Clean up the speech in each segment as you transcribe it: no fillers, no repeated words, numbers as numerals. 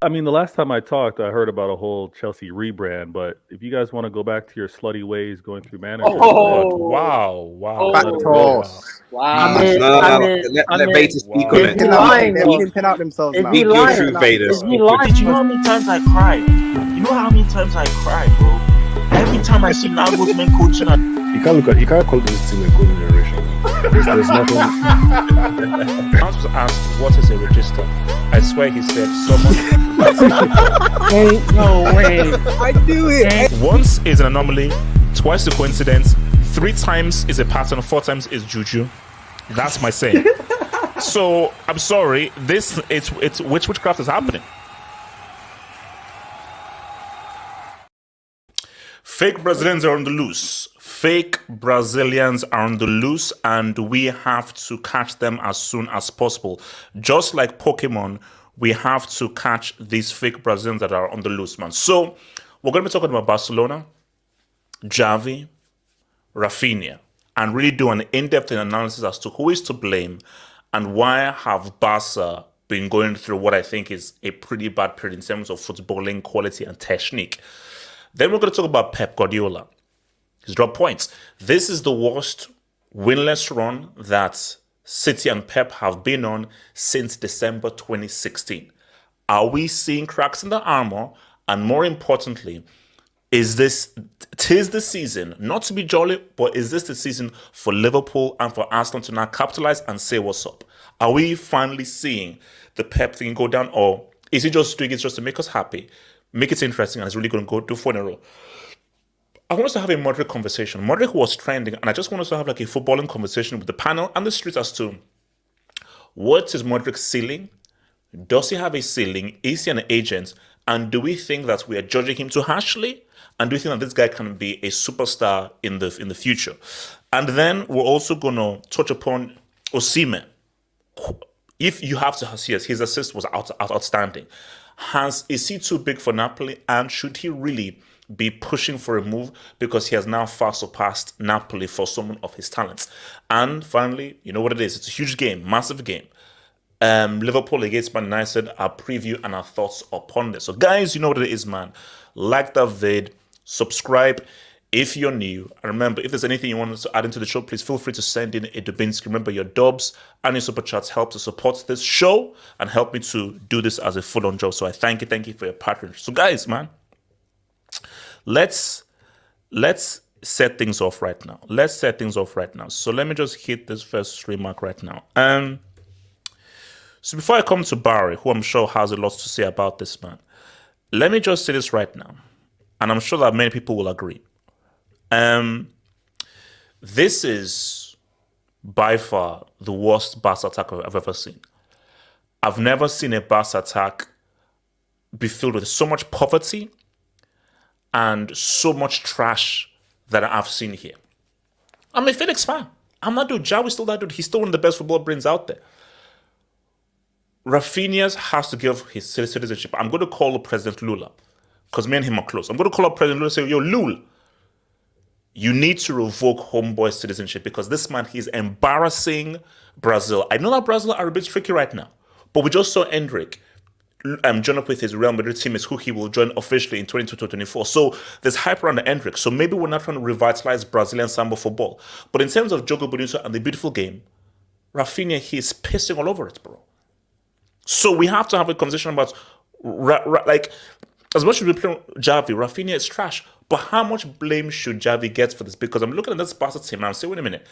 I mean, the last time I talked, I heard about a whole Chelsea rebrand. But if you guys want to go back to your slutty ways, going through managers, Wow. Factos. Wow. Let Vader speak on it. They're pimping out themselves now. Is he lying? True Vader. Is he lying? Did you know how many times I cried? You know how many times I cried, bro? Every time I see Nagelsmann coaching, You can't call this team a golden generation. There's nothing. I was asked, what is a register? I swear he said someone. Ain't no way. I do it. Once is an anomaly, twice a coincidence, 3 times is a pattern, 4 times is juju. That's my saying. So I'm sorry, it's witchcraft is happening. Fake Brazilians are on the loose. Fake Brazilians are on the loose, and we have to catch them as soon as possible. Just like Pokemon, we have to catch these fake Brazilians that are on the loose, man. So we're going to be talking about Barcelona, Xavi, Raphinha, and really do an in-depth analysis as to who is to blame and why have Barca been going through what I think is a pretty bad period in terms of footballing quality and technique. Then we're going to talk about Pep Guardiola. He's dropped points. This is the worst winless run that City and Pep have been on since December 2016. Are we seeing cracks in the armor? And more importantly, tis the season, not to be jolly, but is this the season for Liverpool and for Arsenal to now capitalize and say what's up? Are we finally seeing the Pep thing go down, or is he just doing it just to make us happy, make it interesting, and it's really going to go do 4 in a row? I want us to have a Mudryk conversation. Mudryk was trending, and I just want us to have like a footballing conversation with the panel and the street as to what is Mudryk's ceiling? Does he have a ceiling? Is he an agent? And do we think that we are judging him too harshly? And do we think that this guy can be a superstar in the future? And then we're also going to touch upon Osimhen. If you have to see, his assist was outstanding. Is he too big for Napoli? And should he really be pushing for a move because he has now far surpassed Napoli for someone of his talents? And finally, you know what it is. It's a huge game, massive game. Liverpool against Man United, our preview and our thoughts upon this. So guys, you know what it is, man. Like that vid, subscribe if you're new. And remember, if there's anything you want us to add into the show, please feel free to send in a Dubinsky. Remember, your dubs and your super chats help to support this show and help me to do this as a full-on job. So I thank you for your patronage. So guys, man, let's set things off right now. So let me just hit this first remark right now. So before I come to Barry, who I'm sure has a lot to say about this, man, let me just say this right now, and I'm sure that many people will agree. This is by far the worst Barca attack I've ever seen. I've never seen a Barca attack be filled with so much poverty and so much trash that I've seen here. I'm a Felix fan. I'm that dude. Xavi's still that dude. He's still one of the best football brains out there. Raphinha has to give his citizenship. I'm going to call up President Lula because me and him are close. I'm going to call up President Lula and say, yo, Lula, you need to revoke homeboy citizenship because this man, he's embarrassing Brazil. I know that Brazil are a bit tricky right now, but we just saw Endrick join up with his Real Madrid teammates who he will join officially in 2022-24. So there's hype around the Endrick. So maybe we're not trying to revitalize Brazilian samba football. But in terms of Jogo Bonito and the beautiful game, Raphinha, he's pissing all over it, bro. So we have to have a conversation about, like, as much as we play Xavi, Raphinha is trash. But how much blame should Xavi get for this? Because I'm looking at this Barca team and I'm saying, wait a minute,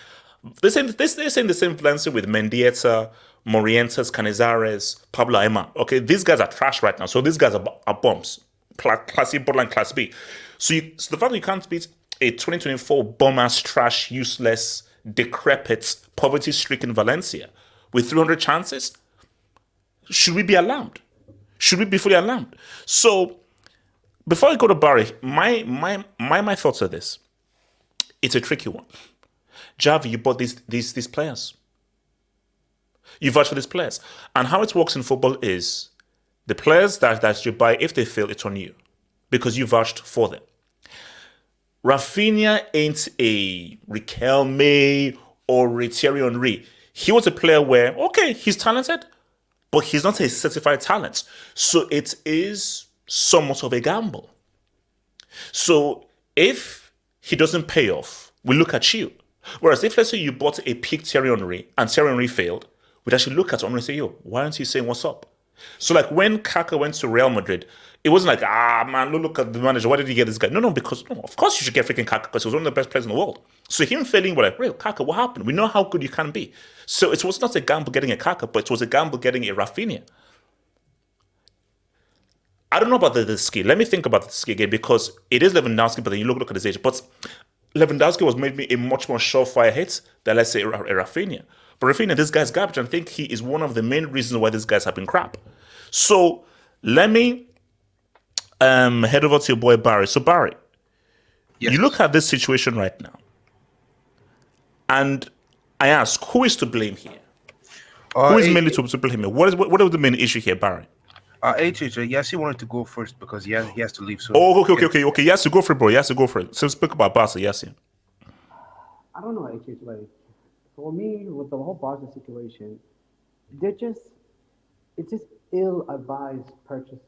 They're saying the same Valencia with Mendieta, Morientes, Canizares, Pablo Aimar. Okay, these guys are trash right now. So these guys are bumps. Class C, borderline Class B. So the fact that you can't beat a 2024 bum-ass, trash, useless, decrepit, poverty-stricken Valencia with 300 chances, should we be alarmed? Should we be fully alarmed? So before I go to Barry, my thoughts are this. It's a tricky one. Xavi, you bought these players. You vouched for these players. And how it works in football is the players that you buy, if they fail, it's on you because you vouched for them. Raphinha ain't a Riquelme or a Thierry Henry. He was a player where, okay, he's talented, but he's not a certified talent. So it is somewhat of a gamble. So if he doesn't pay off, we look at you. Whereas if, let's say, you bought a peak Thierry Henry and Thierry Henry failed, we'd actually look at Henry and say, yo, why aren't you saying what's up? So like when Kaka went to Real Madrid, it wasn't like, man, look at the manager. Why did he get this guy? No, because of course you should get freaking Kaka because he was one of the best players in the world. So him failing, we're like, real Kaka, what happened? We know how good you can be. So it was not a gamble getting a Kaka, but it was a gamble getting a Raphinha. I don't know about the skill. Let me think about the skill again because it is Lewandowski, but then you look at his age. But Lewandowski was maybe a much more surefire hit than, let's say, a Raphinha. But Raphinha, this guy's garbage, and I think he is one of the main reasons why these guys have been crap. So let me head over to your boy Barry. So Barry, you look at this situation right now, and I ask, who is to blame here? Who is mainly to blame here? What is the main issue here, Barry? Yes, he wanted to go first because he has to leave soon. Oh, okay. He has to go for it, bro. He has to go for it. So speak about Barca, yes. I don't know, HH. Like, for me, with the whole Barca situation, it's just ill-advised purchases.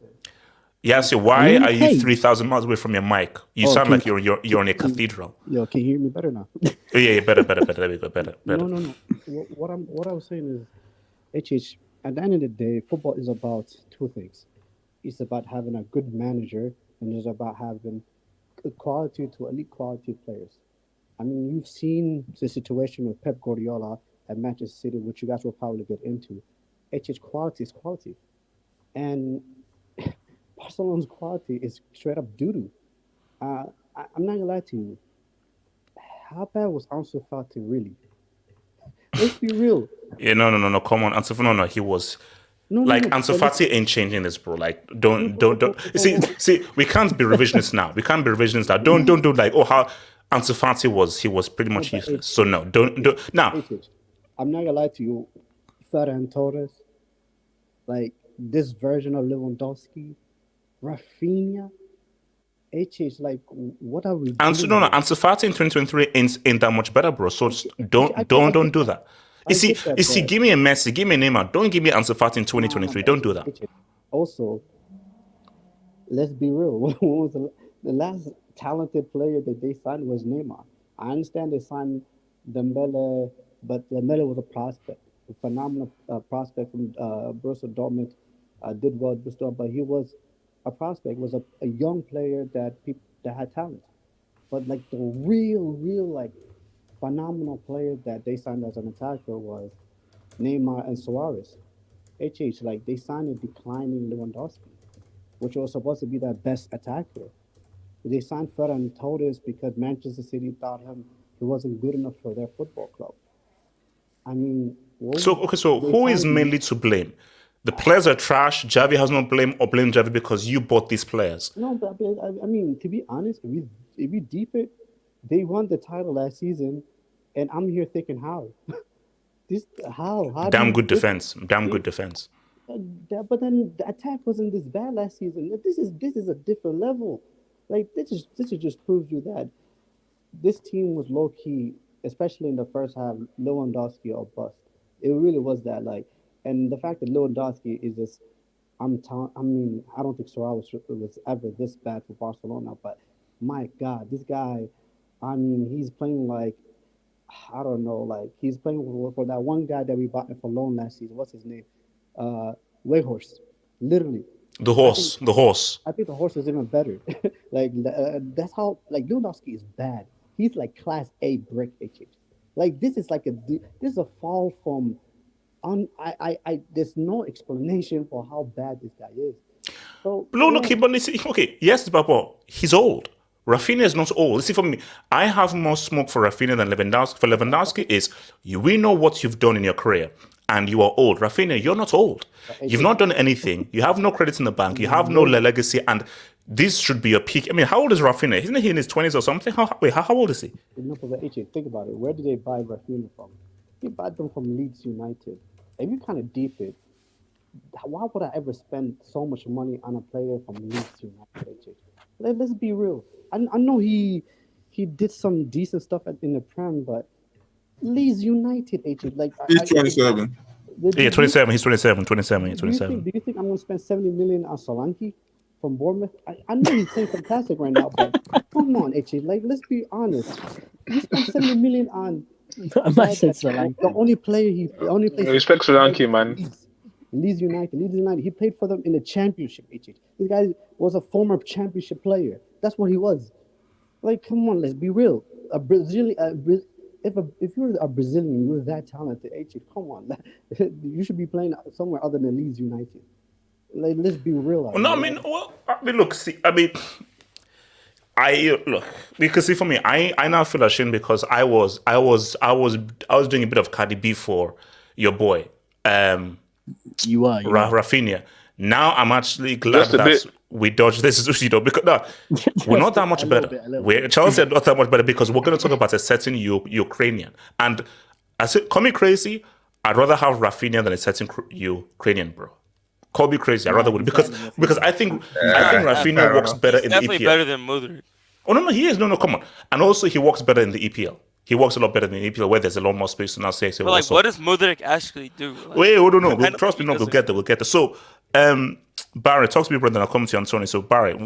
Yes, why are you 3,000 miles away from your mic? You sound like you're in a cathedral. Yo, can you hear me better now? Yeah, better. There we go, better. No. What I was saying is, HH. At the end of the day, football is about two things. It's about having a good manager, and it's about having good quality to elite quality players. I mean, you've seen the situation with Pep Guardiola at Manchester City, which you guys will probably get into. Quality is quality. And Barcelona's quality is straight up doo-doo. I'm not going to lie to you. How bad was Ansu Fati really? Let's be real. Yeah, no. Come on, Ansu Fati. No. He was Ansu Fati ain't changing this, bro. Like, don't. See, we can't be revisionists now. Don't do like, how Ansu Fati was. He was pretty much useless. So no, don't. Now, I'm not gonna lie to you. Ferran Torres, like this version of Lewandowski, Raphinha. Like, what are we doing? Ansu Fati in 2023 ain't that much better, bro. So don't do that. You see, give me a Messi, give me a Neymar. Don't give me Ansu Fati in 2023. Don't do that. Also, let's be real. When was the last talented player that they signed was Neymar. I understand they signed Dembele, but Dembele was a prospect, a phenomenal prospect from Borussia Dortmund. Did well, but he was a prospect, was a young player that had talent. But like the real like phenomenal player that they signed as an attacker was Neymar and Suarez. Like they signed a declining Lewandowski, which was supposed to be their best attacker. They signed Ferran Torres because Manchester City thought he wasn't good enough for their football club. I mean, so who is mainly to blame? The players are trash. Xavi has no blame, or blame Xavi because you bought these players. No, but I mean, to be honest, if we deep it, they won the title last season, and I'm here thinking how. How? Damn good defense. Good defense. But then the attack wasn't this bad last season. This is a different level. Like this just proves you that this team was low key, especially in the first half. Lewandowski or bust. It really was that like. And the fact that Lewandowski is just, I mean, I don't think Suarez was ever this bad for Barcelona, but my God, this guy, I mean, he's playing like, I don't know, like he's playing for that one guy that we bought for loan last season. What's his name? Weghorst, literally. The horse. I think the horse is even better. Like that's how, like Lewandowski is bad. He's like class A brick. Like this is like this is a fall from there's no explanation for how bad this guy is. So No, look, yeah, but listen, okay, yes, Papa, he's old. Rafinha is not old. See, for me, I have more smoke for Rafinha than Lewandowski. For Lewandowski, we know what you've done in your career, and you are old. Rafinha, you're not old. You've AJ, not done anything. You have no credits in the bank. You have no no, legacy, and this should be your peak. I mean, how old is Rafinha? Isn't he in his 20s or something? How old is he? no, but AJ, think about it. Where did they buy Raphinha from? They bought them from Leeds United. If you kind of deep it, why would I ever spend so much money on a player from Leeds United? AJ? Let's be real. I know he did some decent stuff in the Prem, but Leeds United, AJ, like He's 27. Yeah, do 27. He's 27. 27. do you think 27. I'm gonna spend 70 million on Solanke from Bournemouth? I know he's playing fantastic right now, but come on, AJ, like let's be honest. You spent 70 million on I might say Solanke. the only player the only place Respect Solanke, man. Leeds United. He played for them in the championship. AJ. This guy was a former championship player. That's what he was. Like, come on, let's be real. A Brazilian, if you're a Brazilian, you're that talented. AJ, come on, you should be playing somewhere other than Leeds United. Like, let's be real. No, I mean, look, see, I mean, look, because see, for me, I now feel ashamed because I was doing a bit of Cardi B for your boy, You are. Raphinha. Now I'm actually glad Just a that bit. we dodged this, because no, we're not that much a little better. bit, a little We're Chelsea are not that much better because we're going to talk about a certain Ukrainian. And I said, call me crazy. I'd rather have Raphinha than a certain Ukrainian, bro. Call me crazy. I'd rather would because I think Raphinha works better in the Definitely EPL. better than Mudryk. Oh no, he is. No, come on. And also he works better in the EPL. He works a lot better than the EPL where there's a lot more space to now say. But like, what does Mudryk actually do? Like, Wait, hold on, no. I know Trust me, he no, we'll doesn't- get there. We'll get there. So, Barry, talk to me, brother, and I'll come to you, Antonio. So, Barry,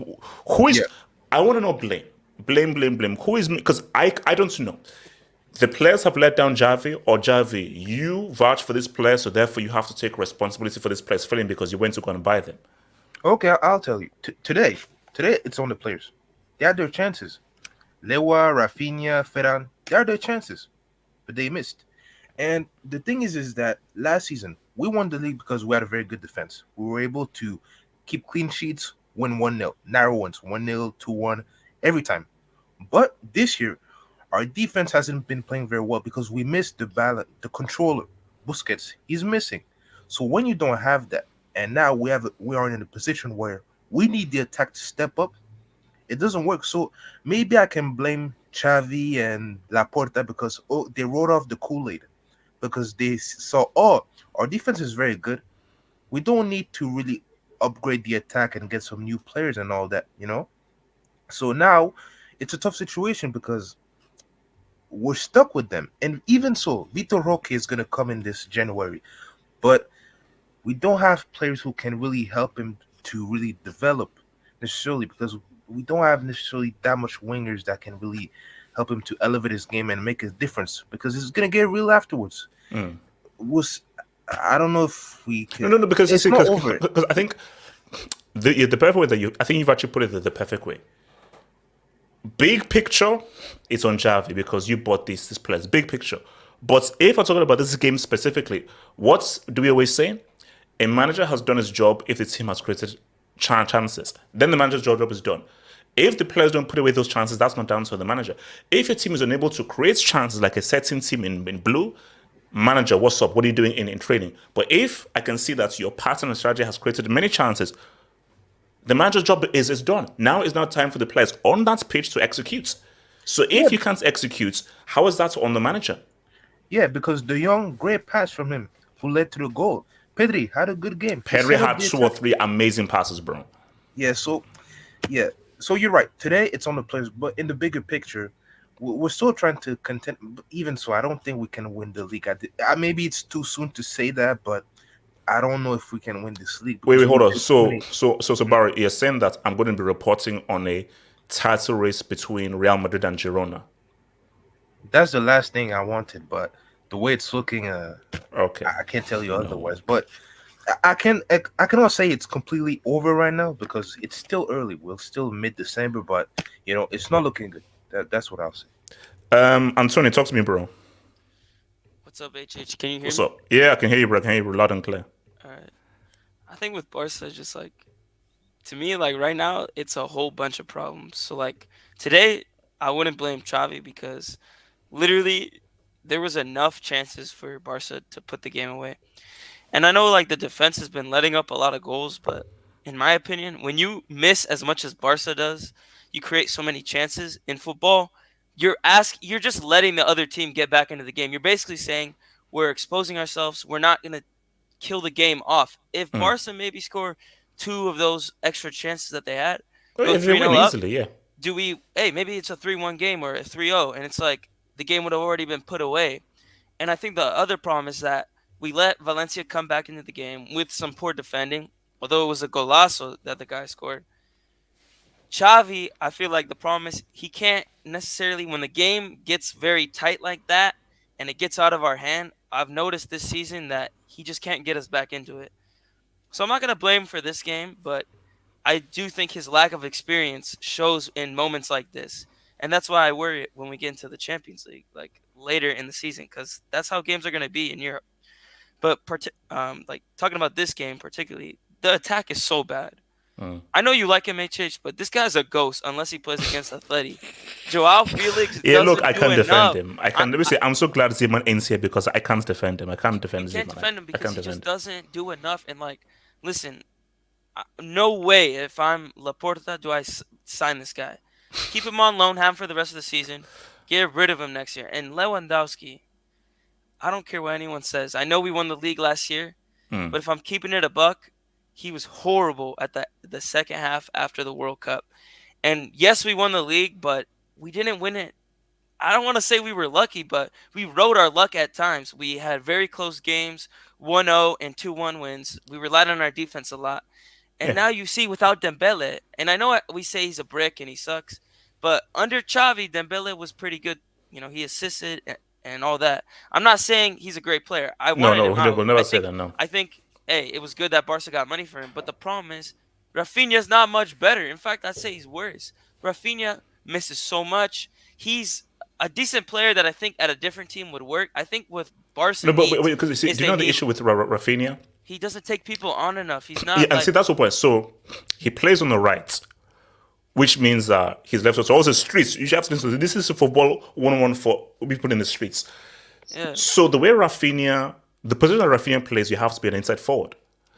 who is? Yeah. I want to know blame. Who is? Because I don't know. The players have let down Xavi, or Xavi, you vouch for this player, so therefore you have to take responsibility for this player's failing because you went to go and buy them. Okay, I'll tell you. Today, it's on the players. They had their chances. Lewa, Raphinha, Ferran, they had their chances, but they missed. And the thing is that last season we won the league because we had a very good defense. We were able to keep clean sheets, win 1-0, narrow ones, 1-0, 2-1, every time. But this year, our defense hasn't been playing very well because we missed the balance, the controller, Busquets. He's missing. So when you don't have that, and now we are in a position where we need the attack to step up, it doesn't work. So maybe I can blame Xavi and Laporta because they wrote off the Kool-Aid because they saw, our defense is very good. We don't need to really upgrade the attack and get some new players and all that, So now it's a tough situation because we're stuck with them. And even so, Vitor Roque is going to come in this January, but we don't have players who can really help him to really develop necessarily because we don't have necessarily that much wingers that can really help him to elevate his game and make a difference because it's going to get real afterwards. I don't know if we can. No, because it's not over. Because I think the perfect way I think you've actually put it the perfect way. Big picture, it's on Xavi because you bought this players. Big picture. But if I'm talking about this game specifically, what do we always say? A manager has done his job if the team has created chances. Then the manager's job is done. If the players don't put away those chances, that's not down to the manager. If your team is unable to create chances like a certain team in blue, manager, what's up? What are you doing in training? But if I can see that your pattern and strategy has created many chances, the manager's job is done. Now is not time for the players on that pitch to execute. So if you can't execute, how is that on the manager? Yeah, because the young great pass from him who led to the goal. Pedri had a good game. Pedri had 2 or 3 amazing passes, bro. Yeah, so you're right. Today it's on the players, but in the bigger picture, we're still trying to contend. Even so, I don't think we can win the league. Maybe it's too soon to say that, but I don't know if we can win this league. Wait, hold on. So Barry, you're saying that I'm going to be reporting on a title race between Real Madrid and Girona. That's the last thing I wanted, but the way it's looking, okay, I can't tell you otherwise. But I cannot say it's completely over right now because it's still early. We're still mid-December, but it's not looking good. That's what I'll say. Antonio, talk to me, bro. What's up, HH? Can you hear What's me? up? Yeah, I can hear you, bro. I can hear you loud and clear. All right. I think with Barca, just like to me, like right now, it's a whole bunch of problems. So like today, I wouldn't blame Xavi because literally there was enough chances for Barca to put the game away. And I know like the defense has been letting up a lot of goals, but in my opinion, when you miss as much as Barca does, you create so many chances in football. You're just letting the other team get back into the game. You're basically saying we're exposing ourselves. We're not going to kill the game off. If Mm. Barca maybe score two of those extra chances that they had, Oh, go yeah, they 3-0 win up, easily, yeah. maybe it's a 3-1 game or a 3-0 and it's like the game would have already been put away. And I think the other problem is that we let Valencia come back into the game with some poor defending, although it was a golazo that the guy scored. Xavi, I feel like the problem is he can't necessarily, when the game gets very tight like that and it gets out of our hand, I've noticed this season that he just can't get us back into it. So I'm not going to blame him for this game, but I do think his lack of experience shows in moments like this. And that's why I worry when we get into the Champions League, like later in the season, because that's how games are going to be in Europe. But like talking about this game particularly, the attack is so bad. I know you like him, HH, but this guy's a ghost unless he plays against Atleti. Joao Felix Yeah, doesn't look, I do can't defend enough. him. Let me say, I'm so glad Zeman ain't here because I can't defend him. I can't defend You can't Zeman. defend him I because can't he just defend. doesn't do enough. And like, listen, no way if I'm Laporta do I sign this guy. Keep him on loan, have him for the rest of the season. Get rid of him next year. And Lewandowski, I don't care what anyone says. I know we won the league last year, but if I'm keeping it a buck, he was horrible at the second half after the World Cup. And yes, we won the league, but we didn't win it. I don't want to say we were lucky, but we rode our luck at times. We had very close games, 1-0 and 2-1 wins. We relied on our defense a lot. And Yeah. now you see without Dembele, and I know we say he's a brick and he sucks, but under Xavi, Dembele was pretty good. You know, he assisted and all that. I'm not saying he's a great player. I No, wanted no, him out. we'll never say that, no. I think, hey, it was good that Barca got money for him, but the problem is Raphinha's not much better. In fact, I'd say he's worse. Raphinha misses so much. He's a decent player that I think at a different team would work. I think with Barca No, but needs wait, because is do you know the they need issue with Raphinha? he doesn't take people on enough. He's Yeah, not and like see, that's the point. So he plays on the right, which means he's left. So also streets. You have to listen to this. This is football 1-on-1 for people in the streets. yeah. So the way Raphinha, the position that Raphinha plays, you have to be an inside forward.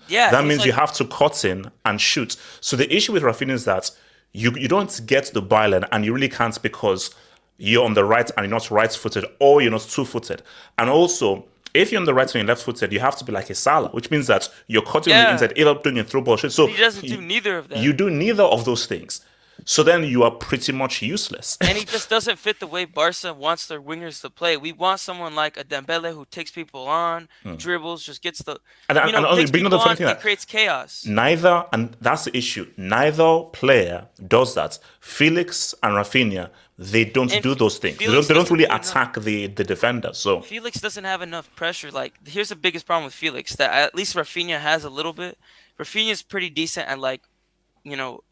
Yeah, That he's means like, you have to cut in and shoot. So the issue with Raphinha is that you don't get the byline, and you really can't because you're on the right and you're not right-footed, or you're not two-footed. And also, if you're on the right and you're left-footed, you have to be like a Salah, which means that you're cutting on the Yeah. inside, either doing a through ball shoot. So he doesn't do neither of that. you do neither of those things. So then you are pretty much useless. And he just doesn't fit the way Barca wants their wingers to play. We want someone like a Dembele who takes people on, dribbles, just gets the And also, takes bring people another on, thing it that creates chaos. neither, and that's the issue, neither player does that. Felix and Raphinha, they don't And do those things. Felix They don't doesn't really do enough. attack the defender. So Felix doesn't have enough pressure. Like, here's the biggest problem with Felix that at least Raphinha has a little bit. Raphinha's pretty decent at like,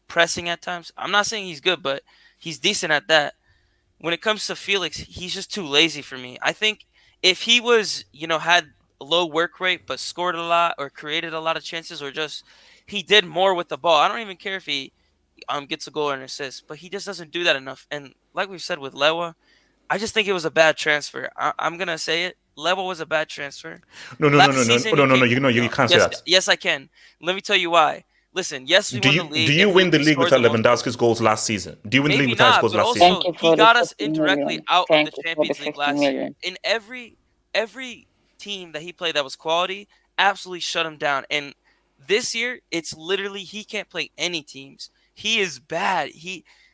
pressing at times. I'm not saying he's good, but he's decent at that. When it comes to Felix, he's just too lazy for me. I think if he was, had a low work rate but scored a lot or created a lot of chances or just he did more with the ball. I don't even care if he gets a goal or an assist, but he just doesn't do that enough. And like we've said with Lewa, I just think it was a bad transfer. I'm gonna say it. Lewa was a bad transfer. no. You can't say that. Yes, I can. Let me tell you why. Listen, yes, we Do won you the league. do you If win the we league scored without the most Lewandowski's goals last season? Do you win the league Maybe without his not, goals but last also season? Thank you he for got the us 50 indirectly million. out of Thank the you for the Champions League 50 last year. million. In every team that he played that was quality, absolutely shut him down. And this year, it's literally he can't play any teams. He is bad.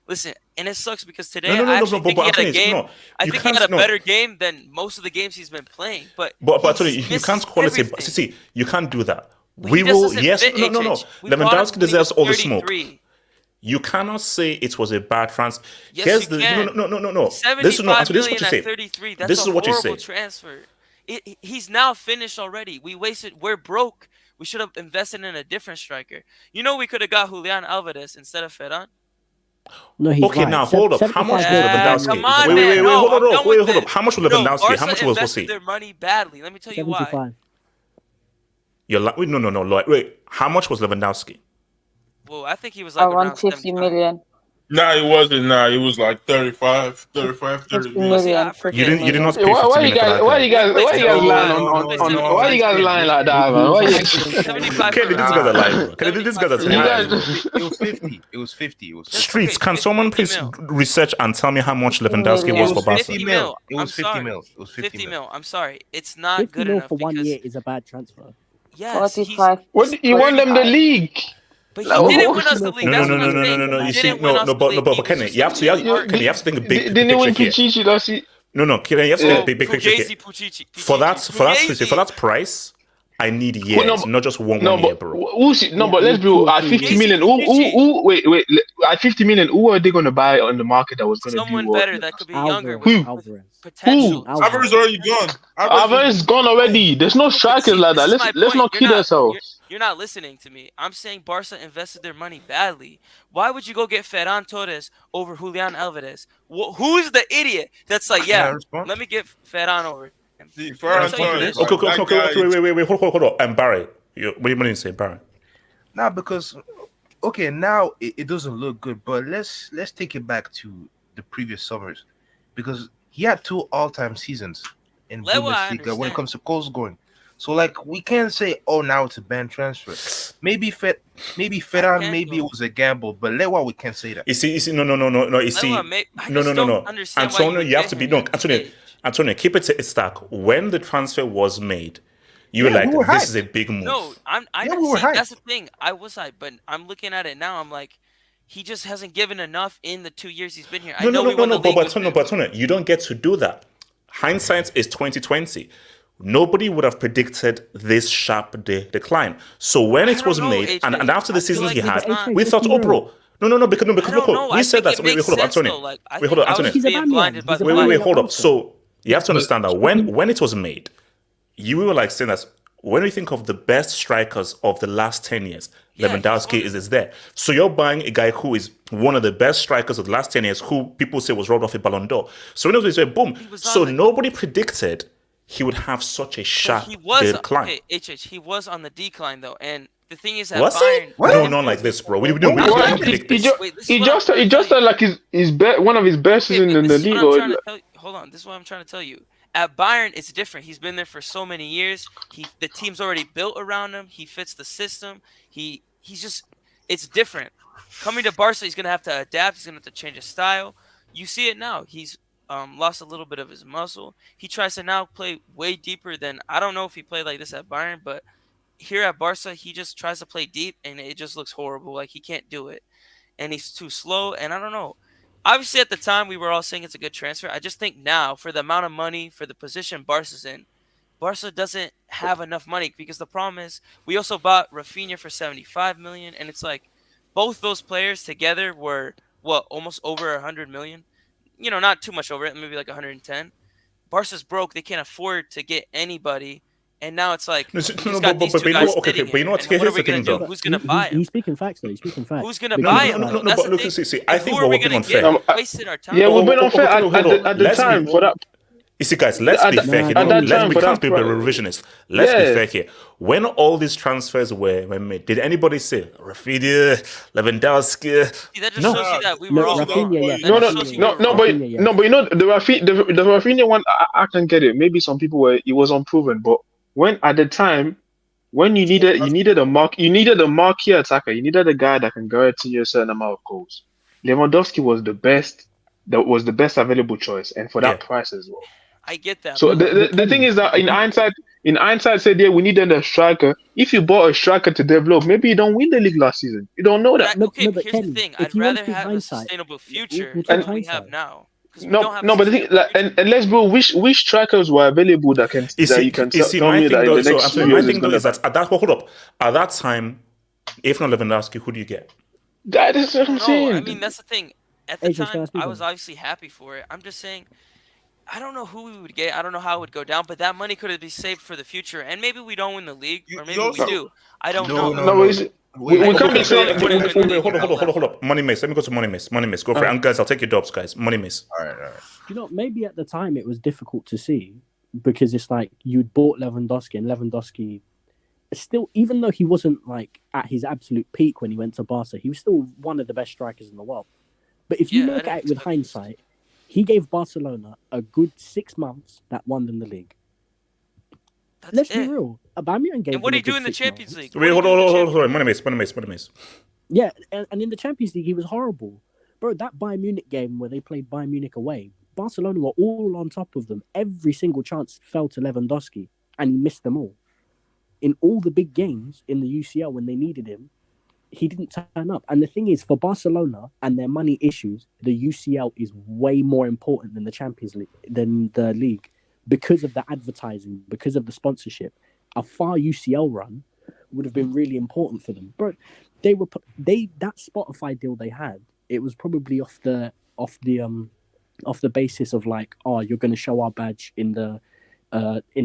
Listen, and it sucks because today I actually think he had a game. I think he had a better game than most of the games he's been playing. But I tell you, you can't call it a. See, you can't do that. We will. Yes, no. Lewandowski deserves all the smoke. You cannot say it was a bad transfer. Yes, you can. No. 75 million what you at say. 33. That's This is a what you horrible say. transfer. He's now finished already. We're broke. We should have invested in a different striker. We could have got Julian Alvarez instead of Ferran. No, he's Okay, right. now hold up. How much was 75 Yeah, Lewandowski? come on, Wait, man. No, I'm done with hold up. this. How much was No, Lewandowski? How Barca much was invested Jose? their money badly. Let me tell you why. 75. You're like, wait, no, Lloyd. Wait, how much was Lewandowski? Well, I think he was like Around around 50 75. million. Nah, it wasn't. Nah, it was like 35, 30 50 million. See, I million. You 50 forget. didn't million. pay 50 million for that guy. Wait, lying 75. on Wait, on why 75. you guys lying like that, man? Why you? 75 Kenny, for these guys are lying, bro. Kenny, these guys are 75 saying You lies, guys, bro. It was 50. It was 50. It was 50. Streets, okay, can 50 someone please mil. research and tell me how much 50 Lewandowski million. was It for was Barca? 50 50 mil. mil. It I'm was 50 sorry. mil. It was 50 mil. mil. I'm sorry. It's not 50 good mil enough for 1 because year is a bad transfer. yes, he's 45. what you want them the league? but he Like, didn't what- win us the 50 league. mil That's for what I'm 1 year saying. is a No. bad You He see, didn't transfer. win us the league. but He was Kenny, just you a have to, big part. Kenny, you have to think a big Didn't picture win here. Pichichi last year. No, Kenny, you have to think Yeah. a big picture here. Fugazi, Puccici, For that Fugazi. price, I need Who- no, years, but- not just one No, year, but bro. Yeah, but I let's need be 2 or at 3 50 years. million. Wait, at 50 million, who are they going to buy on the market that was going to do Someone what? better that could be younger Alvarez. with Alvarez. potential. Alvarez already gone. Alvarez is gone already. There's no strikers See, like this that. is my Let's point. not kid ourselves. You're not listening to me. I'm saying Barca invested their money badly. Why would you go get Ferran Torres over Julian Alvarez? Who's the idiot that's like, Can I yeah, respond? let me get Ferran over him? See, Can I Ferran respond to Torres, this? like, that guy. Wait, hold on. And Barry, what do you say, Barry? Nah, because okay, now it doesn't look good, but let's take it back to the previous summers because he had 2 all-time seasons in Lewa, I Bundesliga when it understand. comes to goal scoring. So like we can't say, oh, now it's a banned transfer. Maybe Ferran, can maybe go. it was a gamble, but Lewa, we can't say that. You see, no. You see, Lewa, I just don't understand why Antonio, would you have get to be him no, at this age. Antonio, keep it to its stack. When the transfer was made, you were Yeah, like, we were this hyped. is a big move. No, I Yeah, didn't we were see. That's hyped. the thing. I was hyped, but I'm looking at it now. I'm like, he just hasn't given enough in the 2 years he's been here. I know we won the league with him. But Antonio, you don't get to do that. Hindsight is 2020. Nobody would have predicted this sharp decline. So when it don't was know, made, AJ. and after the I feel seasons like he it's had, not- we thought, oh, bro. No, because I look, don't know. we I said think that. it makes Hold up, sense, Antonio. though. Like, I Wait, hold think up, I was Antonio. He's a being bad man. blinded by He's the a bad money. Wait, man. hold up. Also. So you have to understand that when it was made, you were like saying that when we think of the best strikers of the last 10 years, Yeah, he's Lewandowski one of is there. So you're buying a guy who is one of the best strikers of the last 10 years, who people say was robbed off a Ballon d'Or. So when it was boom. was So on the- nobody predicted he would have such a But sharp he was decline. okay, he was on the decline though, and the thing is that Was Bayern. he? What? No, not like this, bro. We What? didn't predict He this. just Wait, this is he what I'm just trying to he just tell had like his one of his best Okay, seasons but in this the is league. what I'm Or trying to tell you. Hold on, this is what I'm trying to tell you. At Bayern, it's different. He's been there for so many years. The team's already built around him. He fits the system. He's just it's different. Coming to Barca, he's gonna have to adapt. He's gonna have to change his style. You see it now. He's lost a little bit of his muscle. He tries to now play way deeper than I don't know if he played like this at Bayern, but here at Barca, he just tries to play deep, and it just looks horrible. Like he can't do it, and he's too slow. And I don't know. Obviously, at the time, we were all saying it's a good transfer. I just think now, for the amount of money, for the position Barca's in, Barca doesn't have enough money because the problem is we also bought Raphinha for 75 million, and it's like both those players together were almost over 100 million. You know, not too much over it, maybe like 110. Barca's broke; they can't afford to get anybody, and now it's like No, he's no, got these two you know guys what? Okay, sitting but you know here, what? and what are Here's we the gonna thing, do? though. Who's gonna buy him? He's speaking facts, though. He's speaking facts. Who's gonna No, buy no, him? no, though? no, That's but the look, thing. see, And I think who are we're we being gonna unfair. get? We wasted our time. yeah, we've been Oh, unfair hold on. at the Let's be- time for that. You see, guys, let's be At fair here. that time, We for can't that be revisionist. Let's be fair here. When all these transfers were made, did anybody say Raphinha, Lewandowski? See, that just No. shows you that we No, were all Rafinha, yes. That No, just no, shows you no, we were no, wrong. but Rafinha, yes. no, but you know the Rafinha one, I can get it. Maybe some people were it was unproven, but when at the time when you needed a marquee attacker, you needed a guy that can guarantee you a certain amount of goals. Lewandowski was the best available choice, and for that Yeah. price as well. I get that. So but the thing is that in hindsight, said yeah, we needed a striker. If you bought a striker to develop, maybe you don't win the league last season. You don't know that. No, okay, no, but but here's Kenny, the thing. if I'd you want rather to have a hindsight, sustainable future we'll than take what we have hindsight. now. 'Cause we don't have No, a but the thing, sustainable like, future. and let's go. Which strikers were available that you can tell my me thing that in though, the so next Anthony, 2 my years is thing though gonna is that hold up. At that time, if not Lewandowski, who do you get? That is what I'm No, saying. I mean that's the thing. At the AJ, can I time, speak I on was it? obviously happy for it. I'm just saying, I don't know who we would get. I don't know how it would go down, but that money could have been saved for the future, and maybe we don't win the league, or maybe we also- do. I don't No, know. no, Wait, We wait, can't be wait, saying. wait, Wait, wait, wait, wait, hold wait, on, hold up. Money Mace. Let me go to Money Mace. Money Mace, go for it. Oh. And guys, I'll take your dubs, guys. Money Mace. All right. You know, maybe at the time it was difficult to see because it's like you'd bought Lewandowski, and Lewandowski still, even though he wasn't like at his absolute peak when he went to Barca, he was still one of the best strikers in the world. But if you Yeah, I look didn't at it with expect this. hindsight, he gave Barcelona a good 6 months that won them the league. That's Let's it. be real. Aubameyang gave And what them did a he do good in the 6 Champions months. League? Wait, What hold did he do in the on. Champions Money Mace, Money Mace. Yeah, and in the Champions League, he was horrible. Bro, that Bayern Munich game where they played Bayern Munich away, Barcelona were all on top of them. Every single chance fell to Lewandowski, and he missed them all. In all the big games in the UCL when they needed him, he didn't turn up. And the thing is, for Barcelona and their money issues, the UCL is way more important than the Champions League, than the league, because of the advertising, because of the sponsorship. A far UCL run would have been really important for them. Bro, that Spotify deal they had, it was probably off the basis of like, oh, you're going to show our badge in the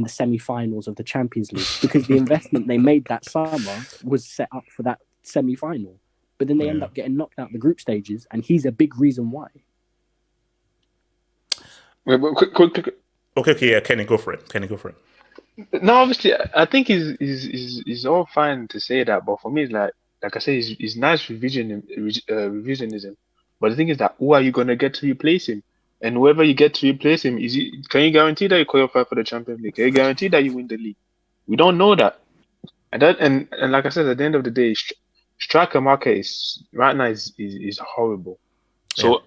semi-finals of the Champions League, because the investment they made that summer was set up for that semi-final. But then they end up getting knocked out the group stages, and he's a big reason why. Wait, quick. Okay, yeah, Kenny, go for it. No, obviously, I think is all fine to say that, but for me, it's like I say, it's nice revisionism. But the thing is that who are you gonna get to replace him? And whoever you get to replace him, can you guarantee that you qualify for the Champions League? Can you guarantee that you win the league? We don't know that. And like I said, at the end of the day, striker market is right now is horrible. So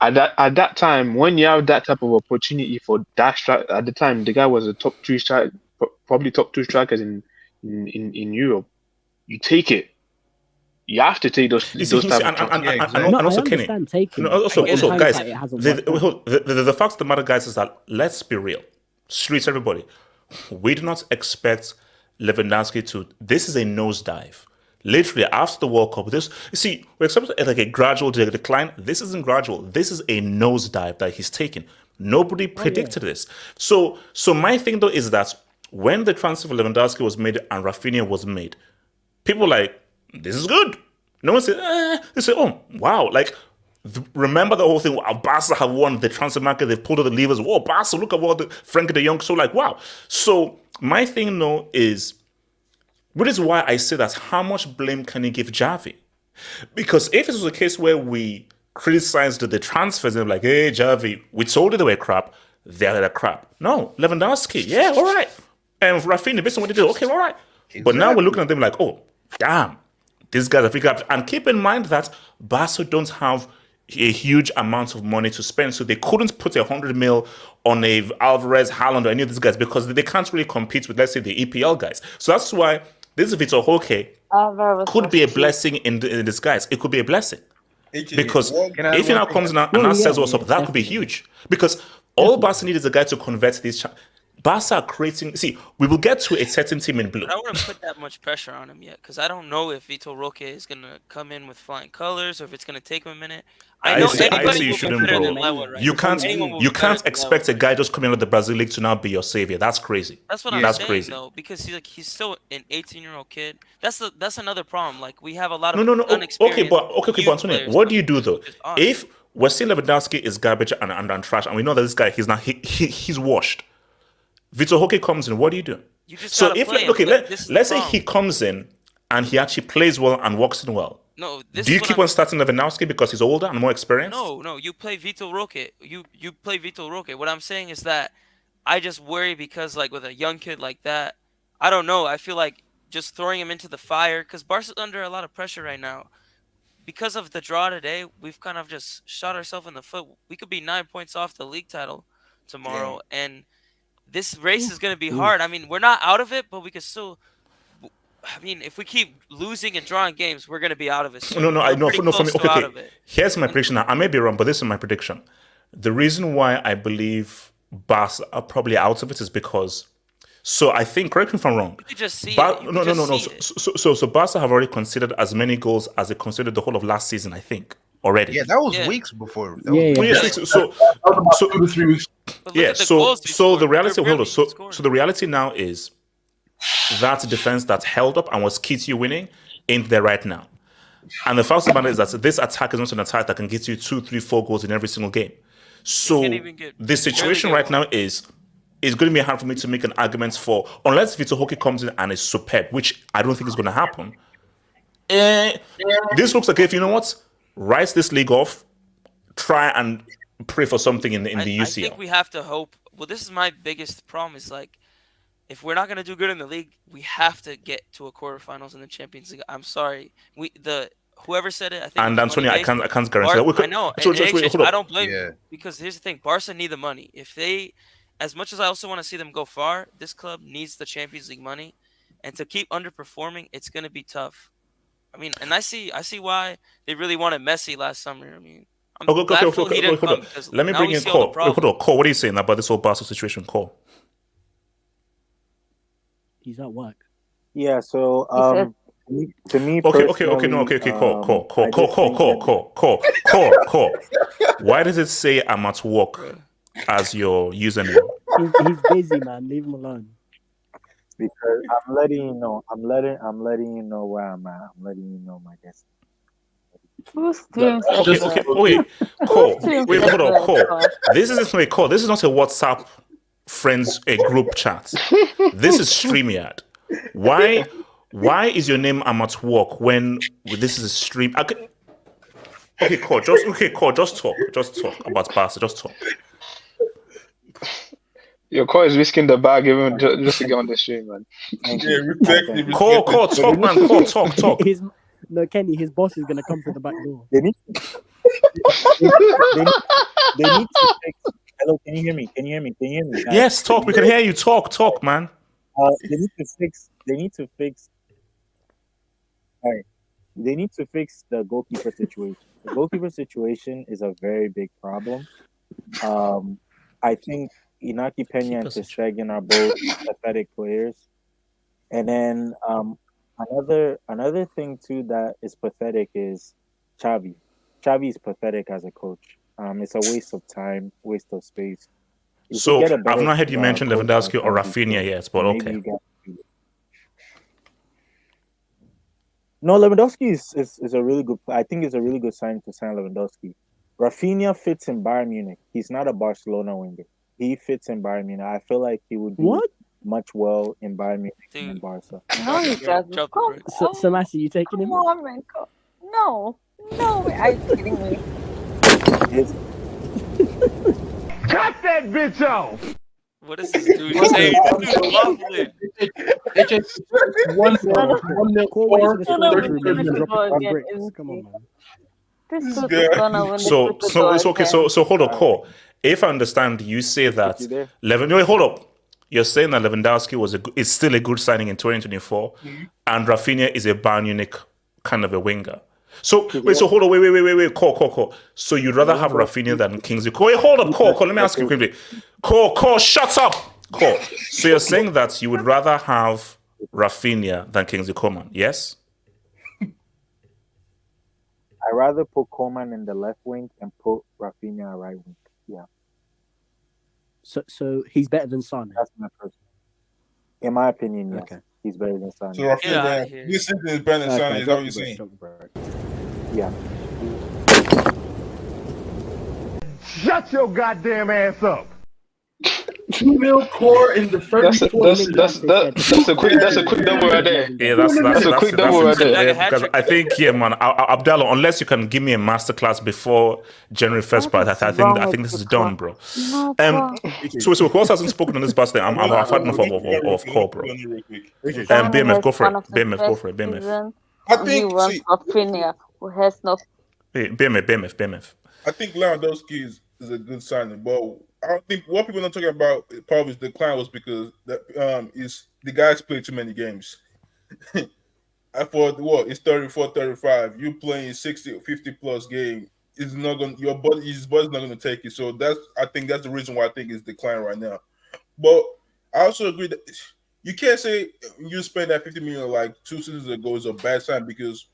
at that time, when you have that type of opportunity for that strike, at the time the guy was a top 3 striker, probably top 2 strikers in Europe. You take it. You have to take those type of chances. And also Kenny. Also, guys, the fact of the matter, guys, is that let's be real. Streets, everybody. We do not expect Lewandowski to. This is a nosedive. Literally, after the World Cup, we're expecting like a gradual decline. This isn't gradual. This is a nosedive that he's taken. Nobody predicted this. So my thing though is that when the transfer for Lewandowski was made and Raphinha was made, people were like, this is good. No one said, They said, oh, wow. Like, remember the whole thing? Wow, Barca have won the transfer market. They've pulled out the levers. Whoa, Barca, look at what Frankie de Jong. So like, wow. So my thing though is, which is why I say that how much blame can you give Xavi? Because if it was a case where we criticized the transfers and like, hey, Xavi, we told you they were crap, they're crap. No, Lewandowski, yeah, all right. And Raphinha, based on what they did, okay, all right. Exactly. But now we're looking at them like, oh, damn, these guys are figured out. And keep in mind that Barca don't have a huge amount of money to spend, so they couldn't put 100 mil on a Alvarez, Haaland, or any of these guys because they can't really compete with, let's say, the EPL guys. So that's why this Vitor Roque could be a blessing in disguise. It could be a blessing. Because if he now comes now and says what's up, that could be huge. Because all Barca need is a guy to convert these. Barca are creating. See, we will get to a certain team in blue. But I wouldn't put that much pressure on him yet, because I don't know if Vitor Roque is gonna come in with flying colors or if it's gonna take him a minute. I say you shouldn't, bro. You can't expect a guy just coming out of the Brazil league to now be your savior. That's crazy. That's what I'm saying, though, because he's still an 18-year-old kid. That's another problem. Like, we have a lot of unexperienced. Okay, but Antonio, what do you do though? If we're saying Lewandowski is garbage and trash, and we know that this guy he's washed. Vitor Roque comes in, what do you do? You just let's say he comes in and he actually plays well and walks in well. No, do you keep on starting Lewandowski because he's older and more experienced? No, you play Vitor Roque. You play Vitor Roque. What I'm saying is that I just worry because, like, with a young kid like that, I don't know. I feel like just throwing him into the fire, because Barca's under a lot of pressure right now. Because of the draw today, we've kind of just shot ourselves in the foot. We could be 9 points off the league title tomorrow, and this race is going to be hard. I mean, we're not out of it, but we could still. I mean, if we keep losing and drawing games, we're going to be out of it soon. No. For me, okay. Here's my prediction. I may be wrong, but this is my prediction. The reason why I believe Barca are probably out of it is because. So I think, correct me if I'm wrong. You could just see it. So Barca have already considered as many goals as they considered the whole of last season, I think, already. Yeah, that was weeks before. So 2 to 3 weeks. Yeah, so the reality, so the reality now is that defense that held up and was key to you winning ain't there right now. And the fact of the matter is that this attack is not an attack that can get you 2, 3, 4 goals in every single game. So the situation right now is it's going to be hard for me to make an argument for, unless Vitor Roque comes in and is superb, which I don't think is going to happen. This looks like, if you know what, write this league off, try and pray for something in the UCL. I think we have to hope. Well, this is my biggest problem. Is like, if we're not going to do good in the league, we have to get to a quarterfinals in the Champions League. I'm sorry, whoever said it, I think. And Antonio, I can't guarantee that. I know. I don't blame you, because here's the thing: Barca need the money. If they, as much as I also want to see them go far, this club needs the Champions League money, and to keep underperforming, it's going to be tough. I mean, and I see why they really wanted Messi last summer. I mean, okay. Let me bring in Cole. Cole, what are you saying about this whole Barca situation, Cole? He's at work. Yeah, so to me Cole. Why does it say I'm at work as your username? He's busy, man. Leave him alone. Because I'm letting you know. I'm letting you know where I'm at. I'm letting you know my destiny. Okay. Wait, Cole. Wait, hold on, Cole. This is not a WhatsApp friends group chat. This is StreamYard. Why is your name I'm at work when this is a stream? Okay, Cole. Just talk about Barca. Just talk. Your call is risking the bag even just to get on the stream, man. Cole, talk, man. Cole, talk. Kenny, his boss is gonna come through the back door. They need to fix. Hello, can you hear me? Yes, talk. We can hear you. Talk, man. They need to fix. All right. They need to fix the goalkeeper situation. The goalkeeper situation is a very big problem. I think Inaki Peña and Stegen are both pathetic players. And then another thing too that is pathetic is Xavi. Xavi is pathetic as a coach. It's a waste of time, waste of space. So I've not heard you mention Lewandowski or Raphinha yet, but okay. No, Lewandowski is a really good. I think it's a really good sign to sign Lewandowski. Raphinha fits in Bayern Munich. He's not a Barcelona winger. He fits in Bayern Munich. I feel like he would do much well in Bayern Munich than in Barca. No, he doesn't. So Lassie, you taking him? No, are you kidding me? Cut that bitch off! What is this dude saying? This dude's waffling. It's just 1-0 for 30. Come on, man. So hold on, Cole. If I understand, you say that hold up. You're saying that Lewandowski is still a good signing in 2024, and Raphinha is a Bayern Munich kind of a winger. So hold on, wait, Cole. So you'd rather have Raphinha than Kingsley? Wait, hold up, Cole. Let me ask you quickly. Cole, shut up, Cole. So you're saying that you would rather have Raphinha than Kingsley Coman? Yes. I'd rather put Coman in the left wing and put Raphinha right wing. Yeah. So he's better than Son. That's my person. In my opinion, yes. Okay. He's better than Son. So Raphinha, this season is better than Son. Is that what you're saying? Yeah. Shut your goddamn ass up. 2-0 core in the first. That's a quick double right there. Yeah, that's a quick double right there. Because I think, man, Abdallah, unless you can give me a masterclass before January 1st, but I think this is done, bro. So who else hasn't spoken on this bus? I've had enough of call, bro. BMF, go for it. BMF. I think Raphinha, who has no. BMF. I think Lewandowski is a good signing, but I don't think what people are not talking about part of his decline was because the guys played too many games. I thought it's 34, 35. You playing 60, 50 plus game is not going. His body's not going to take it. So I think that's the reason why I think it's declining right now. But I also agree that you can't say you spent that 50 million like 2 seasons ago is a bad sign because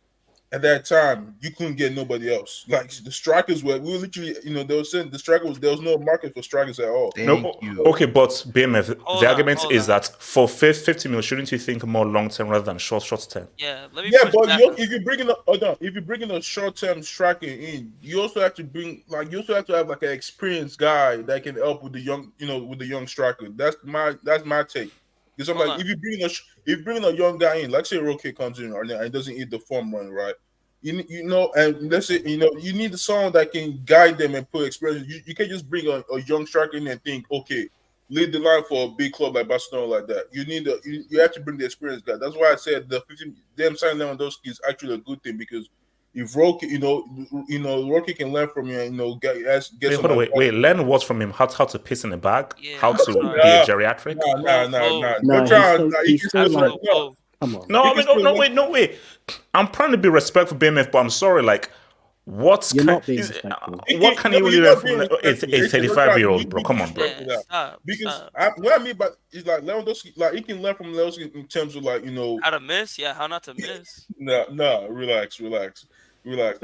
at that time, you couldn't get nobody else. Like the strikers we were literally, they were saying there was no market for strikers at all. No, okay, but BMF, the argument is that for 50 mil, shouldn't you think more long term rather than short term? Yeah, let me. Yeah, but if you bring in a short term striker in, you also have to have like an experienced guy that can help with the young striker. That's my take. Because I'm like, if you bring a young guy in, like say Roque comes in and he doesn't hit the form run right, and let's say you need someone that can guide them and put experience. You can't just bring a young striker in and think, okay, lead the line for a big club like Barcelona like that. You have to bring the experienced guy. That's why I said them signing Lewandowski is actually a good thing because if Roque, Roque can learn from you and wait, learn what from him? How to piss in a bag? How to be a geriatric? Come on. No, wait. I'm trying to be respectful, BMF, but I'm sorry, like. What can he really learn from a 35-year-old, bro? Come on, bro. Because what I mean by is like Lewandowski, like he can learn from Lewandowski in terms of how to miss, how not to miss. No, relax. I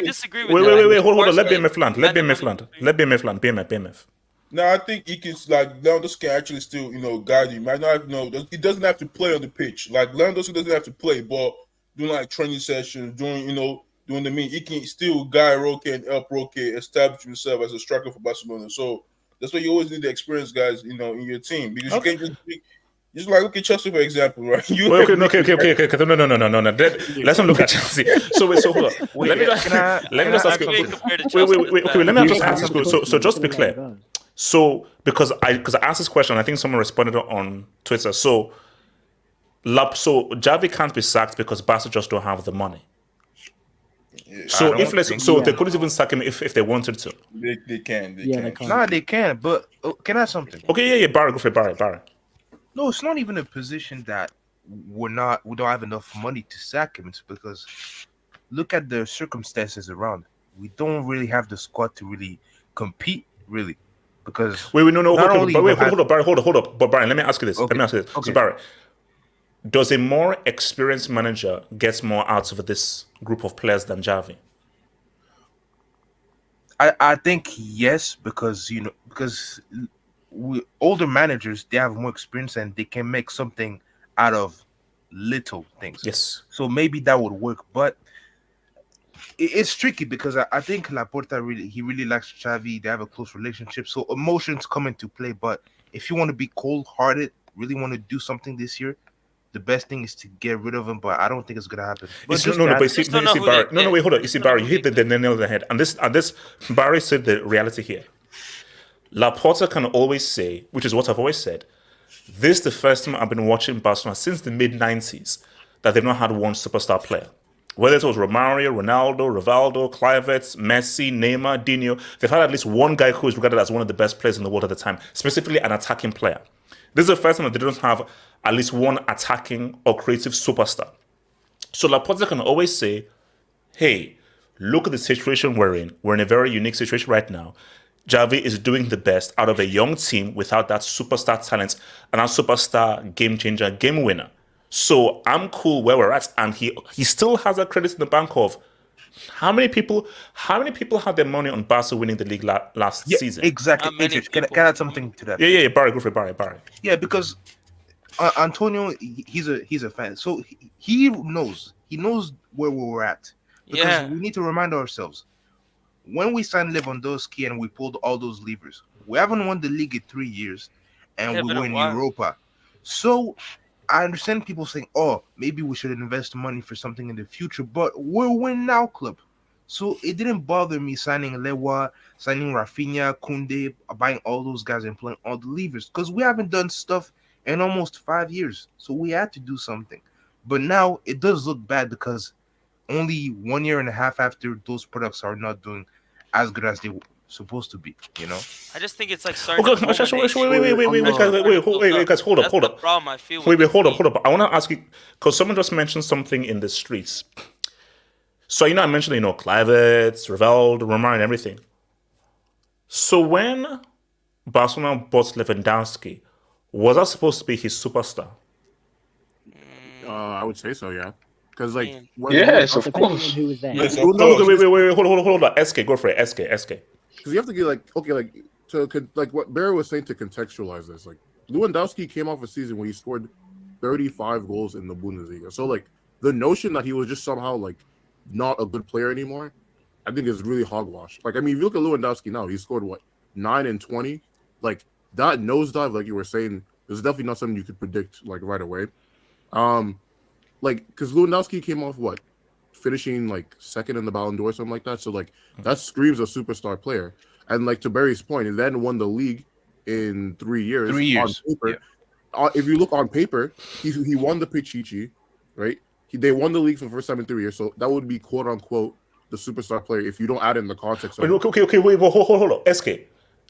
disagree with wait, hold on. Let BMF land. BMF. No, I think he can Lewandowski can actually still guide you. Might not he doesn't have to play on the pitch. Like Lewandowski doesn't have to play, but doing like training sessions, doing the mean, he can still guide Roque and help Roque establish himself as a striker for Barcelona. So that's why you always need the experienced guys, in your team because you can't just like look at Chelsea for example, right? Okay. No. Let's not look at Chelsea. So hold on. Let me just ask you. Wait. Okay, let me just ask you. So just to be clear. So because I asked this question, I think someone responded on Twitter. So Xavi can't be sacked because Barca just don't have the money. So they couldn't even sack him if they wanted to. They can. No, they can. But can I ask something? Okay, Barry, go for Barry. No, it's not even a position that we don't have enough money to sack him. It's because look at the circumstances around. We don't really have the squad to really compete, really. Because hold up, Barry, hold up. But Barry, let me ask you this. Okay. So Barry, does a more experienced manager get more out of this group of players than Xavi? I think yes, because older managers, they have more experience and they can make something out of little things. Yes. So maybe that would work, but it's tricky because I think Laporta really likes Xavi. They have a close relationship, so emotions come into play. But if you want to be cold-hearted, really want to do something this year, the best thing is to get rid of him. But I don't think it's gonna happen. But Barry. Wait, hold on. You see, Barry, you hit the nail on the head. And this Barry said the reality here. Laporta can always say, which is what I've always said, this is the first time I've been watching Barcelona since the mid-90s that they've not had one superstar player. Whether it was Romario, Ronaldo, Rivaldo, Kluivert, Messi, Neymar, Dino, they've had at least one guy who is regarded as one of the best players in the world at the time, specifically an attacking player. This is the first time that they don't have at least one attacking or creative superstar. So Laporta can always say, hey, look at the situation we're in. We're in a very unique situation right now. Xavi is doing the best out of a young team without that superstar talent and that superstar game changer, game winner. So I'm cool where we're at, and he still has a credit in the bank of how many people had their money on Barca winning the league last season? Exactly. Can I add something to that? Yeah. Barry, go for Barry. Yeah, because Antonio, he's a fan, so he knows where we're at. Because we need to remind ourselves when we signed Lewandowski and we pulled all those levers, we haven't won the league in 3 years, and we were in Europa. So I understand people saying, "Oh, maybe we should invest money for something in the future," but we're a win now club. So it didn't bother me signing Lewa, signing Raphinha, Koundé, buying all those guys and playing all the levers because we haven't done stuff in almost 5 years. So we had to do something. But now it does look bad because only 1 year and a half after those products are not doing as good as they were supposed to be, I just think it's like starting. Wait, guys, hold up. Problem I feel. Hold up. I want to ask you because someone just mentioned something in the streets. So I mentioned Kluivert, Rivaldo, Romario, and everything. So when Barcelona bought Lewandowski, was that supposed to be his superstar? I would say so, yeah. because like Man. Yes, of Depending on course. who was there. Yes, No, of no, course. wait, hold on. SK, go for it. SK. because you have to get like okay, like like what Barry was saying to contextualize this. Like Lewandowski came off a season where he scored 35 goals in the Bundesliga. So like the notion that he was just somehow like not a good player anymore, I think is really hogwash. Like I mean, if you look at Lewandowski now, he scored what 9 and 20. Like that nosedive, like you were saying, is definitely not something you could predict like right away. Like because Lewandowski came off what finishing like second in the Ballon d'Or, something like that. So like that screams a superstar player. And like to Barry's point, he then won the league in 3 years. 3 years. On paper. If you look on paper, he won the Pichichi, right? They won the league for the first time in 3 years. So that would be quote unquote the superstar player if you don't add in the context of Okay, wait, hold on. SK,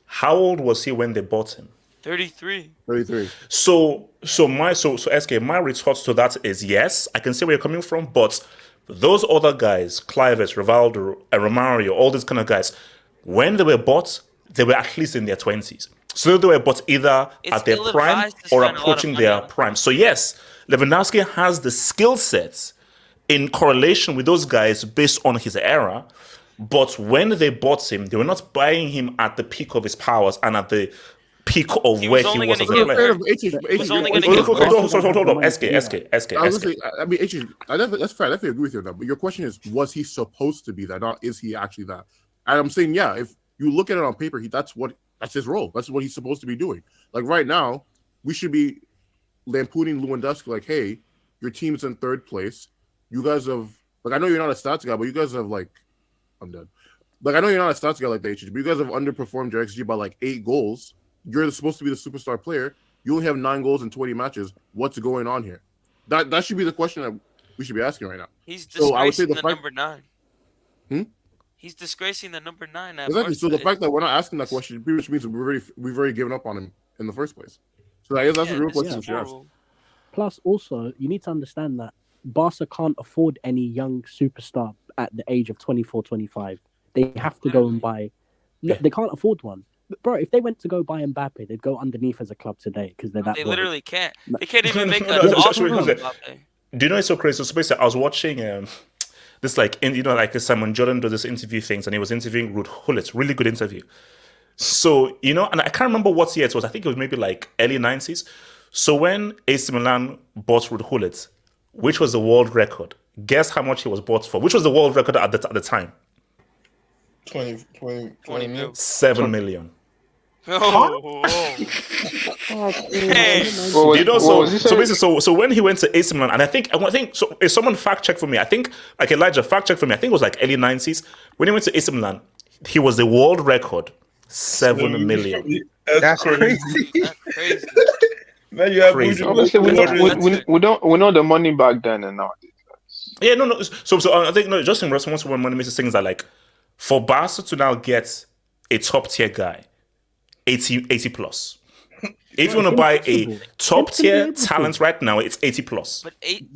how old was he when they bought him? 33. 33. So SK, my retort to that is yes, I can see where you're coming from, but those other guys, Clivert, Rivaldo, Romario, all these kind of guys, when they were bought, they were at least in their 20s. So they were bought either at their prime or approaching their prime. So yes, Lewandowski has the skill sets in correlation with those guys based on his era. But when they bought him, they were not buying him at the peak of his powers and at the peak of where he was as a player. Hold on. SK. I mean, that's fair. I definitely agree with you on that. But your question is, was he supposed to be that? Not is he actually that? And I'm saying, yeah. If you look at it on paper, that's his role. That's what he's supposed to be doing. Like right now, we should be lampooning Lewandowski. Like, hey, your team's in third place. You guys have like I know you're not a stats guy, but you guys have like I'm dead. Like I know you're not a stats guy like the HG, but you guys have underperformed your XG by like 8 goals. You're supposed to be the superstar player. You only have 9 goals in 20 matches. What's going on here? That should be the question that we should be asking right now. He's disgracing the number 9. Hmm? He's disgracing the number 9. Exactly. So the fact that we're not asking that question pretty much means we've already given up on him in the first place. So I guess that's the real question we should ask. Plus, also, you need to understand that Barca can't afford any young superstar at the age of 24, 25. They have to go and buy. No, they can't afford one. Bro, if they went to go buy Mbappe, they'd go underneath as a club today because they're that. They broke. literally can't. They can't even make an offer on Do Mbappe. you know it's so crazy? So basically, I was watching this like Simon Jordan does this interview things, and he was interviewing Ruud Gullit. Really good interview. So and I can't remember what year it was. I think it was maybe like early 90s. So when AC Milan bought Ruud Gullit, which was the world record? Guess how much he was bought for? Which was the world record at the time? 20 million. 7 million. Oh. Hey. So when he went to AC Milan, and I think so. If someone fact check for me, I think like Elijah fact check for me. I think it was like early 90s when he went to AC Milan. He was the world record 7 million. That's crazy. That's crazy. Now you have Crazy. Obviously, we know the money back then and now. Yeah, no. So I think just in response to what Money Mr. things are like, for Barca to now get a top tier guy, 80 plus. If you want to buy a top tier talent right now, it's 80 plus. But 80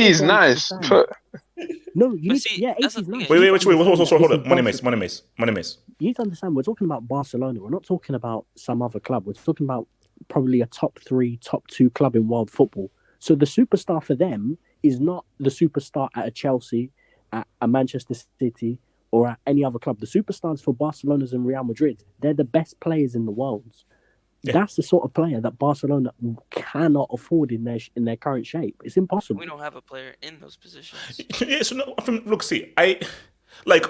is nice. No, you need, 80 is nice. Wait, hold up. Money Mace. You need to understand, we're talking about Barcelona. We're not talking about some other club. We're talking about probably a top 3, top 2 club in world football. So the superstar for them is not the superstar at a Chelsea, at a Manchester City, or at any other club. The superstars for Barcelona's and Real Madrid, they're the best players in the world. Yeah. That's the sort of player that Barcelona cannot afford in their current shape. It's impossible. We don't have a player in those positions. Yeah, so no, look, see,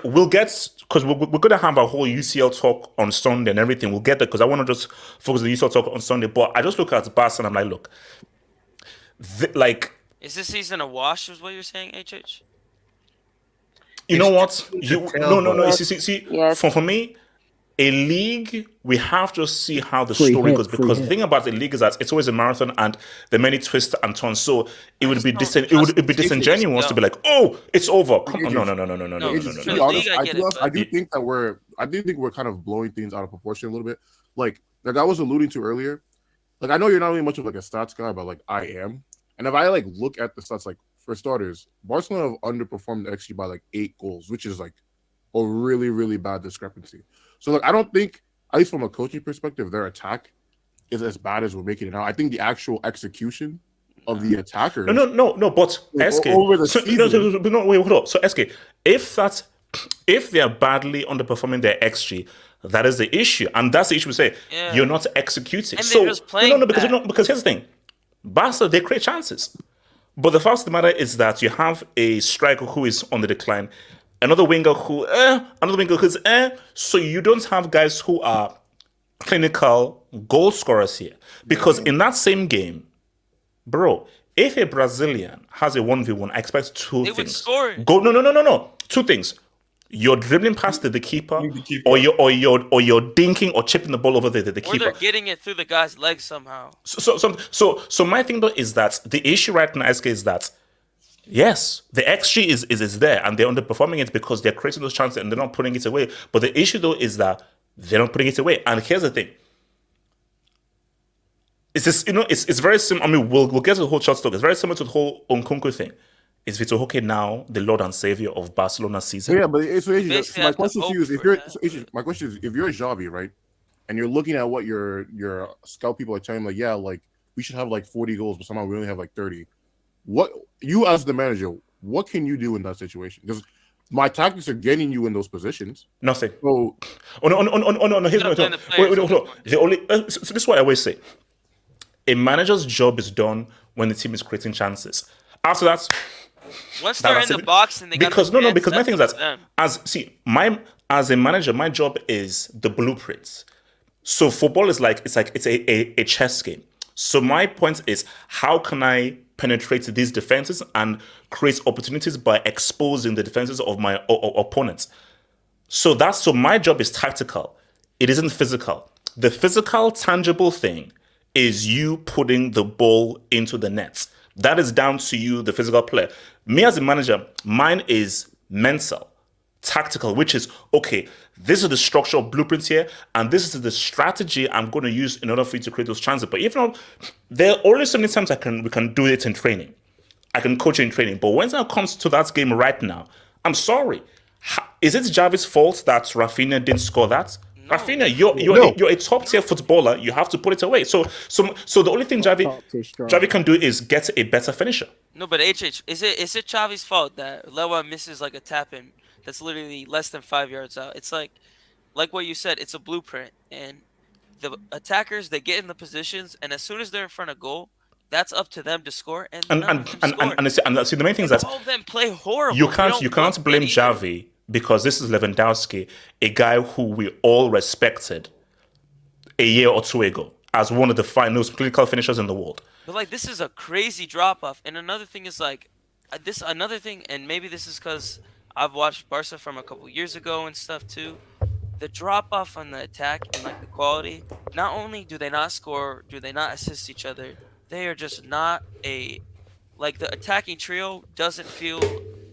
we'll get, because we're going to have a whole UCL talk on Sunday and everything. We'll get there because I want to just focus on the UCL talk on Sunday. But I just look at Barca and I'm like, look, is this season a wash? Is what you're saying, HH? You know what? No. See, yes. For me, a league, we have to see how the story goes, because the thing about the league is that it's always a marathon and there are many twists and turns. So it would be disingenuous to be like, oh, it's over. Come on, no. I do think we're kind of blowing things out of proportion a little bit. Like I was alluding to earlier. Like I know you're not really much of like a stats guy, but like I am. And if I like look at the stats, like for starters, Barcelona have underperformed the XG by like 8 goals, which is like a really, really bad discrepancy. So like I don't think, at least from a coaching perspective, their attack is as bad as we're making it now. I think the actual execution of the attackers. No. But like, SK, over the so, season. no, wait, hold up. So SK, if they are badly underperforming their XG, that is the issue, and that's the issue. We say you're not executing. And so they're just playing because here's the thing, Barca, they create chances, but the fact of the matter is that you have a striker who is on the decline, another winger who's so you don't have guys who are clinical goal scorers here, because in that same game, bro, if a Brazilian has a 1v1, I expect two They things. would score. No. Two things. You're dribbling past the keeper, or you're dinking or chipping the ball over the Or keeper. they're getting it through the guy's legs somehow. So my thing though is that the issue right now, SK, is that yes, the XG is there, and they're underperforming it because they're creating those chances and they're not putting it away. But the issue though is that they're not putting it away. And here's the thing. It's this, it's very similar. I mean, we'll get to the whole shot stock. It's very similar to the whole Nkunku thing. Is Vitor Roque now the Lord and Savior of Barcelona's season? Yeah, but my question to you is, if you're Xavi, right, and you're looking at what your scout people are telling you, like we should have like 40 goals, but somehow we only have like 30. What you as the manager, what can you do in that situation? Because my tactics are getting you in those positions. Nothing. So, no. Here's my thing. Wait. So this is what I always say. A manager's job is done when the team is creating chances. After that, once they're in the box and they because my thing is that as a manager, my job is the blueprints. So football is it's a chess game. So my point is, how can I penetrate these defenses and create opportunities by exposing the defenses of my opponents? So my job is tactical. It isn't physical. The physical, tangible thing is you putting the ball into the nets. That is down to you, the physical player. Me as a manager, mine is mental, tactical, which is, okay, this is the structural blueprint here, and this is the strategy I'm going to use in order for you to create those chances. But if not, there are only so many times we can do it in training. I can coach you in training. But when it comes to that game right now, I'm sorry. Is it Xavi's fault that Raphinha didn't score that? Raphinha, you're a top tier footballer. You have to put it away. So the only thing Xavi can do is get a better finisher. No, but is it Xavi's fault that Lewa misses like a tap in that's literally less than 5 yards out? It's like what you said. It's a blueprint, and the attackers, they get in the positions, and as soon as they're in front of goal, that's up to them to score. And see, the main thing is that all of them play horrible. You can't blame Xavi, because this is Lewandowski, a guy who we all respected a year or two ago as one of the finest clinical finishers in the world. But this is a crazy drop off. And another thing is and maybe this is because I've watched Barca from a couple years ago and stuff too. The drop off on the attack and the quality. Not only do they not score, do they not assist each other, they are just not the attacking trio doesn't feel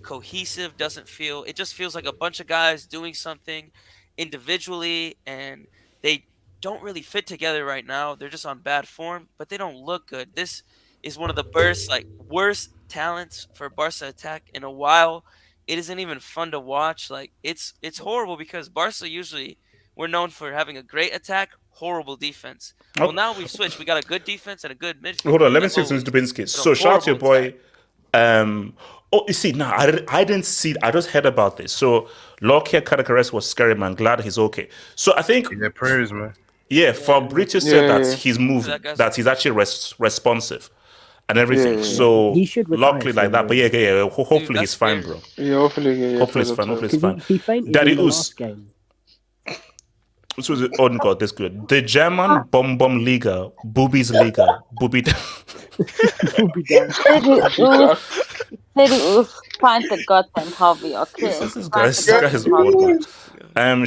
cohesive, it just feels like a bunch of guys doing something individually, and they don't really fit together right now. They're just on bad form, but they don't look good. This is one of the worst talents for Barca attack in a while. It isn't even fun to watch. It's horrible, because Barca usually, we're known for having a great attack, horrible defense. Well, now we've switched. We got a good defense and a good midfield. Hold on, let me see some Dubinsky. So shout out to your boy. You see, no, I didn't see. I just heard about this. So Lockyer Caracas was scary, man. Glad he's okay. So I think yeah, prayers, man. Yeah, Fabrizio said that he's moved, that he's actually responsive and everything. So he should luckily like that. But yeah. Hopefully he's fine, bro. Yeah, hopefully he's fine. Hopefully he's fine. He fainted Daddy in the Us. last game. Which was oh god, that's good. The German Bum Liga, Boobies Liga, Booby. Find the goddamn hobby, okay? This guy is old.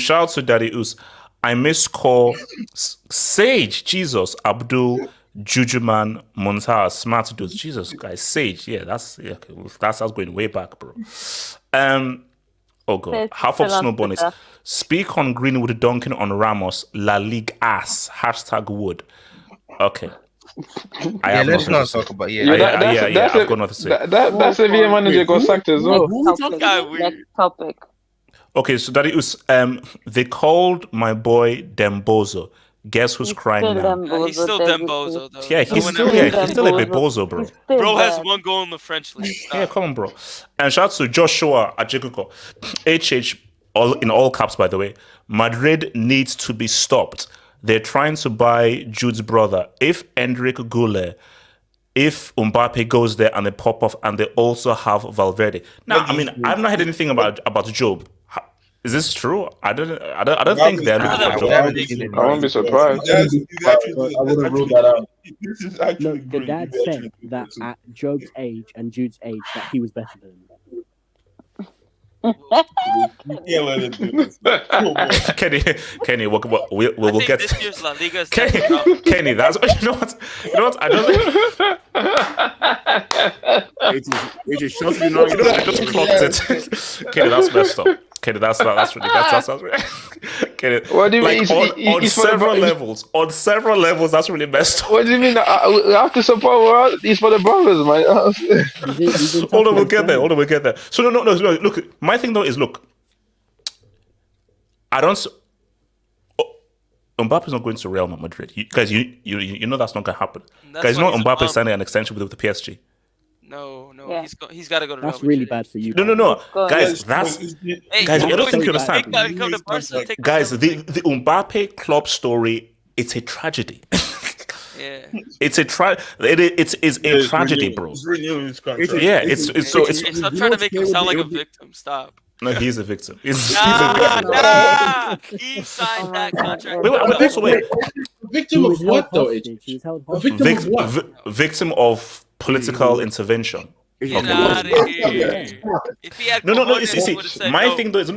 Shout out to Daddy Us. I miss call Sage, Jesus, Abdul, Jujuman, Montar, Smart Dudes. Jesus, guys, Sage. Yeah, that's going way back, bro. Oh god, half of snow bonus. Speak on Greenwood dunking on Ramos. La Ligue ass. #wood. Okay. Let's not talk about I've got nothing to say. That Sevilla manager got sacked as well. Next topic. Okay, so that is they called my boy Dembozo. Guess who's crying now? He's still Dembozo though. Yeah, he's still a bit bozo, bro. Bro has one goal in the French league. Yeah, come on, bro. And shout out to Joshua Ajikuko. HH, in all caps, by the way. Madrid needs to be stopped. They're trying to buy Jude's brother. If Enrique Gule, if Mbappe goes there and they pop off, and they also have Valverde. Now, I mean, I've not heard anything about Job. Is this true? I don't think they're looking for Job. I won't be surprised. I wouldn't rule that out. This is actually The dad said that at Job's age and Jude's age that he was better than him. Yeah, let it do this. Kenny, we'll get this year's La Liga is Kenny, that's you know what? I don't think AJ shows you know I just clocked it. Kenny, that's messed up. Kenny, that's really Kenny, what do you like, mean? On several levels. On several levels, that's really messed up. What do you mean? We have to support. It's for the brothers, man. Hold on, we'll get there. So no. Look, my thing though is I don't. Mbappe's not going to Real Madrid. You know that's not going to happen. Guys, you know Mbappe's signing an extension with the PSG. No, he's got to go to Real That's really bad for you. No. Guys, guys, I don't think you understand. Guys, the Mbappe club story, it's a tragedy. Yeah. It's a tragedy, bro. It's renewing his contract. Yeah, it's so Stop trying to make him sound like a victim. Stop. No, he's a victim. He signed that contract. Wait. Victim of what, though? A victim of what? Victim of political intervention. Get out of here. If he had No. You see, my thing though is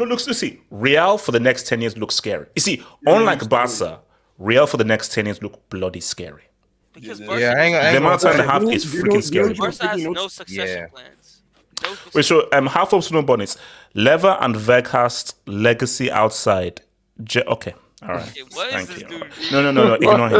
Real for the next 10 years looks scary. You see, unlike Barca, Real for the next 10 years look bloody scary. Because the amount of time they have is freaking scary. Barca has no succession plans. Wait, so half of Snow Bonnets, Lever and Veghast legacy outside. Okay. All right. Okay, thank you. No. Ignore him.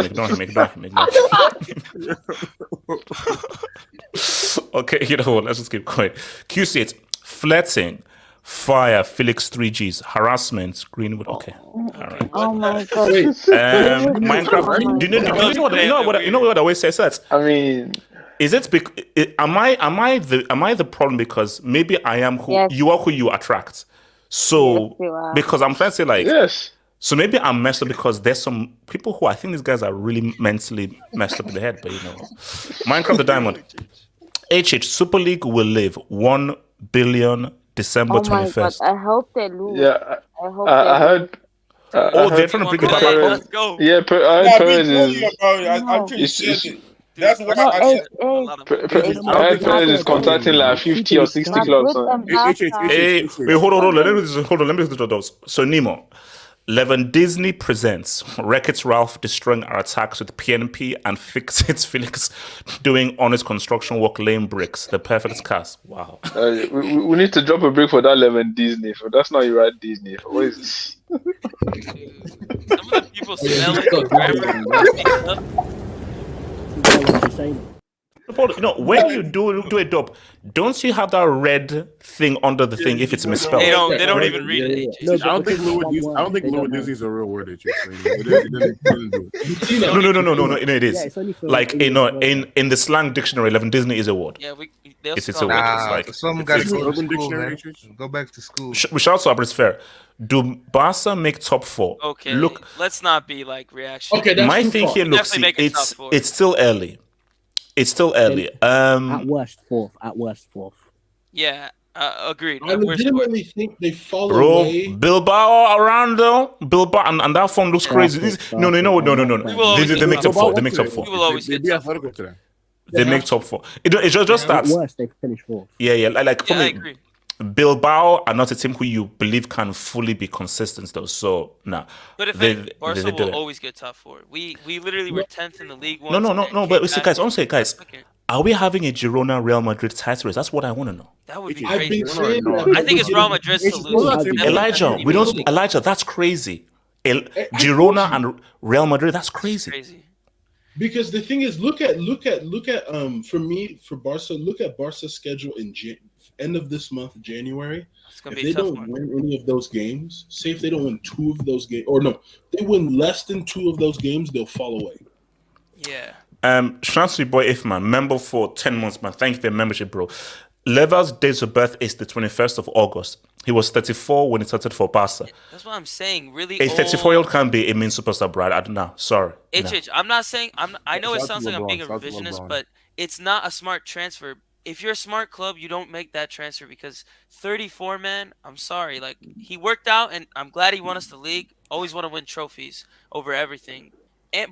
Okay, you know what? Let's just keep going. QC8, flirting, fire, Felix 3Gs, harassment, Greenwood. Okay. All right. Oh my god. Minecraft. Do you know what I always say that? I mean, is it? Am I the problem because maybe I am you are who you attract? So because I'm trying to say yes. So maybe I'm messed up because there's some people who I think these guys are really mentally messed up in the head. But Minecraft the Diamond. HH Super League will live 1 billion December 21st. God. I hope they lose. Yeah, I heard. They're trying to bring it back. Let's go. Yeah, I heard Perez is. That's what I said. I heard Perez is contacting like 50 or 60 clubs. Hey, wait, hold on. Let me do those. So Nemo. Levin Disney presents Wreck-It Ralph destroying our attacks with PNP and Fix-It Felix doing honest construction work laying bricks. The perfect cast. Wow. We need to drop a break for that Levin Disney. That's not your right Disney. What is this? Some of the people smell it. When you do a dub, don't you have that red thing under the thing if it's misspelled? They don't even read it. No, I don't think Louis Disney's a real word. No, it is. Like in the slang dictionary, Levin Disney is a word. Yeah, it's a word. Some guys go to school, man. Go back to school. We shout out to Abris Fair. Do Barca make top 4? Okay, look, let's not be like reaction. Okay, that's my thing here. Look, see, it's still early. At worst, fourth. Yeah, agreed. I legitimately think they fall away. Bilbao around though. Bilbao and that form looks crazy. No. They make top 4. They make top 4. We will always get top 4. They make top 4. It's just that. At worst, they finish fourth. Yeah. Like for I me, agree. Bilbao are not a team who you believe can fully be consistent though. So nah. But if Barca will always get top 4. We literally were 10th in the league once. No. But see, guys, are we having a Girona Real Madrid title race? That's what I want to know. That would be crazy. I think it's Real Madrid's to lose. Elijah, that's crazy. Girona and Real Madrid, that's crazy. Because the thing is, look at for Barca, look at Barca's schedule end of this month, January, It's gonna if be a they tough don't one. win any of those games, say if they don't win 2 of those games, or no, they win less than 2 of those games, they'll fall away. Yeah. Shout out to your boy Ifman, member for 10 months, man. Thank you for your membership, bro. Lever's date of birth is the 21st of August. He was 34 when he started for Barca. That's what I'm saying. Really A old. 34-year-old can't be a main superstar, Brad. I don't know. Sorry. No. I'm not saying I know it Shout out sounds to like I'm LeBron, being a shout out to revisionist, LeBron. but it's not a smart transfer. If you're a smart club, you don't make that transfer because 34, man, I'm sorry. Like, he worked out, and I'm glad he won us the league. Always want to win trophies over everything.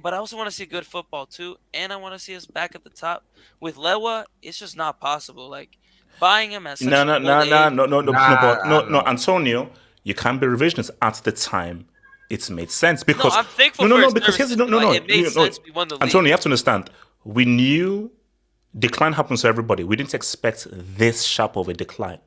But I also want to see good football, too, and I want to see us back at the top. With Lewa, it's just not possible. Like, buying him at such No, an no, old no, no, age. no, no, no, Nah, no, Antonio, you can't be revisionist at the time. It's made sense No, because I'm thankful for his because here's services, no, but it made sense we won the league. Antonio, you have to understand. We knew decline happens to everybody. We didn't expect this sharp of a decline.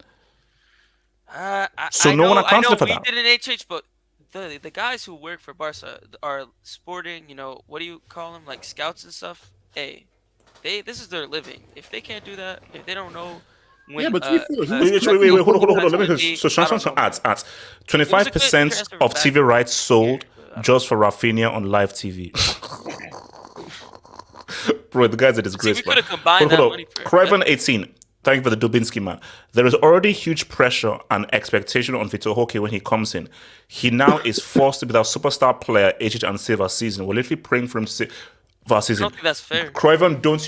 So I no one know, accounts for we that. did an HH, but the guys who work for Barca are sporting, what do you call them, like scouts and stuff? Hey, this is their living. If they can't do that, if they don't know when, Yeah, but to be fair, he was Wait, collecting hold on. that's Let me gonna finish. be, So, I don't Shanson know. adds It was a good 25% transfer of back TV rights sold here. just for Raphinha on live TV. Bro, the guy's a disgrace. we bro. could have combined that money for Craven 18. Thank you for the Dubinsky, man. There is already huge pressure and expectation on Vitor Hoke when he comes in. He now is forced to be that superstar player, HH and save our season. We're literally praying for him to save our I season. don't think that's fair. Craven, do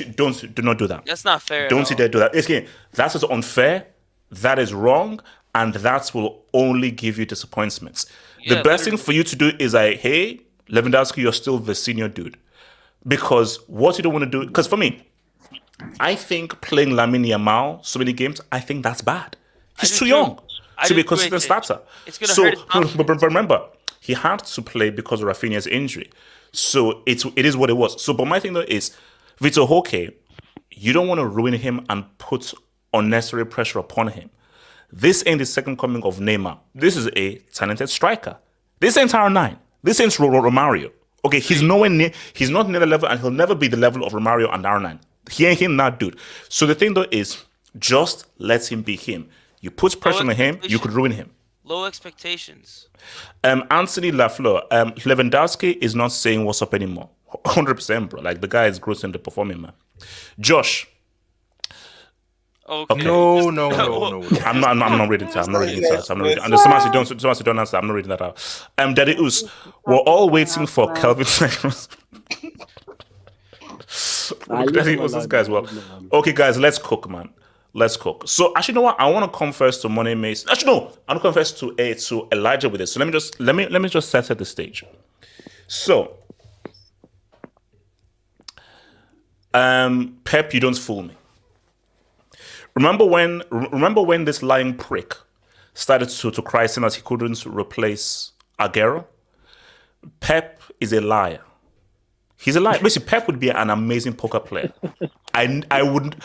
not do that. That's not fair. Don't at you all. dare do that. Again, that's just unfair. That is wrong, and that will only give you disappointments. Yeah, The best thing literally. for you to do is like, hey, Lewandowski, you're still the senior dude, because what you don't want to do. Because for me, I think playing Lamine Yamal so many games, I think that's bad. He's do too too. young I to be a do too, consistent AJ. starter. It's gonna So, hurt his confidence. but remember, he had to play because of Rafinha's injury. So it is what it was. So, but my thing though is, Vitor Hoke, you don't want to ruin him and put unnecessary pressure upon him. This ain't the second coming of Neymar. This is a talented striker. This ain't R9. This ain't Romario. Okay, he's nowhere near. He's not near the level, and he'll never be the level of Romario and R9. He ain't him, that dude. So the thing though is, just let him be him. You put pressure on him, you could ruin him. Low expectations. Anthony Lafleur, Lewandowski is not saying what's up anymore. 100%, bro. Like the guy is gross in the performing, man. Josh. Okay. No. I'm not reading that. I'm not reading that. I'm not reading. And Somasi don't answer. I'm not reading that out. Daddy Us, we're all waiting for Kelvin. Daddy Us, this guy's well. Okay, guys, let's cook, man. Let's cook. So actually, you know what? I want to come first to Money Mason. Actually, no. I want to come first to Elijah with this. So let me just set the stage. So, Pep, you don't fool me. Remember when this lying prick started to cry saying that he couldn't replace Aguero? Pep is a liar. He's a liar. Basically, Pep would be an amazing poker player. I would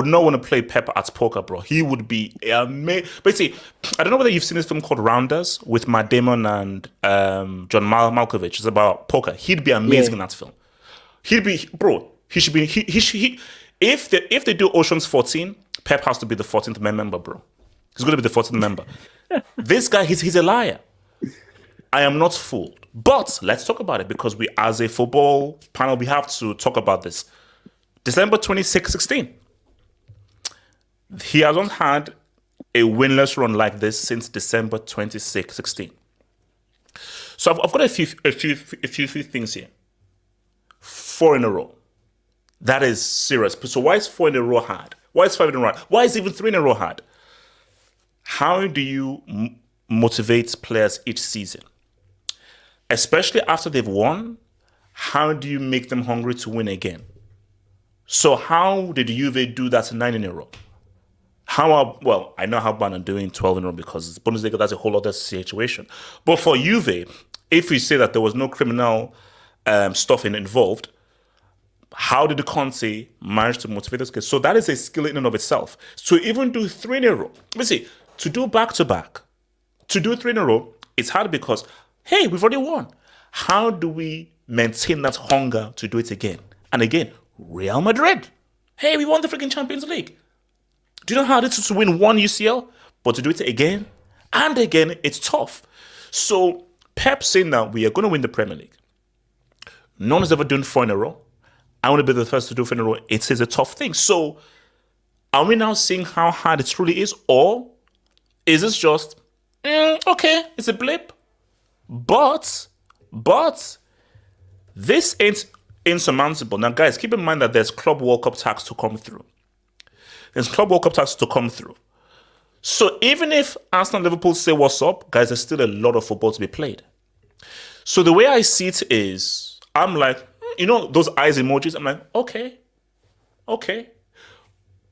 not want to play Pep at poker, bro. He would be amazing. Basically, I don't know whether you've seen this film called Rounders with Matt Damon and John Malkovich. It's about poker. He'd be amazing in that film. He'd be, bro. He should be. He if they do Ocean's 14, Pep has to be the 14th member, bro. He's going to be the 14th member. This guy, he's a liar. I am not fooled. But let's talk about it because we, as a football panel, we have to talk about this. December 26-16. He hasn't had a winless run like this since December 26-16. So I've got a few things here. 4 in a row. That is serious. So why is 4 in a row hard? Why is 5 in a row hard? Why is even 3 in a row hard? How do you motivate players each season? Especially after they've won, how do you make them hungry to win again? So how did Juve do that 9 in a row? Well, I know how Bayern are doing 12 in a row because it's Bundesliga, that's a whole other situation. But for Juve, if we say that there was no criminal stuff involved, how did the Conte manage to motivate those kids? So that is a skill in and of itself. So even do 3 in a row. Let's see, to do back-to-back, to do 3 in a row, it's hard because, hey, we've already won. How do we maintain that hunger to do it again? And again, Real Madrid. Hey, we won the freaking Champions League. Do you know how it is to win one UCL, but to do it again and again, it's tough. So Pep saying that we are going to win the Premier League. No one's ever done 4 in a row. I want to be the first to do 4 in a row. It is a tough thing. So are we now seeing how hard it truly is, or is this just okay? It's a blip, but this ain't insurmountable. Now, guys, keep in mind that there's Club World Cup tax to come through. So even if Arsenal and Liverpool say what's up, guys, there's still a lot of football to be played. So the way I see it is, I'm like, those eyes emojis, I'm like, okay.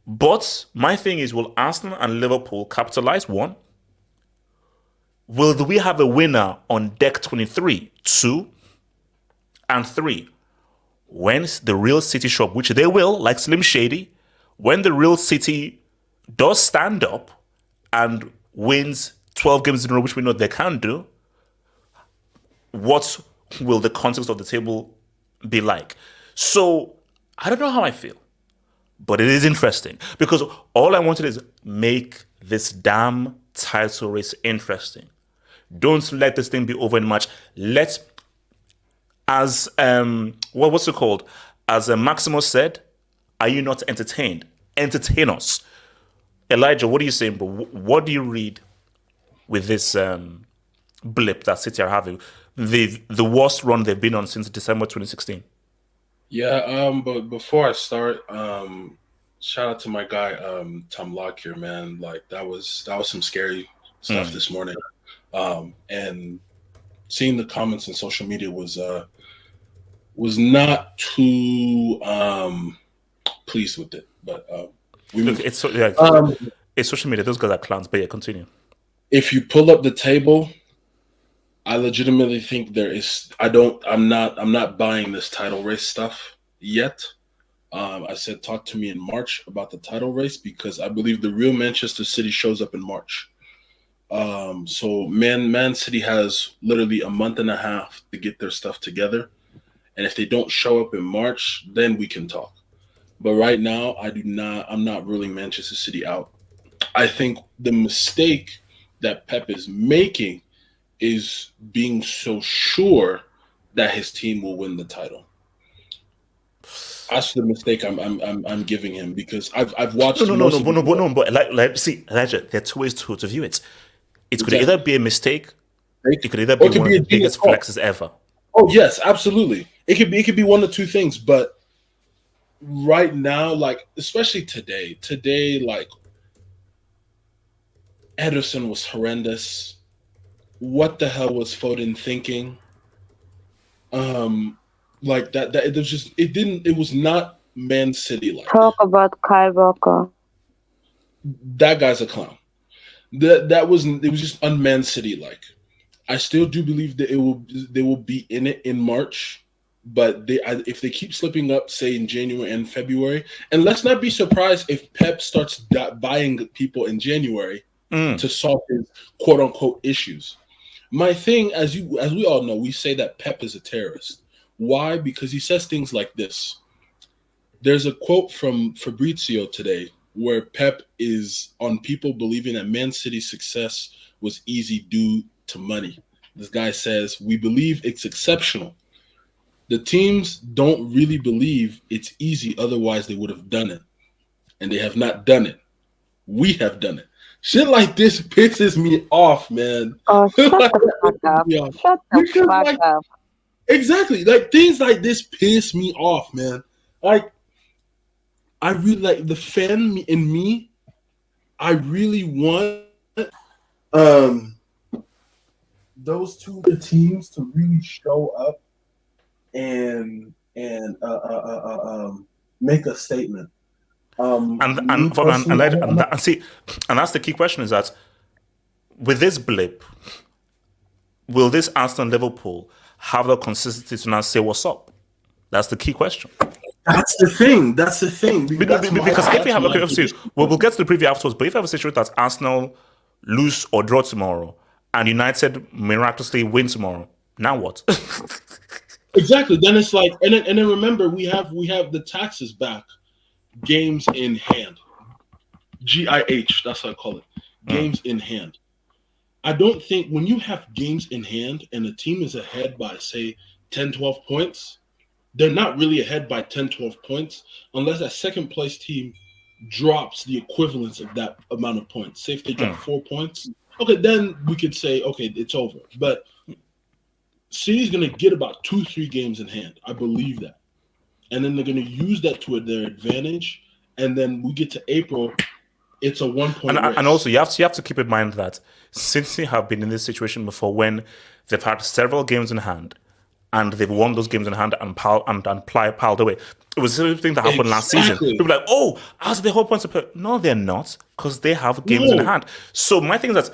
But my thing is, will Arsenal and Liverpool capitalize? 1. Will we have a winner on deck 23? 2. And 3. When's the real City shop, which they will, like Slim Shady, when the real City does stand up and wins 12 games in a row, which we know they can do, what will the context of the table be like? So I don't know how I feel, but it is interesting because all I wanted is make this damn title race interesting. Don't let this thing be over in March. As what's it called? As Maximus said, are you not entertained? Entertain us. Elijah, what are you saying, bro? What do you read with this blip that City are having? The worst run they've been on since December 2016. Yeah, but before I start, shout out to my guy Tom Locke here, man. Like that was some scary stuff this morning. And seeing the comments on social media was not too pleased with it. But it's social media. Those guys are clowns. But yeah, continue. If you pull up the table, I legitimately think there is. I'm not buying this title race stuff yet. I said talk to me in March about the title race because I believe the real Manchester City shows up in March. So Man City has literally a month and a half to get their stuff together, and if they don't show up in March, then we can talk. But right now, I'm not ruling Manchester City out. I think the mistake that Pep is making is being so sure that his team will win the title. That's the mistake I'm giving him because I've watched. No. But see, Elijah, there are 2 ways to view it. It could either be a mistake. It could either be one of the biggest flexes ever. Oh yes, absolutely. It could be one of 2 things. But right now, like especially today, like Ederson was horrendous. What the hell was Foden thinking? Like that it was just it was not Man City like. Talk about Kyle Walker. That guy's a clown. It was just un-Man City like. I still do believe that they will be in it in March, but if they keep slipping up, say in January and February, and let's not be surprised if Pep starts buying people in January to solve his quote unquote issues. My thing, as we all know, we say that Pep is a terrorist. Why? Because he says things like this. There's a quote from Fabrizio today where Pep is on people believing that Man City's success was easy due to money. This guy says, we believe it's exceptional. The teams don't really believe it's easy, otherwise they would have done it. And they have not done it. We have done it. Shit like this pisses me off, man. Oh, shut the fuck up. Shut the fuck up. Exactly. Like, things like this piss me off, man. Like, I really, like, the fan in me, I really want those 2 teams to really show up and make a statement. And that's the key question is that with this blip, will this Arsenal Liverpool have the consistency to now say what's up? That's the key question. That's the thing. Because if we have we'll get to the preview afterwards, but if you have a situation that Arsenal lose or draw tomorrow and United miraculously win tomorrow, now what? Exactly. Then it's like, and then remember we have the taxes back, games in hand. GIH, that's how I call it. Games in hand. I don't think when you have games in hand and the team is ahead by, say, 10, 12 points, they're not really ahead by 10, 12 points unless that second place team drops the equivalence of that amount of points. Say if they drop 4 points, okay, then we could say, okay, it's over. But City's going to get about 2-3 games in hand. I believe that. And then they're going to use that to their advantage. And then we get to April, it's a 1 point race. And also, you have to keep in mind that City have been in this situation before when they've had several games in hand and they've won those games in hand and piled away. It was the same thing that happened last season. People were like, oh, how did they hold points? No, they're not, because they have games in hand. So my thing is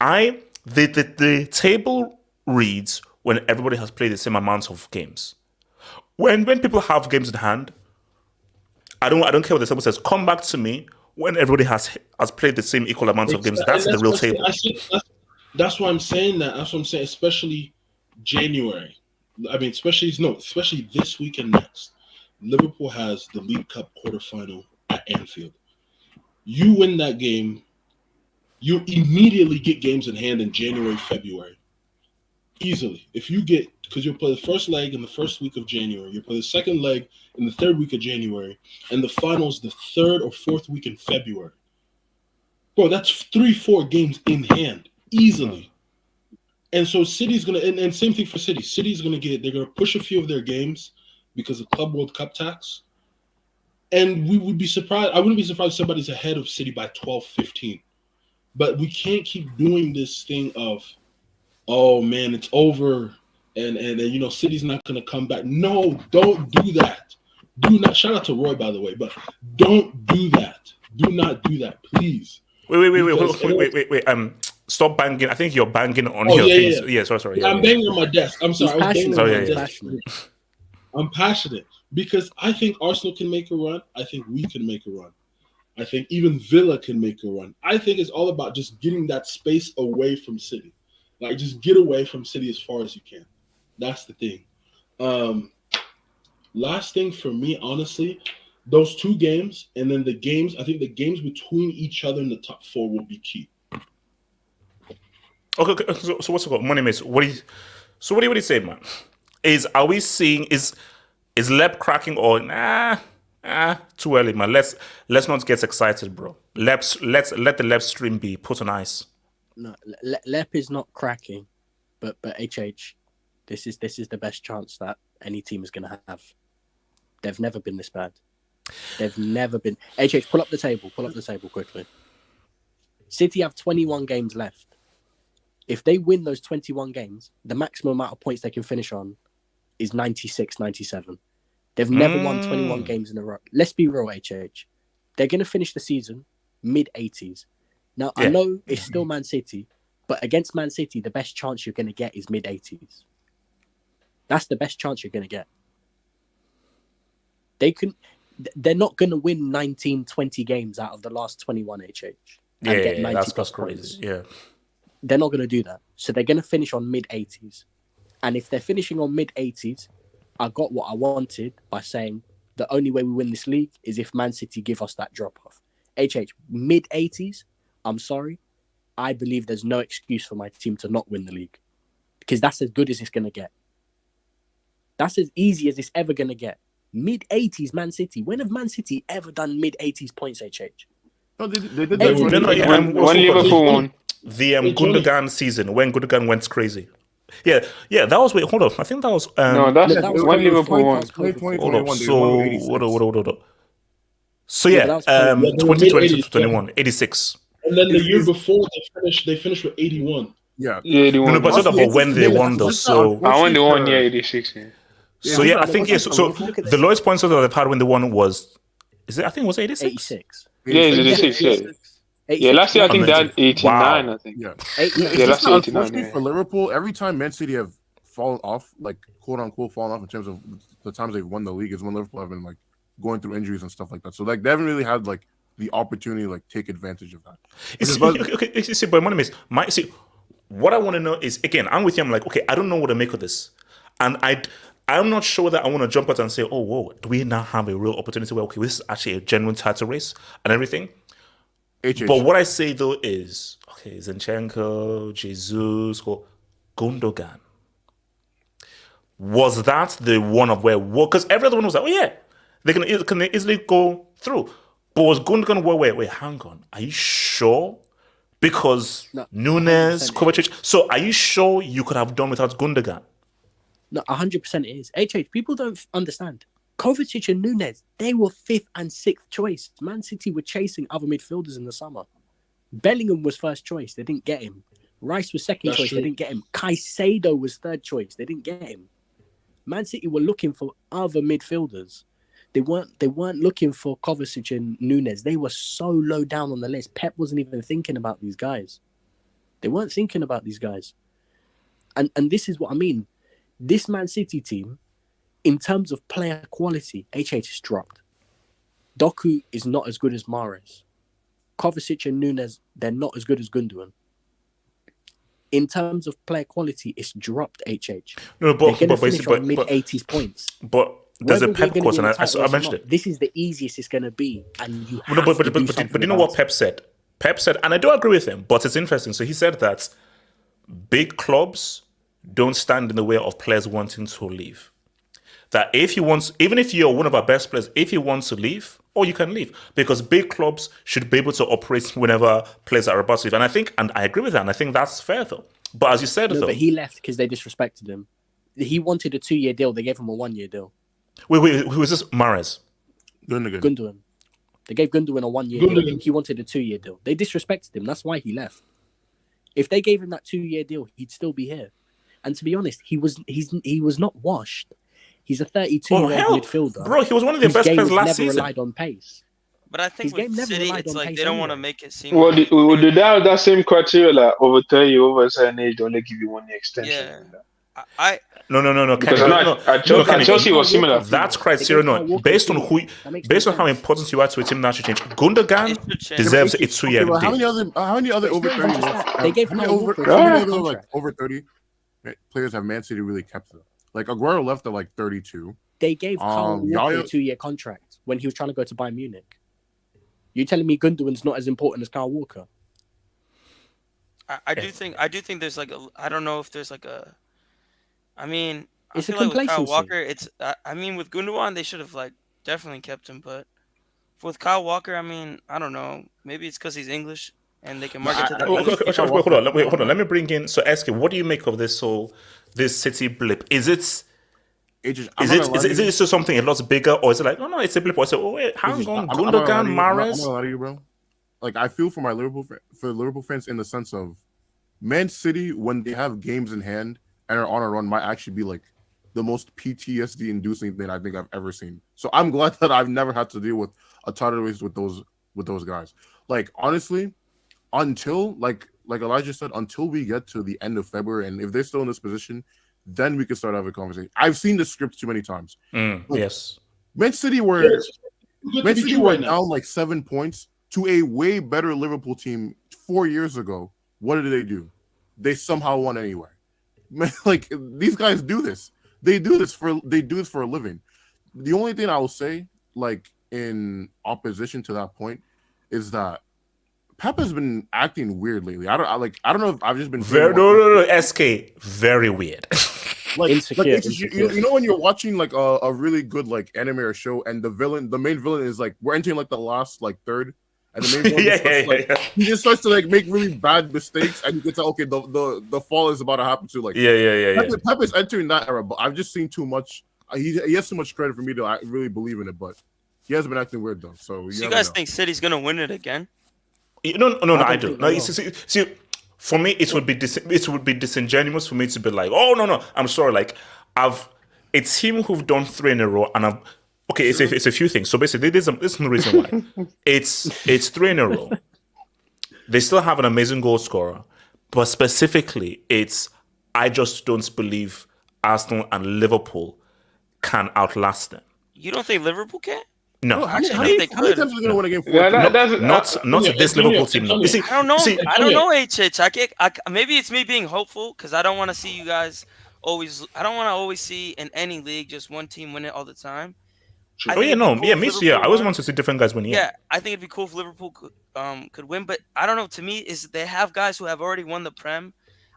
that the table reads when everybody has played the same amount of games. When people have games in hand, I don't care what the table says. Come back to me when everybody has played the same equal amount of games. That's the real table. That's why I'm saying that. That's what I'm saying, especially January. I mean, especially this week and next. Liverpool has the League Cup quarterfinal at Anfield. You win that game, you immediately get games in hand in January, February. Easily. If you get, because you'll play the first leg in the first week of January, you'll play the second leg in the third week of January, and the finals the third or fourth week in February. Bro, that's 3-4 games in hand, easily. And so City's going to, and same thing for City. City's going to they're going to push a few of their games because of Club World Cup tax. And we would be surprised. I wouldn't be surprised if somebody's ahead of City by 12, 15. But we can't keep doing this thing of, oh man, it's over. And you know, City's not going to come back. No, don't do that. Do not. Shout out to Roy, by the way, but don't do that. Do not do that, please. Wait. Stop banging. I think you're banging on your things. Yeah, sorry. I'm banging on my desk. I'm sorry. Passionate. I'm passionate because I think Arsenal can make a run. I think we can make a run. I think even Villa can make a run. I think it's all about just getting that space away from City. Like, just get away from City as far as you can. That's the thing. Last thing for me, honestly, those two games, and then the games, I think the games between each other in the top four will be key. Okay. So what's it called? Money Mace. What do you say, man? Are we seeing is Lep cracking or too early, man? Let's not get excited, bro. Let's let the Lep stream be put on ice. No, Lep is not cracking, but HH, this is the best chance that any team is going to have. They've never been this bad. They've never been. HH, pull up the table quickly. City have 21 games left. If they win those 21 games, the maximum amount of points they can finish on is 96, 97. They've never won 21 games in a row. Let's be real, HH. They're going to finish the season mid-80s. Now, I know it's still Man City, but against Man City, the best chance you're going to get is mid-80s. That's the best chance you're going to get. They're not going to win 19, 20 games out of the last 21, HH. And get 90 plus crazy. Points. Yeah. They're not going to do that. So they're going to finish on mid-80s. And if they're finishing on mid-80s, I got what I wanted by saying the only way we win this league is if Man City give us that drop-off. HH, mid-80s, I'm sorry, I believe there's no excuse for my team to not win the league. Because that's as good as it's going to get. That's as easy as it's ever going to get. Mid-80s Man City. When have Man City ever done mid-80s points, HH? No, they did that when Liverpool won. The Gundogan season, when Gundogan went crazy. Yeah, that was, hold on. I think that was... that was when Liverpool won. Hold on. So, 2020 to 21, 86. And then the year before, they finished with 81. Yeah, 81. No, but it's not about when they won, though. So, when they won, 86. Yeah. So, I think, so the lowest points that they've had when they won was... I think it was 86? 86. Yeah, 86, yeah. Yeah, last year I think they had 89. Wow. I think. Yeah, last year 89. Yeah. For Liverpool, every time Man City have fallen off, like quote unquote fallen off in terms of the times they've won the league, is when Liverpool have been like going through injuries and stuff like that. So like they haven't really had like the opportunity to like take advantage of that. But money is what I want to know is, again, I'm with you. I'm like, okay, I don't know what to make of this, and I'm not sure that I want to jump out and say, oh, whoa, do we now have a real opportunity where, okay, this is actually a genuine title race and everything? But what I say though is, okay, Zinchenko, Jesus, or Gundogan. Was that the one of where? Because every other one was like, oh yeah, they can easily go through. But was Gundogan wait, hang on. Are you sure? Because Nunes, Kovacic. So are you sure you could have done without Gundogan? No, 100% it is. HH, people don't understand. Kovacic and Nunes, they were 5th and 6th choice. Man City were chasing other midfielders in the summer. Bellingham was first choice. They didn't get him. Rice was second choice. They didn't get him. Caicedo was third choice. They didn't get him. Man City were looking for other midfielders. They weren't looking for Kovacic and Nunes. They were so low down on the list. Pep wasn't even thinking about these guys. They weren't thinking about these guys. And this is what I mean. This Man City team, in terms of player quality, HH is dropped. Doku is not as good as Mahrez. Kovacic and Nunes, they're not as good as Gundogan. In terms of player quality, it's dropped, HH. No, but mid-80s points. But there's a Pep quote, and I mentioned it. This is the easiest it's going to be, and you have to do something. But you know what Pep said? Pep said, and I do agree with him, but it's interesting. So he said that big clubs don't stand in the way of players wanting to leave. That if he wants, even if you're one of our best players, if he wants to leave, you can leave. Because big clubs should be able to operate whenever players are about to leave. And I agree with that, and I think that's fair though. But as you said, but he left because they disrespected him. He wanted a 2-year deal. They gave him a 1-year deal. Wait, who is this? Mahrez? Gundogan. They gave Gundogan a 1-year deal. He wanted a 2-year deal. They disrespected him. That's why he left. If they gave him that 2-year deal, he'd still be here. And to be honest, he was not washed. He's a 32-year-old midfielder. Bro, he was one of the best players last season. Never relied on pace. But I think with City, it's like they don't want to make it seem. Well, do they have that same criteria, like over 30, over a certain age, don't they give you 1-year extension? Yeah. No. Because at Chelsea was similar. That's criteria. No, based on how important you are to a team, that should change. Gundogan deserves a 2-year deal. How many other over 30? They gave him over 30 players have Man City really kept them? Like Aguero left at like 32. They gave Kyle Walker a 2-year contract when he was trying to go to Bayern Munich. You telling me Gundogan's not as important as Kyle Walker? I do think there's like a. I don't know if there's like a. I mean, it's I feel like with Kyle Walker, it's. I mean, with Gundogan, they should have like definitely kept him, but with Kyle Walker, I mean, I don't know. Maybe it's because he's English and they can market to that. Hold on. Let me bring in. So, SK, what do you make of this this City blip? Is it something a lot bigger, or is it like, no, it's a blip? Or so, wait, hang on, Gundogan, Mahrez. I'm not lie to you, bro. Like, I feel for Liverpool fans in the sense of Man City, when they have games in hand and are on a run, might actually be like the most PTSD-inducing thing I think I've ever seen. So I'm glad that I've never had to deal with a ton of ways with those guys. Like, honestly, until like Elijah said, until we get to the end of February, and if they're still in this position, then we can start having a conversation. I've seen the script too many times. Yes. Man City were down like 7 points to a way better Liverpool team 4 years ago. What did they do? They somehow won anyway. Like, these guys do this. They do this for a living. The only thing I will say, like, in opposition to that point, is that Pep has been acting weird lately. I don't know if I've just been no, SK, very weird. Insecure. You know when you're watching like a really good like anime or show, and the main villain is like, we're entering like the last like third, and the main one he just starts to like make really bad mistakes, and you can tell, okay, the fall is about to happen to like Pep is entering that era, but I've just seen too much. He has too much credit for me to really believe in it, but he has been acting weird though. So you guys think City's gonna win it again? No, I do. No, see, for me, it would be disingenuous for me to be like, oh no, I'm sorry. Like, a team who've done 3 in a row, and it's a few things. So basically, this is the reason why it's 3 in a row. They still have an amazing goal scorer, but specifically, I just don't believe Arsenal and Liverpool can outlast them. You don't think Liverpool can? No, actually, they could. Not this Liverpool team. No. I don't know. I don't know, HH. Maybe it's me being hopeful because I don't want to see you guys always. I don't want to always see in any league just one team win it all the time. I Oh think yeah, it'd be no, cool yeah, if me too. Yeah, Liverpool I always won. want to see different guys win. Yeah, Yeah, I think it'd be cool if Liverpool could win, but I don't know. To me, is they have guys who have already won the Prem.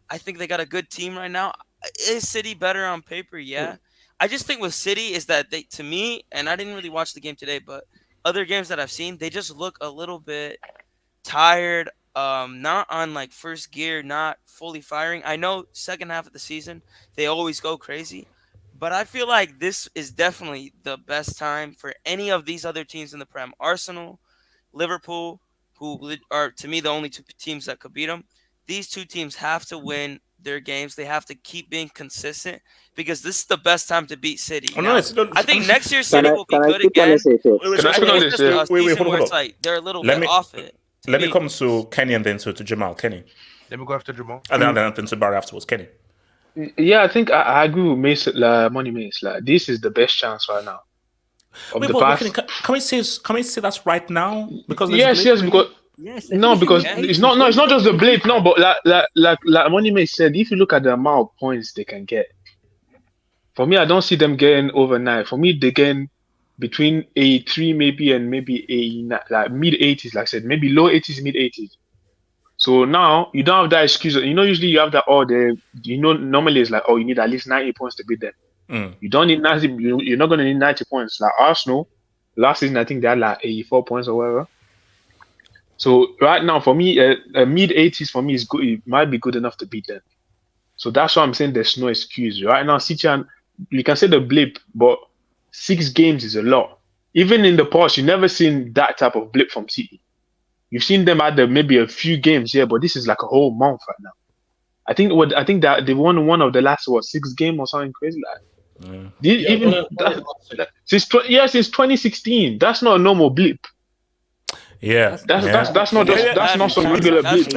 I think they got a good team right now. Is City better on paper? Yeah. I just think with City is that they, to me, and I didn't really watch the game today, but other games that I've seen, they just look a little bit tired. Not on like first gear, not fully firing. I know second half of the season they always go crazy, but I feel like this is definitely the best time for any of these other teams in the Prem. Arsenal, Liverpool, who are to me the only two teams that could beat them. These two teams have to win their games. They have to keep being consistent because this is the best time to beat City. Oh no, Now, it's not. I think next year Can City I will be can I good speak on again. this, H? Wait, Can I I speak think on it's this? just a wait, season hold where on. it's like they're a little Let bit me off it. To let me me. come to Kenny and then to Jamal. Kenny, Let me go after Jamal. and then to Barry afterwards. Kenny. Yeah, I think I agree with Mace, Money Mace. Like, this is the best chance right now of Wait, the but Kenny, past. can we say that's right now because there's Yes, blip yes, remaining? because Yes, they're no, finishing because in it's 80s. not. No, it's not just the They're blip. No, fine. but like Money Mace said, if you look at the amount of points they can get, for me, I don't see them getting overnight. For me, they getting between 83 maybe and maybe 89, like mid 80s. Like I said, maybe low 80s, mid 80s. So now you don't have that excuse. You know, usually you have that. Oh, normally it's like, oh, you need at least 90 points to beat them. Mm. You don't need 90. You're not going to need 90 points. Like Arsenal, last season I think they had like 84 points or whatever. So right now, for me, mid 80s for me is good. It might be good enough to beat them. So that's why I'm saying there's no excuse. Right now, City, and you can say the blip, but 6 games is a lot. Even in the past, you never seen that type of blip from City. You've seen them at maybe a few games here, but this is like a whole month right now. I think that they won one of the last 6 game or something crazy like. Yeah, Even since 2016, that's not a normal blip. Yeah, That's not some regular blip.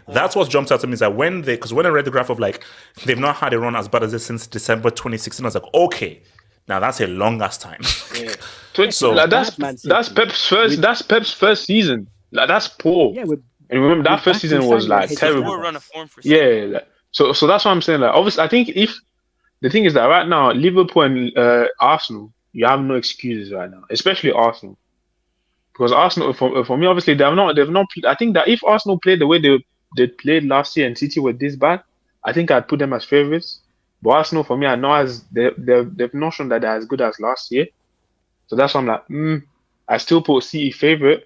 That's what jumped out to me is that when I read the graph of like they've not had a run as bad as this since December 2016, I was like, okay, now that's a long ass time. So like, that's Pep's first season. Like, that's poor. Yeah, and remember that first season was like terrible. Yeah, like, so that's what I'm saying. Like, obviously, I think if the thing is that right now Liverpool and Arsenal, you have no excuses right now, especially Arsenal. Because Arsenal, for me, obviously, they've not. I think that if Arsenal played the way they played last year and City were this bad, I think I'd put them as favourites. But Arsenal, for me, I know they've not shown that they're as good as last year. So that's why I'm like, I still put City favourite.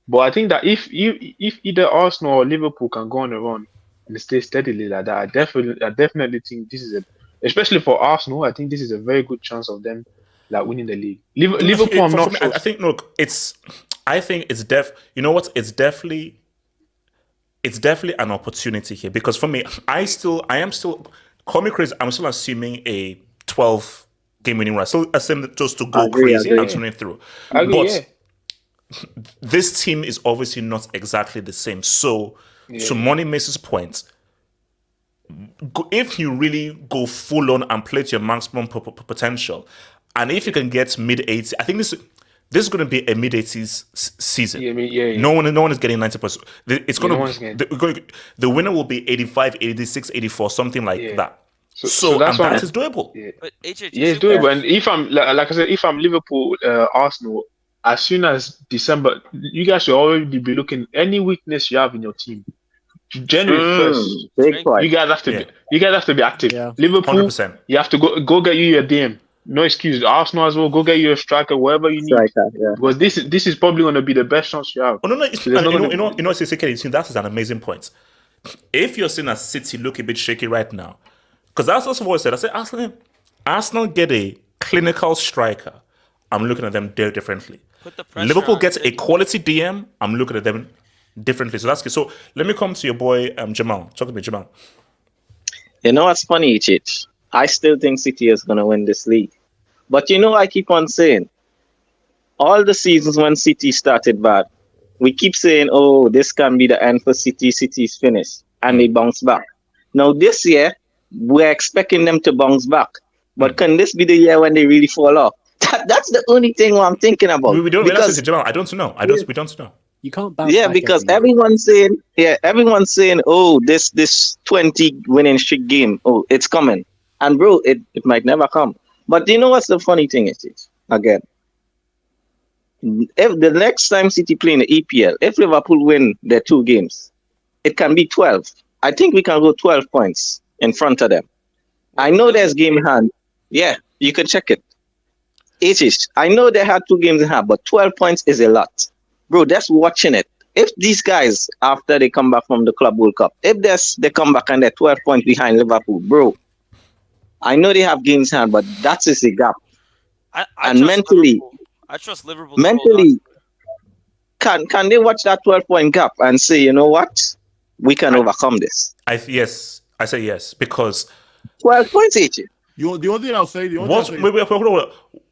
But I think that if either Arsenal or Liverpool can go on a run and stay steadily like that, I definitely think this is especially for Arsenal, I think this is a very good chance of them like winning the league. Liverpool, I'm not sure. I think you know what? It's definitely an opportunity here because for me, I am still call me crazy. I'm still assuming a 12 game winning run. So assume just to go crazy and turn it through. But this team is obviously not exactly the same. So to Money Mace's point, if you really go full on and play to your maximum potential, and if you can get mid 80s, I think this is going to be a mid 80s season. Yeah. No one is getting 90 points. It's going to the winner will be 85, 86, 84, something like that. So that's and that is doable. Yeah, but it's doable. And if I'm like I said, if I'm Liverpool, Arsenal, as soon as December, you guys should already be looking any weakness you have in your team. January 1st, you guys have to be active. Yeah. Liverpool, 100%. You have to go get you your DM. No excuse. Arsenal as well. Go get you a striker, whatever you need. Because this is probably going to be the best chance you have. Oh, no. You know, that is an amazing point. If you're seeing a City look a bit shaky right now, because that's also what I said. I said, Arsenal get a clinical striker. I'm looking at them differently. Liverpool gets a quality DM. I'm looking at them differently. So that's good. So let me come to your boy Jamal. Talk to me, Jamal. You know what's funny, Chich? I still think City is going to win this league. But you know, I keep on saying, all the seasons when City started bad, we keep saying, oh, this can be the end for City. City's finished. And they bounce back. Now this year, we're expecting them to bounce back. But can this be the year when they really fall off? That's the only thing I'm thinking about. We don't know. Jamal, I don't know. We don't know. You can't bounce back because everyone's saying, oh, this 20 winning streak game, oh, it's coming. And bro, it might never come. But you know what's the funny thing is? Again, if the next time City play in the EPL, if Liverpool win their 2 games, it can be 12. I think we can go 12 points in front of them. I know there's game in hand. Yeah, you can check it. I know they had 2 games in hand, but 12 points is a lot. Bro, that's watching it. If these guys, after they come back from the Club World Cup, if they come back and they're 12 points behind Liverpool, bro, I know they have games in hand, but that is the gap. And mentally, I trust Liverpool. Mentally, can they watch that 12-point gap and say, you know what, we can overcome this? Yes, I say yes because 12 points, AJ. The only thing I'll say, wait,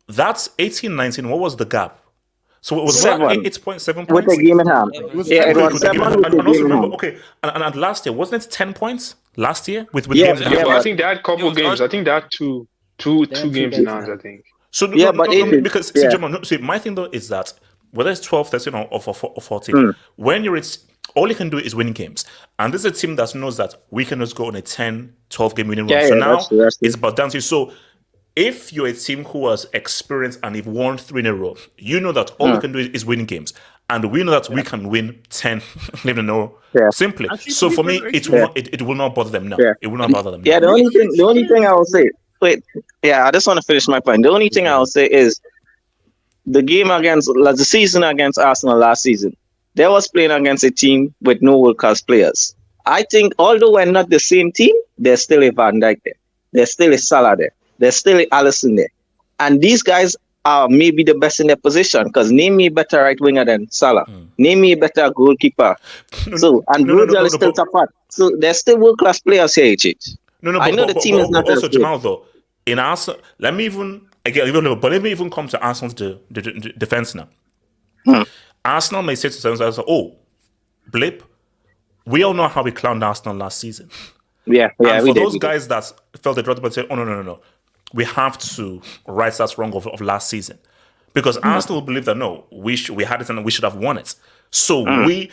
that's 18-19. What was the gap? So it was 8.7 points with a game in hand. It was 7 with the game in hand. Okay, and last year wasn't it 10 points last year with games? Yeah, I think they had a couple games. I think they had two games in hand. I think. So because my thing though is that whether it's 12, 13, or 14, when you're all you can do is win games. And this is a team that knows that we can just go on a 10, 12 game winning run. So now it's about dancing. So if you're a team who has experience and you've won 3 in a row, you know that all we can do is winning games. And we know that we can win 10 in a row simply. Actually, so for me, it will not bother them now. It will not bother them now. Yeah, the only thing I will say, I just want to finish my point. The only thing I will say is the season against Arsenal last season, they was playing against a team with no world-class players. I think although we're not the same team, there's still a Van Dijk there. There's still a Salah there. There's still a Alisson there. And these guys are maybe the best in their position because name me a better right winger than Salah. Name me a better goalkeeper. Virgil is still top part. So there's still world-class players here, HH. I know the team is not also Jamal though. In Arsenal, let me even come to Arsenal's defense now. Arsenal may say to themselves, "Oh, blip." We all know how we clowned Arsenal last season. And for those guys that felt the drop but said, "Oh no, we have to right that wrong of last season," because Arsenal believe that we had it and we should have won it. So we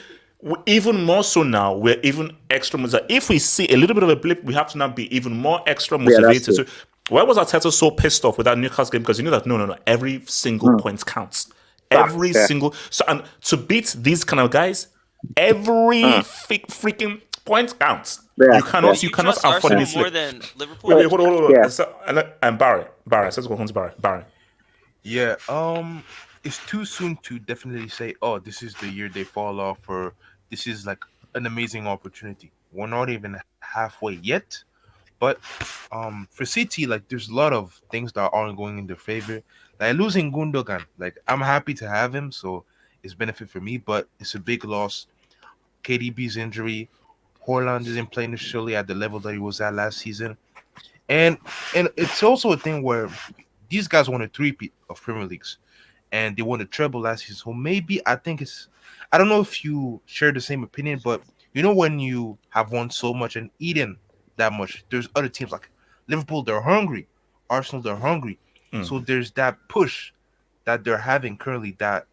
even more so now, we're even extra motivated. If we see a little bit of a blip, we have to now be even more extra motivated. So why was Arteta so pissed off with that Newcastle game? Because you know that no, every single point counts. Every single and to beat these kind of guys, every freaking point counts. You cannot afford any slip. More than Liverpool. Wait, hold on. And Barry, let's go home to Barry. Yeah, it's too soon to definitely say, oh, this is the year they fall off, or this is like an amazing opportunity. We're not even halfway yet. But for City, like there's a lot of things that aren't going in their favor. Like losing Gundogan, like I'm happy to have him, so it's benefit for me, but it's a big loss. KDB's injury, Haaland isn't playing necessarily at the level that he was at last season. And it's also a thing where these guys won a three-peat of Premier Leagues and they won a treble last season. So maybe I don't know if you share the same opinion, but you know when you have won so much and eaten that much, there's other teams like Liverpool, they're hungry. Arsenal, they're hungry. So there's that push that they're having currently that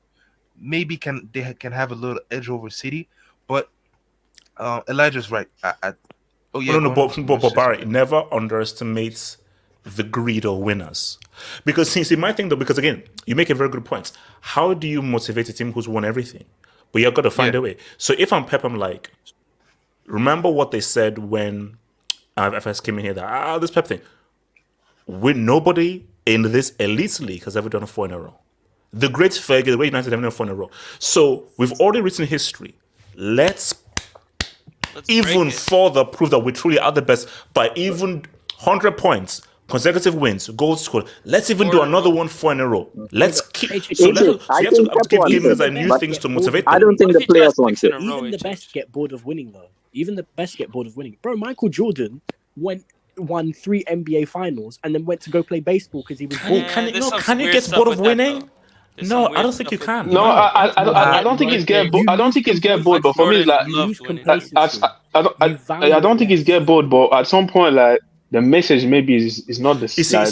maybe can have a little edge over City. But Elijah's right. But Barry, never underestimates the greed of winners. Because see my thing though, because again, you make a very good point. How do you motivate a team who's won everything? But you've got to find a way. So if I'm Pep, I'm like, remember what they said when FS came in here, that this Pep thing. Nobody in this elite league has ever done 4 in a row. The great Fergie, the great United have done 4 in a row. So we've already written history. Let's even further prove that we truly are the best by even 100 points, consecutive wins, goals scored. Let's even do another 4 in a row. Let's keep. So you have to give us new things to motivate them. I don't think the players want it. Even the best get bored of winning, though. Even the best get bored of winning. Bro, Michael Jordan won 3 NBA finals and then went to go play baseball because he was bored. Can you get bored of winning? No, I don't think you can. No, I don't think he's get bored. I don't think he's get bored. But for me, like, I don't think he's get bored. But at some point, like, the message maybe is not the same.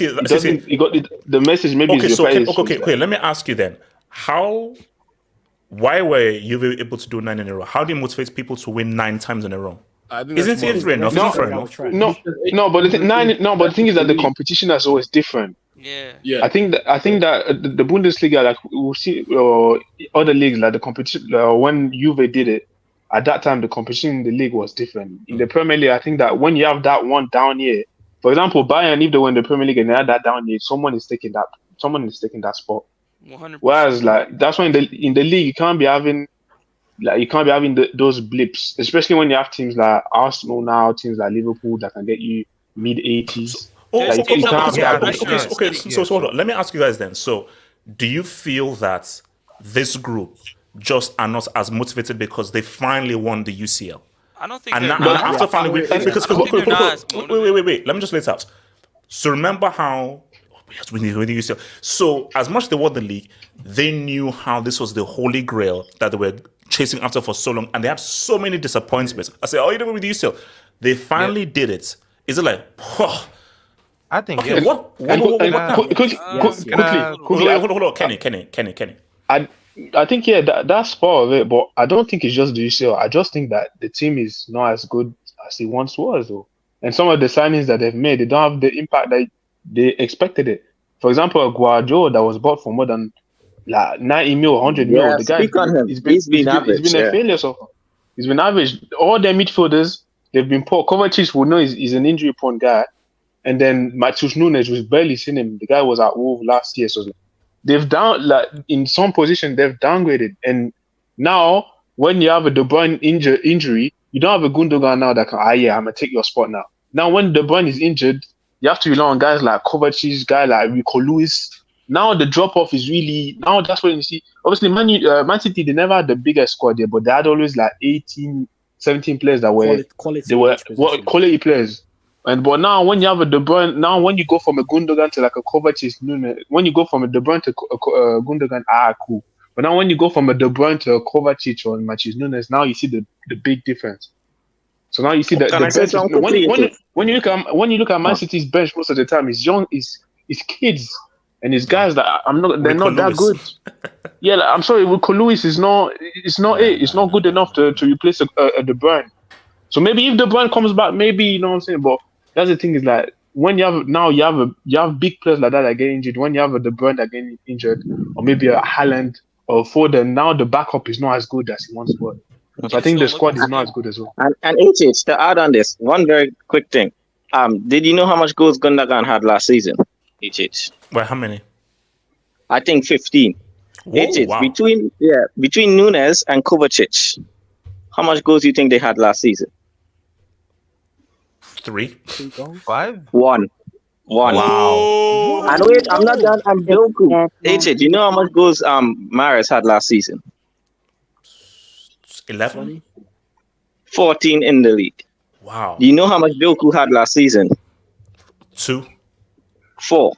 The message maybe is your players. Okay. Let me ask you then. Why were you able to do 9 in a row? How do you motivate people to win 9 times in a row? Isn't it fair enough? No, but the thing is that the competition is always different. Yeah. I think that the Bundesliga, like we'll see, other leagues like the competition when Juve did it. At that time, the competition in the league was different. In the Premier League, I think that when you have that one down year, for example, Bayern, if they were in the Premier League and they had that down year, someone is taking that spot. 100%. Whereas, like that's why in the league you can't be having those blips, especially when you have teams like Arsenal now, teams like Liverpool that can get you mid 80s. You can't have that blip. So hold on. Let me ask you guys then. So, do you feel that this group just are not as motivated because they finally won the UCL? I don't think And they're now, not. after finally because wait. Let me just lay it out. So remember how we need the UCL. So as much as they won the league, they knew how this was the holy grail that they were chasing after for so long, and they had so many disappointments. I said, "Oh, you didn't win the UCL." They finally did it. Is it like, oh, I think okay, yes. what Quickly, hold on, Kenny. I think that's part of it, but I don't think it's just the UCL. I just think that the team is not as good as it once was, though. And some of the signings that they've made, they don't have the impact that they expected it. For example, Guardiola that was bought for more than like 90 mil, 100 mil. The guy, speak on him. He's been average. He's been a failure so far. He's been average. All their midfielders, they've been poor. Kovacic, we know he's an injury-prone guy. And then Matheus Nunes, was barely seen him. The guy was at Wolves last year, so they've in some position they've downgraded. And now when you have a De Bruyne injury, you don't have a Gundogan now that can I'm gonna take your spot now. Now when De Bruyne is injured, you have to rely on guys like Kovacic, guy like Rico Lewis. Now the drop off is really that's when you see. Obviously, Man City, they never had the biggest squad there, but they had always like 18, 17 players that were quality players. But now when you have a De Bruyne, now when you go from a Gundogan to like a Kovacic, when you go from a De Bruyne to a Gundogan, cool. But now when you go from a De Bruyne to a Kovacic or Matheus Nunes, now you see the big difference. So now you see that the bench. When you look at Man City's bench, most of the time is young, is kids, and it's guys that they're not that good. Yeah, like, I'm sorry, Rico Lewis is not. It's not good enough to replace a De Bruyne. So maybe if De Bruyne comes back, maybe you know what I'm saying. But that's the thing is like when you have big players like that that get injured. When you have a De Bruyne that get injured, or maybe a Haaland or Foden, now the backup is not as good as it once was. So I think the squad is not as good as well. And HH, to add on this, one very quick thing. Did you know how much goals Gundogan had last season? HH. Well, how many? I think 15. Whoa, HH, wow. between Nunes and Kovacic, how much goals do you think they had last season? 3. 5? 1. Wow. And wait, I'm not done. I'm joking. HH, do you know how much goals Mahrez had last season? 11. 14 in the league. Wow. Do you know how much Doku had last season? 2. 4.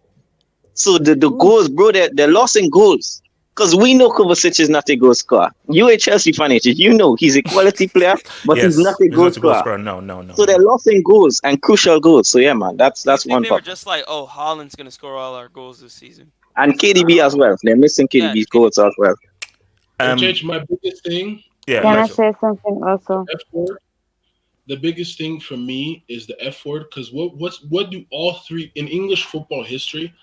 So the goals, bro, they're lost in goals. Because we know Kovacic is not a goal scorer. You a Chelsea fan, you know he's a quality player, but he's not a goal scorer. No. So they're lost in goals and crucial goals. So yeah, man, that's one They part. were just like, oh, Haaland's gonna score all our goals this season. And KDB as well. They're missing KDB's goals as well. My biggest thing. Yeah. Can I say something also? F word. The biggest thing for me is the F word, because what do all three in English football history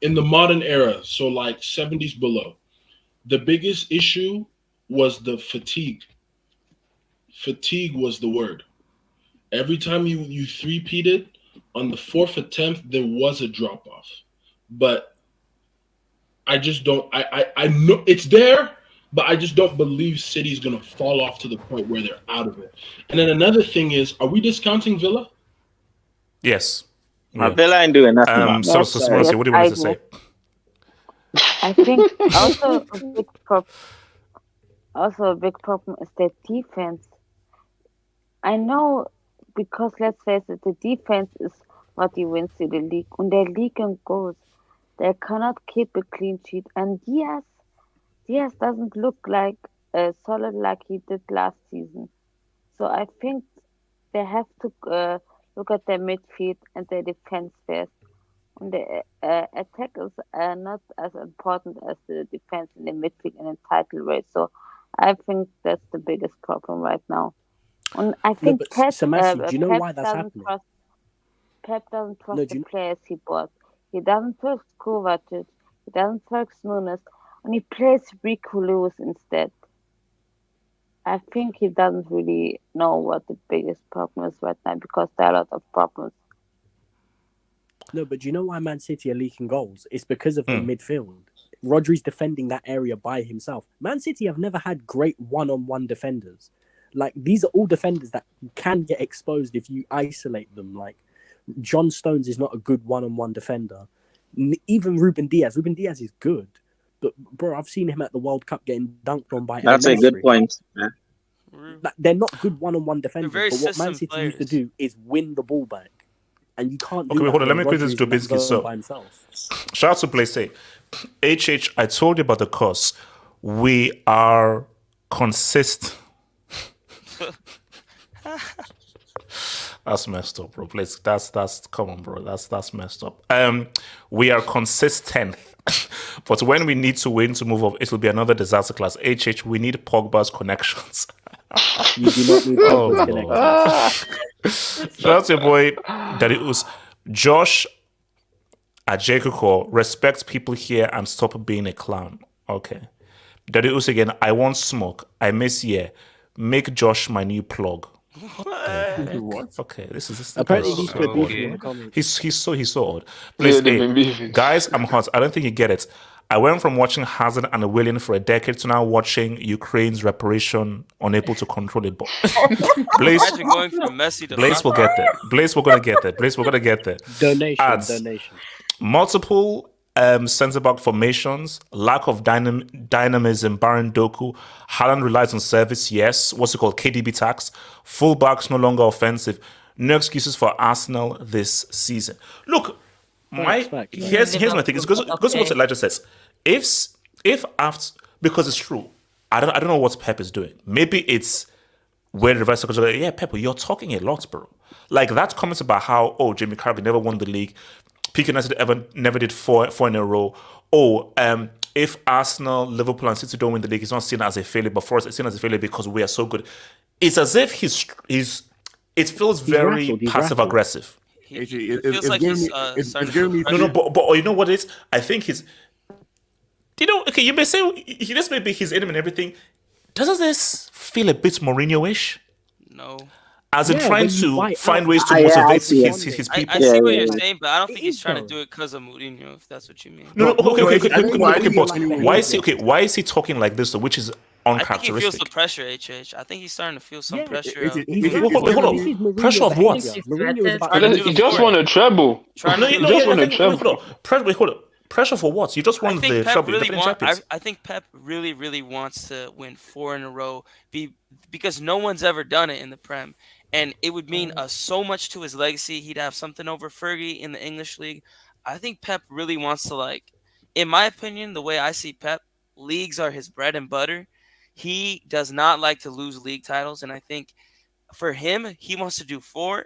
in the modern era, so like 70s below, the biggest issue was the fatigue. Fatigue was the word. Every time you three-peated, on the 4th attempt, there was a drop-off. But I just don't, I know it's there, but I just don't believe City's going to fall off to the point where they're out of it. And then another thing is, are we discounting Villa? Yes. Villa ain't doing nothing. So Marcy, what do you want to say? I think also a big problem is their defense. I know, because let's face it, the defense is what you wins in the league. When their league and goals, they cannot keep a clean sheet. And Diaz doesn't look like solid like he did last season. So I think they have to look at their midfield and their defense first. And the attack is not as important as the defense in the midfield and the title race. So I think that's the biggest problem right now. And I think Samasi, do you know Pep why that's happening? Pep doesn't trust the players he bought. He doesn't fix Kovacic. He doesn't fix Nunes. And he plays Rico Lewis instead. I think he doesn't really know what the biggest problem is right now because there are a lot of problems. No, but do you know why Man City are leaking goals? It's because of the midfield. Rodri's defending that area by himself. Man City have never had great one-on-one defenders. Like, these are all defenders that can get exposed if you isolate them. Like, John Stones is not a good one-on-one defender. Even Ruben Diaz. Ruben Diaz is good. But, bro, I've seen him at the World Cup getting dunked on by That's a good point. Yeah. Like, they're not good one-on-one defenders. very But what Man system City used to players. do is win the ball back. And you can't do Okay, that hold on. Let when me quiz this Rodri's Dubinsky. never So, by himself. shout out to Play HH, I told you about the course. We are consistent. That's messed up, bro. Please, that's come on, bro. That's messed up. We are consistent. But when we need to win to move up, it will be another disaster class. HH, we need Pogba's connections. You do not need Pogba's connections. Shout out to your boy, Darius. Josh Ajekuko, respect people here and stop being a clown. Okay. Darius again, I want smoke. I miss yeah. Make Josh my new plug. What? Okay, this is Apparently this these guy's could so be odd, in the bro. comments. He's so odd. Please, Yeah, they've hey, been beefing. guys, I'm hot. I don't think you get it. I went from watching Hazard and Willian for a decade to now watching Ukraine's reparation, unable to control it. But Blaze, Imagine going from Messi to Blaze will Raphinha. get there. Blaze, we're gonna get there. Blaze, we're gonna get there. Donation. Multiple centre back formations, lack of dynamism. Baron Doku, Haaland relies on service. Yes, what's it called? KDB tax. Fullbacks no longer offensive. No excuses for Arsenal this season. Look, here's my thing. It goes to what Elijah says. If after, because it's true. I don't know what Pep is doing. Maybe it's where the reverse psychology. Like, yeah, Pep, you're talking a lot, bro. Like that comment about how Jamie Carragher never won the league. PK United never did four in a row. If Arsenal, Liverpool, and City don't win the league, it's not seen as a failure, but for us, it's seen as a failure because we are so good. It's as if it feels very passive aggressive. It feels like he's starting to No, but you know what it is? I think he's. Okay, you may say this may be his enemy and everything. Doesn't this feel a bit Mourinho-ish? No. As in trying to find ways to I motivate see his people. I see what you're saying, but I don't think he's trying to do it because of Mourinho, if that's what you mean. No, okay, but why is he talking like this though, which is I think he feels uncharacteristic? the pressure, HH. I think he's starting to feel some pressure. Hold on. Pressure of what? You just want a treble. You just want a treble. Hold on. Pressure for what? You just want the treble. I think Pep really wants to win 4 in a row because no one's ever done it in the Prem. And it would mean so much to his legacy. He'd have something over Fergie in the English league. I think Pep really wants to, in my opinion, the way I see Pep, leagues are his bread and butter. He does not like to lose league titles. And I think for him, he wants to do 4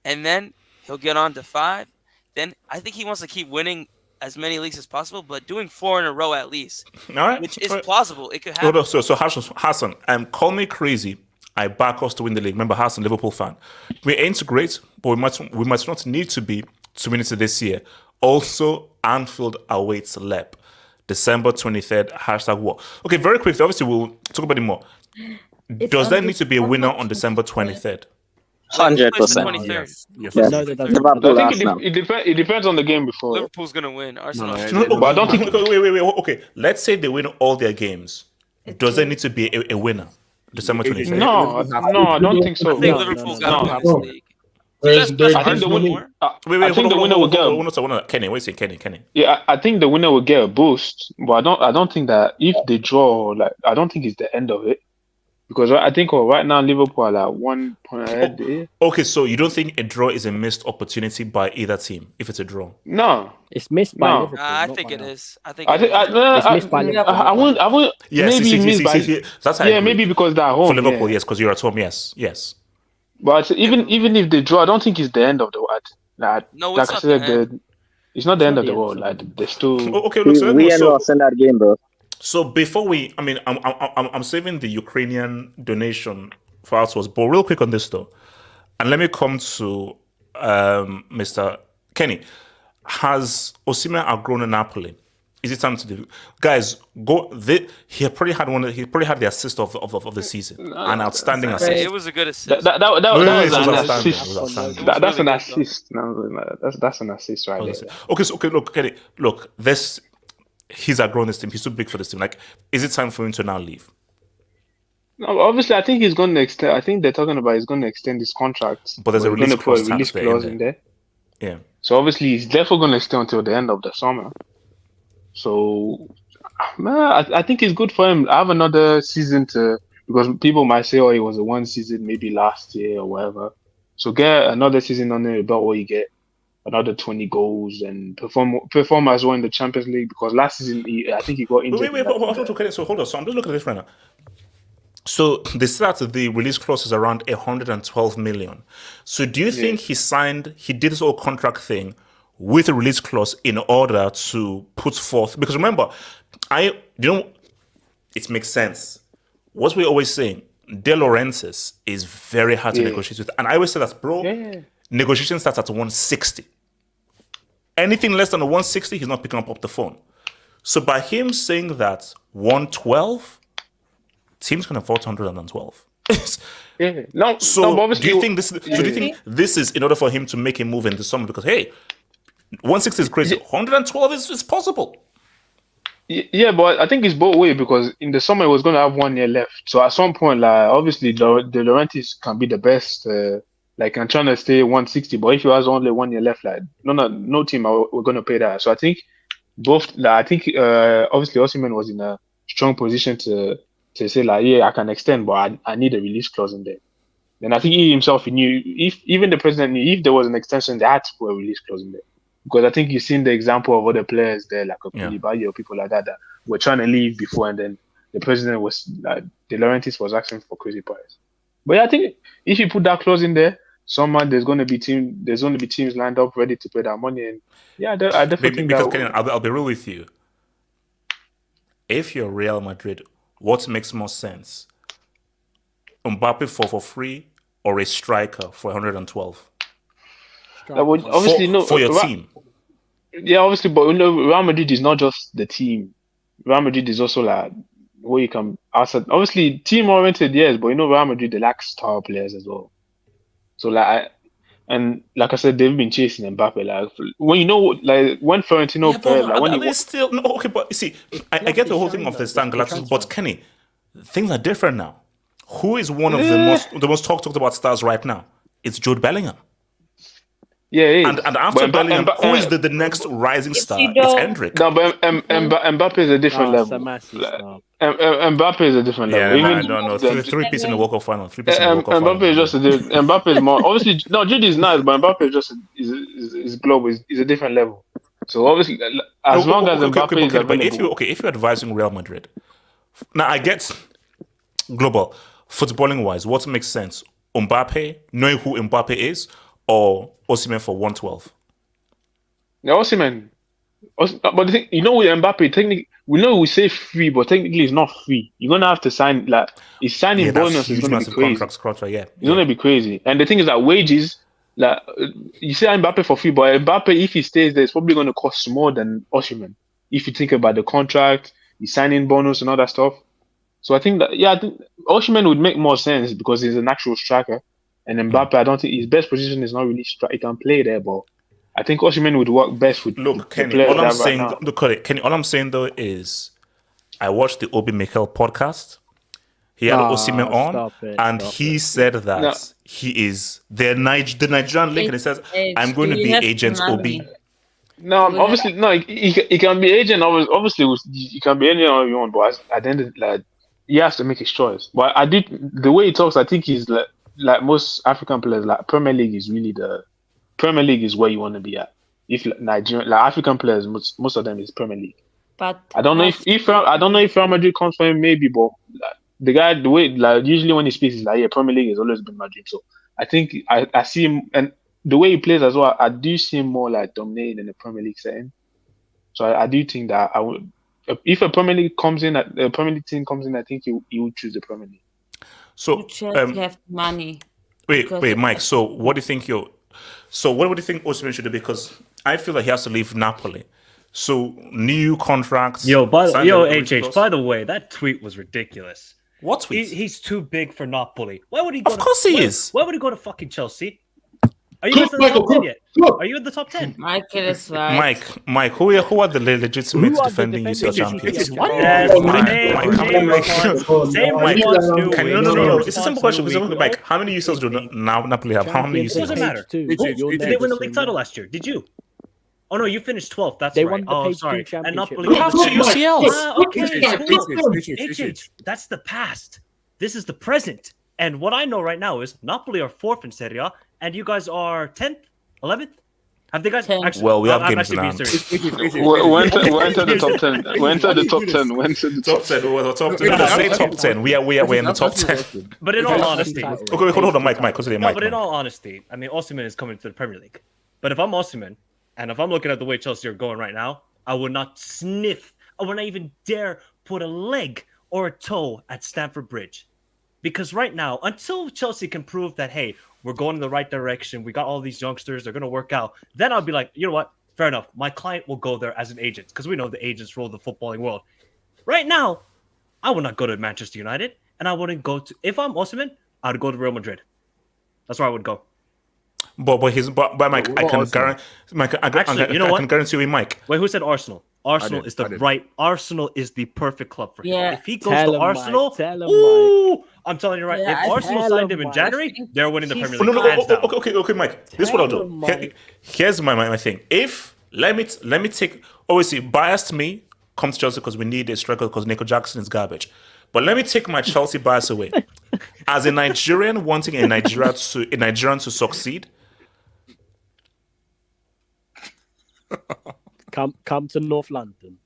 and then he'll get on to 5. Then I think he wants to keep winning as many leagues as possible, but doing 4 in a row at least. All right. Which is plausible. It could happen. So Hassan, call me crazy. I back us to win the league. Remember, Hassan, Liverpool fan. We ain't great, but we might not need to be to win it this year. Also, Anfield awaits Lep. December 23rd, #war. Okay, very quickly. Obviously, we'll talk about it more. Does there need to be a winner on December 23rd? 100%. Yes. Liverpool, I think it depends on the game before. Liverpool's gonna win. Arsenal. But I don't think. Wait. Okay, let's say they win all their games. Does there need to be a winner? December 23rd. No, I don't think so. I think Liverpool's got to win this league. I think the winner. I think the winner will get. Kenny, wait a second, Kenny. Yeah, I think the winner will get a boost, but I don't think that if they draw, I don't think it's the end of it, because I think right now Liverpool are 1 point ahead. Okay, so you don't think a draw is a missed opportunity by either team if it's a draw? No, it's missed by Liverpool. I think it is. It's missed by Liverpool. I wouldn't. Yes, maybe missed by. That's maybe because they're home for Liverpool. Yeah. Yes, because you're at home. Yes. But even if they draw, I don't think it's the end of the world. No, it's not the end. It's not the end of the world. They're still. Okay, look, we lost in that game, bro. So before I'm saving the Ukrainian donation for outsource, but real quick on this though, and let me come to Mr. Kenny. has Osimhen outgrown Napoli? Is it time to do, guys? Go. He probably had He probably had the assist of the season, an outstanding assist. It was a good assist. That It was was an outstanding. assist. It was outstanding. That's an assist. No, that's an assist right there. Okay, so look. He's outgrown this team. He's too big for this team. Like, is it time for him to now leave? No, obviously, I think he's going to extend. I think they're talking about he's going to extend his contract. But there's a release going to put a clause release clause in there. Yeah. So obviously, he's definitely going to stay until the end of the summer. So, man, I think it's good for him. I have another season because people might say, "Oh, it was a one season, maybe last year or whatever." So get another season on there about what you get, another 20 goals and perform as well in the Champions League because last season I think he got injured. Wait, hold on. So hold on. So I'm just looking at this right now. So they said that the release clause is around 112 million. So do you think he did this whole contract thing with a release clause in order to put forth? Because remember, it makes sense. What we're always saying, De Laurentiis is very hard to negotiate with. And I always say that, bro, negotiation starts at 160. Anything less than a 160, he's not picking up the phone. So by him saying that 112, teams can afford 112. Do you think this is in order for him to make a move in the summer? Because hey, 160 is crazy. 112 is possible. Yeah, but I think it's both ways because in the summer it was going to have 1 year left. So at some point, like obviously De Laurentiis can be the best. Like I'm trying to stay 160, but if he has only 1 year left, like no team we're going to pay that. So I think both. Like, I think obviously Osimhen was in a strong position to say like, yeah, I can extend, but I need a release clause in there. Then I think he himself, he knew, if even the president knew, if there was an extension, they had to put a release clause in there. Because I think you've seen the example of other players there, like Koulibaly or people like that were trying to leave before, and then the president was, De Laurentiis was asking for crazy price. But yeah, I think if you put that clause in there, somehow there's going to be teams lined up ready to pay that money. And yeah, I definitely think because that. Kenyon, I'll be real with you. If you're Real Madrid, what makes more sense? Mbappe for free or a striker for 112? Obviously, for your team. Yeah, obviously, but Real Madrid is not just the team. Real Madrid is also like where you can outside. Obviously, team oriented, yes, but Real Madrid they lack star players as well. So like I said, they've been chasing Mbappe. Like when Florentino players, like when he still no, okay, but you see, I get the whole thing of the Stan Galacticos, but Kenny, things are different now. Who is one of the most talked about stars right now? It's Jude Bellingham. Yeah, and after Bellingham, who is the next rising star? It's Endrick. No, but Mbappe is a different level. Mbappe is a different level. Yeah, no. Three pieces in the World Cup final. Mbappe is just Mbappe is more obviously. No, Jude is nice, but Mbappe is global. Is a different level. So obviously, as long as Mbappe is available. But if you're advising Real Madrid, now I get global footballing wise, what makes sense? Mbappe, knowing who Mbappe is, or Osimhen for 112? Yeah, Osimhen. But the thing, with Mbappe, technically, we say free, but technically it's not free. You're gonna have to sign his signing bonus is gonna be crazy. It's gonna be crazy. And the thing is that wages, like you say Mbappe for free, but Mbappe, if he stays there, it's probably gonna cost more than Osimhen. If you think about the contract, his signing bonus and all that stuff. So I think Osimhen would make more sense because he's an actual striker. And Mbappe, I don't think his best position is not really he can play there, but I think Osimhen would work best with Kenny, all I'm saying though is I watched the Obi Mikel podcast. He had Osimhen on, he said that he is the Nigerian link, and he says, I'm going to be agent Obi. No, obviously, no, he can be agent, obviously, he can be agent all you want, but at the end of the he has to make his choice. But the way he talks, I think he's like most African players, like Premier League is really Premier League is where you want to be at. If Nigerian, like African players, most of them is Premier League. But I don't know if Real Madrid comes for him, maybe, but the guy, the way usually when he speaks, is Premier League has always been my dream. So I think I see him, and the way he plays as well, I do see him more like dominating in the Premier League setting. So I do think that if a Premier League team comes in, I think he would choose the Premier League. So you have money. Wait, Mike. So what do you think what do you think Osimhen should do? Because I feel like he has to leave Napoli. So new contracts. By the way, that tweet was ridiculous. What tweet? He's too big for Napoli. Why would he go? Of course he is. Why would he go to fucking Chelsea? Are you guys in the top 10 yet? Are you in the top 10? Michael is right. Mike, who are the legitimate defending UCL champions? Yes, No. It's a simple question. Mike, how many UCLs do Napoli have? How many UCLs? It doesn't matter. Did they win the league title last year? Did you? Oh no, you finished 12th. That's they right. Won the sorry. And Napoli. We have 2 UCLs. Okay. That's the past. This is the present. And what I know right now is Napoli are 4th in Serie A, and you guys are 10th, 11th. Have they guys actually? Well, we have games now. Went to the top 10. Went to the top 10. Went to the top 10. Top 10. Say top 10. We're in the top 10. But in all honesty, okay, hold on, Mike. But in all honesty, I mean, Osimhen is coming to the Premier League. But if I'm Osimhen, and if I'm looking at the way Chelsea are going right now, I would not sniff. I would not even dare put a leg or a toe at Stamford Bridge. Because right now, until Chelsea can prove that, hey, we're going in the right direction, we got all these youngsters, they're going to work out, then I'll be like, you know what? Fair enough. My client will go there as an agent because we know the agents rule the footballing world. Right now, I would not go to Manchester United, and I wouldn't go to... If I'm Osimhen, I would go to Real Madrid. That's where I would go. But Mike, I can guarantee... Mike, Actually, you know what? I can guarantee you, Mike. Wait, who said Arsenal? Arsenal is Arsenal is the perfect club for him. Yeah. If he goes to Arsenal, I'm telling you right, if Arsenal signed him in January, they're winning the Premier League. Okay, Mike. This is what I'll do. Here's my thing. If let me take, obviously biased me comes to Chelsea because we need a striker because Nico Jackson is garbage. But let me take my Chelsea bias away. As a Nigerian wanting a Nigerian to succeed. Come to North London.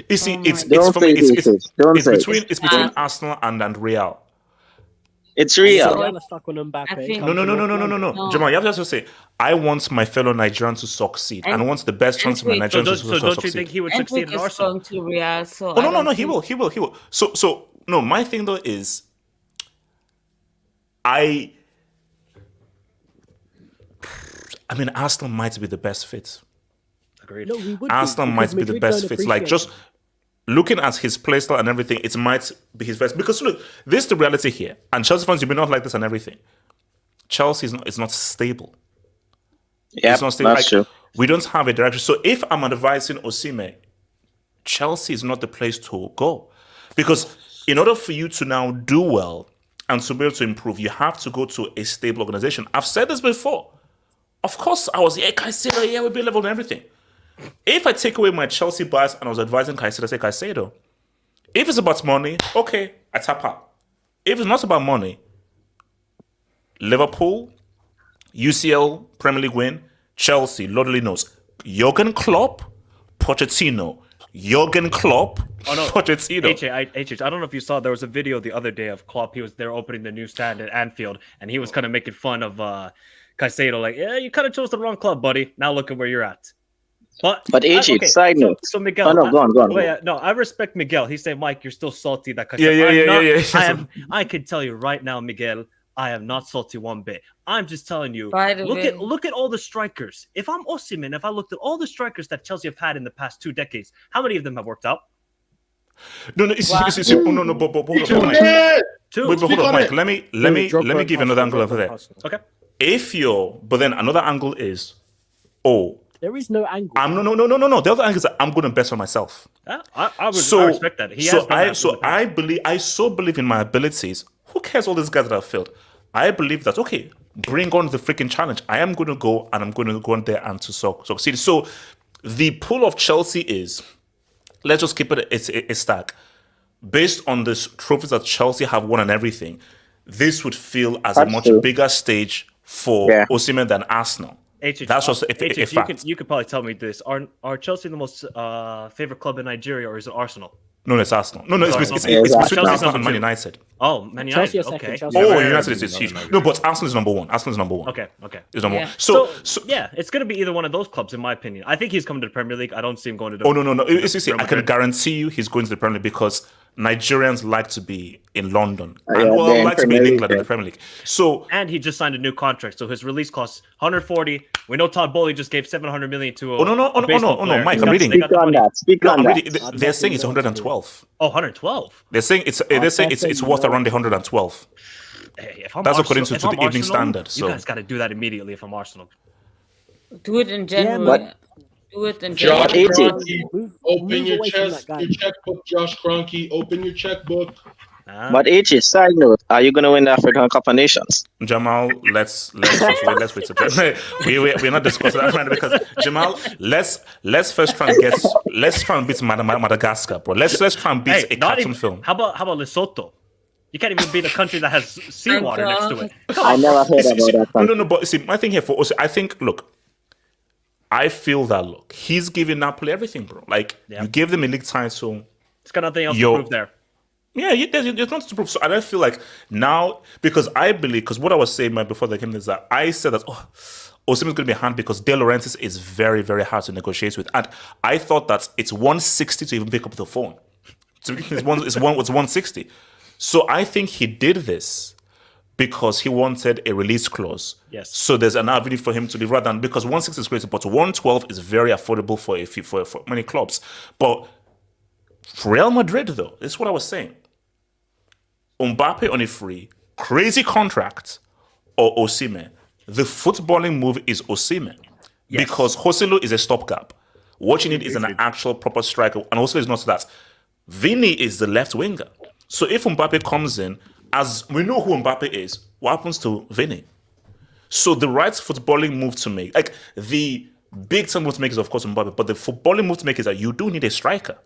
You see, it's between Arsenal and Real. It's Real. No. Jamal, you have to say, I want my fellow Nigerian to succeed and want the best chance of my Nigerian to succeed. So don't you think he would succeed in Arsenal? To Real, so no, he will. So no, my thing though is, I mean, Arsenal might be the best fit. Agreed. No, Arsenal might be the best fit. Like just looking at his playstyle and everything, it might be his best. Because look, this is the reality here. And Chelsea fans, you may not like this and everything. Chelsea is not stable. Yeah, it's not stable. That's true. We don't have a direction. So if I'm advising Osimhen, Chelsea is not the place to go. Because in order for you to now do well and to be able to improve, you have to go to a stable organization. I've said this before. Of course, I was, Caicedo, we'll be level and everything. If I take away my Chelsea bias and I was advising Caicedo, I say Caicedo. If it's about money, okay, I tap out. If it's not about money, Liverpool, UCL, Premier League win, Chelsea, Lord only knows. Jurgen Klopp, Pochettino. Jurgen Klopp, Pochettino. I don't know if you saw, there was a video the other day of Klopp. He was there opening the new stand at Anfield, and he was kind of making fun of Caicedo, like, yeah, you kind of chose the wrong club, buddy. Now look at where you're at. But side note. So Miguel, go on. No, I respect Miguel. He's saying, Mike, you're still salty that Caicedo. Yeah. I can tell you right now, Miguel, I am not salty one bit. I'm just telling you, look at all the strikers. If I'm Osimhen, if I looked at all the strikers that Chelsea have had in the past 2 decades, how many of them have worked out? No, but hold on, Mike. Let me give another angle over there. Okay. But then another angle is, there is no angle. No. The other angle is that I'm going to bet on myself. I respect that. I so believe in my abilities. Who cares all these guys that have failed? I believe that, okay, bring on the freaking challenge. I am going to go and I'm going to go in there and to succeed. So the pool of Chelsea is, let's just keep it a stack. Based on the trophies that Chelsea have won and everything, this would feel as a much bigger stage for Osimhen than Arsenal. That's just a fact. You could probably tell me this. Are Chelsea the most favorite club in Nigeria, or is it Arsenal? No, it's Arsenal. No, it's between Arsenal and Man United. Oh, Man United. Okay. Man United is huge. No, but Arsenal is number one. Okay. It's number one. So yeah, it's going to be either one of those clubs, in my opinion. I think he's coming to the Premier League. I don't see him going to the. No. I can guarantee you he's going to the Premier League because Nigerians like to be in London Yeah, and they're in like to be in Premier League, England in yeah. the Premier League. So And he just signed a new contract, so his release costs 140. We know Todd Bowley just gave 700 million to a, a baseball player. Mike, They I'm got- reading. they got the money. I'm reading. They're saying it's 112. Oh, 112. They're saying it's worth around the 112. Hey, if I'm That's Arsenal, according to if the I'm Evening Arsenal, Standard. You So guys got to do that immediately if I'm Arsenal. Do it in January. but- Do it in Josh January. Kroenke, open your checkbook, Josh Kroenke. Open your checkbook. But H, side note, are you going to win the African Cup of Nations? Jamal, let's wait. We're not discussing that right now because Jamal, let's first try and beat Madagascar, bro. Let's try and beat a not cartoon even, film. How about Lesotho? You can't even beat a country that has seawater next to it. I never heard about that. No. But see, my thing here for us, I think, look, I feel that he's giving Napoli everything, bro. Like you gave them a league title. It's got nothing else to prove there. Yeah, there's nothing to prove. So I don't feel like now, because I believe, because what I was saying before they came is that I said that Osimhen is going to be a hand because De Laurentiis is very, very hard to negotiate with, and I thought that it's 160 to even pick up the phone. So it's 160. So I think he did this because he wanted a release clause. Yes. So there's an avenue for him to leave rather than, because 160 is great, but 112 is very affordable for many clubs. But for Real Madrid, though, this is what I was saying. Mbappe on a free, crazy contract, or Osimhen. The footballing move is Osimhen. Yes. Because Joselu is a stopgap. What you need is an actual proper striker, and also is not that. Vini is the left winger. So if Mbappe comes in, as we know who Mbappe is, what happens to Vini? So the right footballing move to make, like the big time move to make is of course Mbappe, but the footballing move to make is that you do need a striker,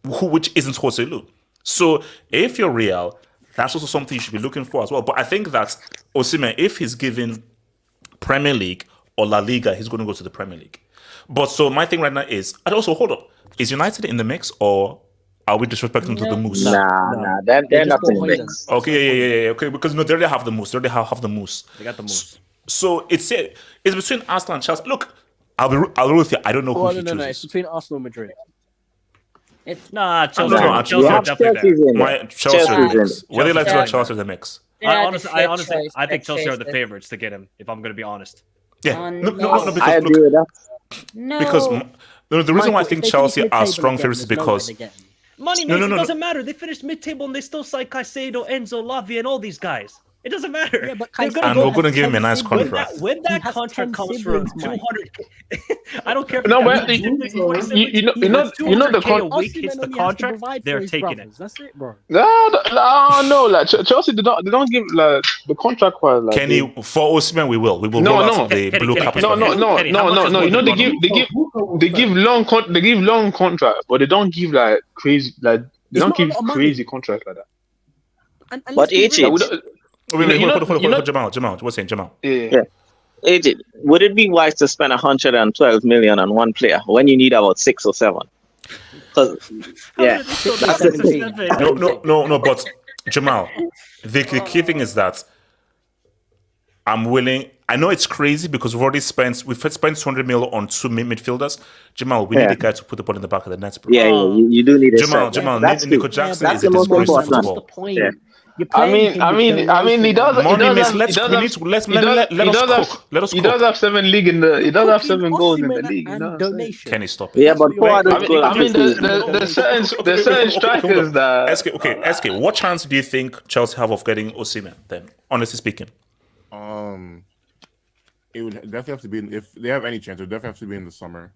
which isn't Joselu. So if you're Real, that's also something you should be looking for as well. But I think that Osimhen, if he's given Premier League or La Liga, he's going to go to the Premier League. But so my thing right now is, and also hold up, is United in the mix or are we disrespecting to the Moose? Nah, they're not in the mix. Okay, yeah. Okay, because no, they already have the Moose. They already have the Moose. They got the Moose. So it's between Arsenal and Chelsea. Look, I'll be with you. I don't know who he chooses. No. It's between Arsenal and Madrid. It's Chelsea. Chelsea are definitely there. Chelsea are the mix. Whether you like to Chelsea in the mix. I honestly, I think Chelsea are the favorites to get him. If I'm going to be honest. Yeah, no, because I agree with that. No. Because the reason why I think Chelsea are strong favorites is because money makes it doesn't matter. They finished mid-table and they still signed Caicedo, Enzo, Lavia, and all these guys. It doesn't matter. Yeah, but and we're going to give him a nice contract. When that contract comes for 200, I don't care. No, but you know the week hits the contract, they're taking it. That's it, bro. No, like Chelsea, they don't give like the contract part. Like, Kenny, for Osimhen, we will roll out the blue capital. No. You know they give long contract, but they don't give like crazy they don't give crazy contract like that. But AJ. Hold on, Jamal. What's saying, Jamal? Yeah. AJ, would it be wise to spend 112 million on one player when you need about 6 or 7? Because that's the thing. No. But Jamal, the key thing is that I'm willing. I know it's crazy because we've spent 200 million on 2 midfielders. Jamal, we need a guy to put the ball in the back of the net, bro. Yeah, you do need a Jamal. Nico Jackson is a the most disgrace to important. football. That's the point. Yeah. I mean, he does. Money miss. Let us cook. Let us He cook. does have 7 goals in the league. You know what I'm saying? Can he stop it? Yeah, but there's certain strikers that. SK, what chance do you think Chelsea have of getting Osimhen then? Honestly speaking. It would definitely have to be if they have any chance. It would definitely have to be in the summer,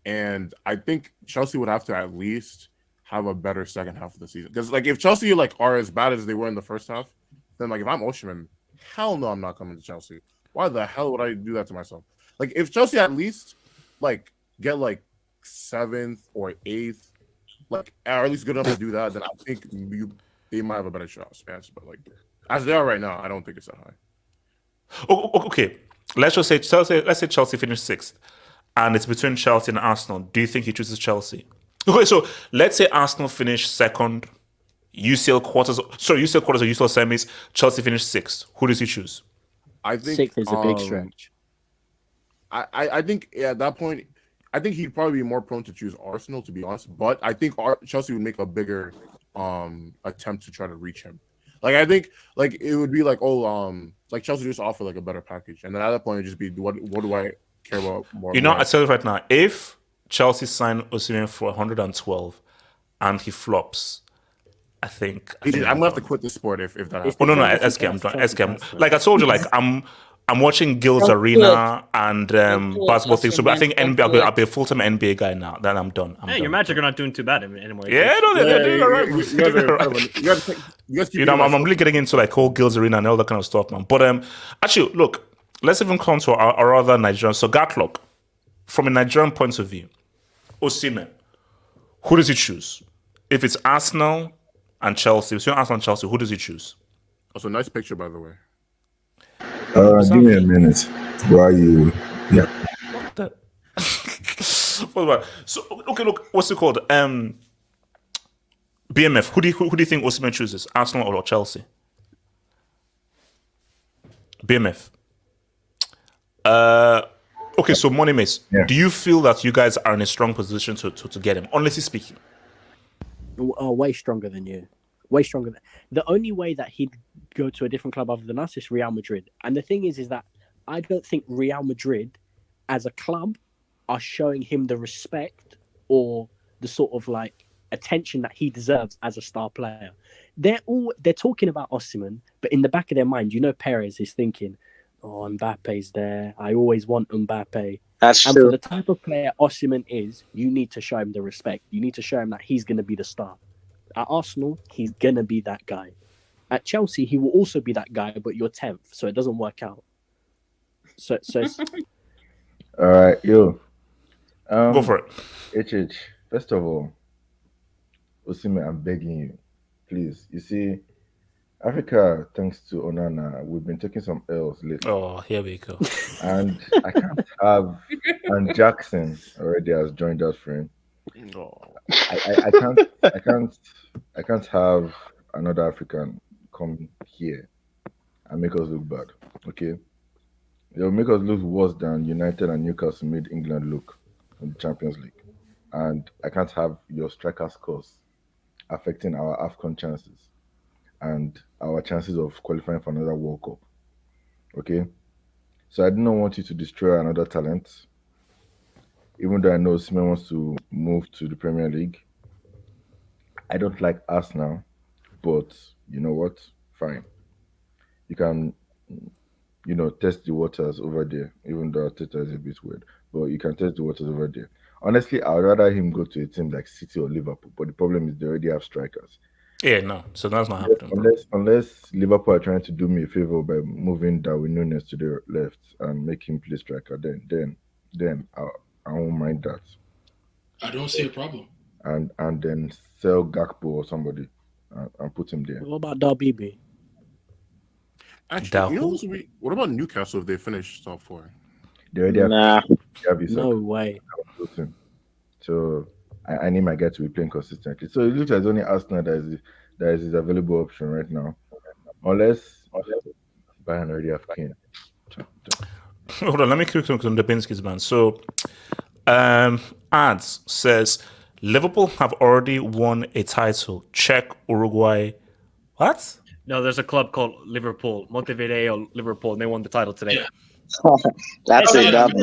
and I think Chelsea would have to at least have a better second half of the season. Because like if Chelsea are as bad as they were in the first half, then like if I'm Osimhen, hell no, I'm not coming to Chelsea. Why the hell would I do that to myself? Like if Chelsea at least like get like 7th or 8th, like or at least good enough to do that, then I think they might have a better chance. But like as they are right now, I don't think it's that high. Okay, let's say Chelsea finished 6th, and it's between Chelsea and Arsenal. Do you think he chooses Chelsea? Okay, so let's say Arsenal finish 2nd, UCL quarters or UCL semis. Chelsea finished 6th. Who does he choose? I think 6th is a big stretch. I think at that point, I think he'd probably be more prone to choose Arsenal, to be honest. But I think Chelsea would make a bigger attempt to try to reach him. Like I think like it would be like like Chelsea just offer like a better package, and then at that point it'd just be what do I care about more? You know, I tell you right now, if Chelsea sign Osimhen for 112 and he flops, I think I'm gonna have to quit this sport if that happens. Oh no, SK, I'm done. SK, like I told you, like I'm watching Gil's Arena and basketball things. So I think NBA, I'll be a full-time NBA guy now. Then I'm done. Hey, your Magic are not doing too bad anymore. Yeah, no, they're doing all right. You know, I'm really getting into like whole Gil's Arena and all that kind of stuff, man. But actually, look, let's even come to our other Nigerian. So Gatlock, from a Nigerian point of view, Osimhen, who does he choose? If it's Arsenal and Chelsea, if it's Arsenal and Chelsea, who does he choose? Also, nice picture, by the way. Give me a minute. Why you? Yeah. What the? So okay, look, what's it called? BMF. Who do you think Osimhen chooses? Arsenal or Chelsea? BMF. Okay, so Money Mace, do you feel that you guys are in a strong position to get him? Honestly speaking. Oh, way stronger than you. Way stronger. The only way that he'd go to a different club other than us is Real Madrid. And the thing is that I don't think Real Madrid as a club are showing him the respect or the sort of like attention that he deserves as a star player. They're talking about Osimhen, but in the back of their mind, you know, Perez is thinking, oh, Mbappe's there. I always want Mbappe. That's and true. For the type of player Osimhen is, you need to show him the respect. You need to show him that he's going to be the star. At Arsenal, he's going to be that guy. At Chelsea, he will also be that guy, but you're 10th, so it doesn't work out. So it's... All right, yo. Go for it. HH, first of all, Osimhen, I'm begging you, please. You see, Africa, thanks to Onana, we've been taking some L's lately. Oh, here we go. And I can't have, and Jackson already has joined us, friend. I can't have another African come here and make us look bad. Okay, they'll make us look worse than United and Newcastle made England look in the Champions League, and I can't have your striker scores affecting our AFCON chances and our chances of qualifying for another World Cup. Okay, so I do not want you to destroy another talent. Even though I know Osimhen wants to move to the Premier League, I don't like Arsenal, but you know what? Fine. You can, test the waters over there, even though Arteta is a bit weird, but you can test the waters over there. Honestly, I would rather him go to a team like City or Liverpool, but the problem is they already have strikers. Yeah, no. So that's not happening. Unless Liverpool are trying to do me a favor by moving Darwin Núñez to the left and make him play striker, then I won't mind that. I don't see a problem. And then sell Gakpo or somebody and put him there. What about Darby? Actually, what about Newcastle if they finish top 4? They already have No way. So I need my guy to be playing consistently. So it looks like it's only Arsenal that is his available option right now. Unless Bayern already have Kane. Hold on, let me click on the Binsky's man. So, ads says Liverpool have already won a title. Czech, Uruguay. What? No, there's a club called Liverpool, Montevideo Liverpool, and they won the title today. Yeah. That's it. They got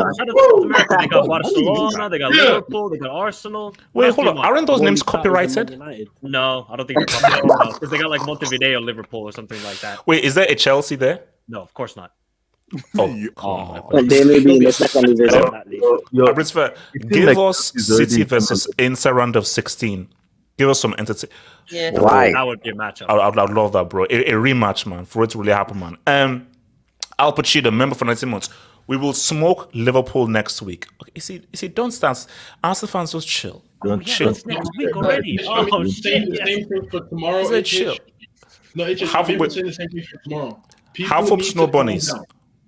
Barcelona, they got Liverpool, they got Arsenal. Wait, hold on. Aren't those names copyrighted? No, I don't think they're copyrighted. Because they got like Montevideo Liverpool or something like that. Wait, is there a Chelsea there? No, of course not. They may be in the second division. Give us City versus Inter round of 16. Give us some entertainment. Yeah. Why? That would be a matchup. I'd love that, bro. A rematch, man, for it to really happen, man. Al Pacino, member for 19 months. We will smoke Liverpool next week. Okay, you see, don't start. Arsenal fans, just chill. Don't chill. It's next week already. Same thing for tomorrow. Is it chill? No, it's just people saying the same thing for tomorrow. Half up Snow Bunnies.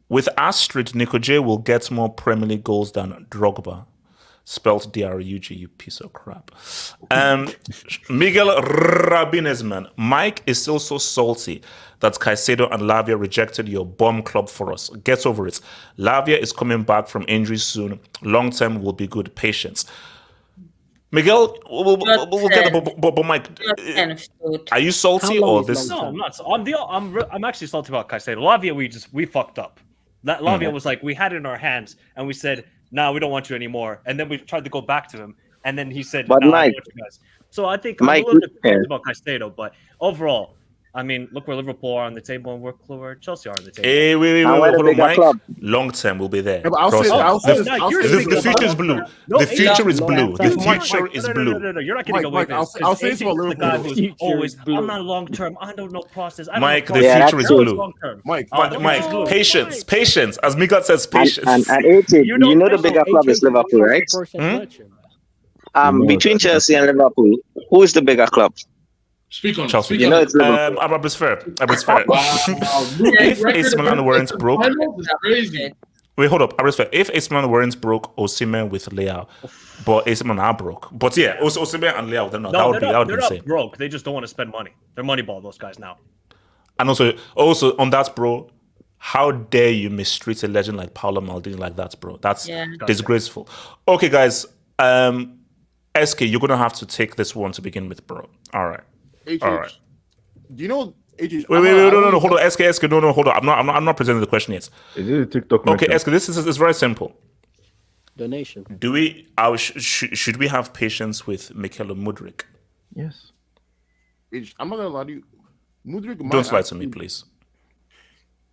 With Astrid, Nico J will get more Premier League goals than Drogba. Spelled D-R-U-G, you piece of crap. Miguel Rabines, man. Mike is still so salty that Caicedo and Lavia rejected your bomb club for us. Get over it. Lavia is coming back from injury soon. Long term will be good. Patience. Miguel, we'll get the but Mike, are you salty or this? No, I'm not. I'm actually salty about Caicedo. Lavia, we fucked up. That Lavia was like, we had it in our hands and we said, nah, we don't want you anymore. And then we tried to go back to him, and then he said, but nah, Mike, I want you guys. So I think I'm a little bit confused about Caicedo, but overall, I mean, look where Liverpool are on the table and where Chelsea are on the table. Hey, wait, hold on, Mike. Club. Long term will be there. Yeah, The future is blue. The future is blue. The future is blue. No, you're not getting away with this. I'll say this about Liverpool. Always, I'm not long term. I don't know process. Mike, the future is blue. Mike, patience. As Miguel says, patience. And AJ, you know the bigger club is Liverpool, right? Between Chelsea and Liverpool, who is the bigger club? Speak on Chelsea. Speak on it's Liverpool. If AC Milan weren't broke, wait, hold up. If AC Milan weren't broke, Osimhen with Leao, but AC Milan are broke. But yeah, Osimhen and Leao, that would be they're insane. Not broke. They just don't want to spend money. They're moneyball, those guys now. And also on that, bro, how dare you mistreat a legend like Paolo Maldini like that, bro? That's disgraceful. Okay, guys. SK, you're gonna have to take this one to begin with, bro. All right. All right. Do you know AJ? Wait, no, hold on. SK, no, hold on. I'm not presenting the question yet. Is it a TikTok? Okay, SK, this is very simple. Donation. Do we? Should we have patience with Mikel Mudryk? Yes. I'm not gonna lie to you. Mudryk. Don't lie to me, please.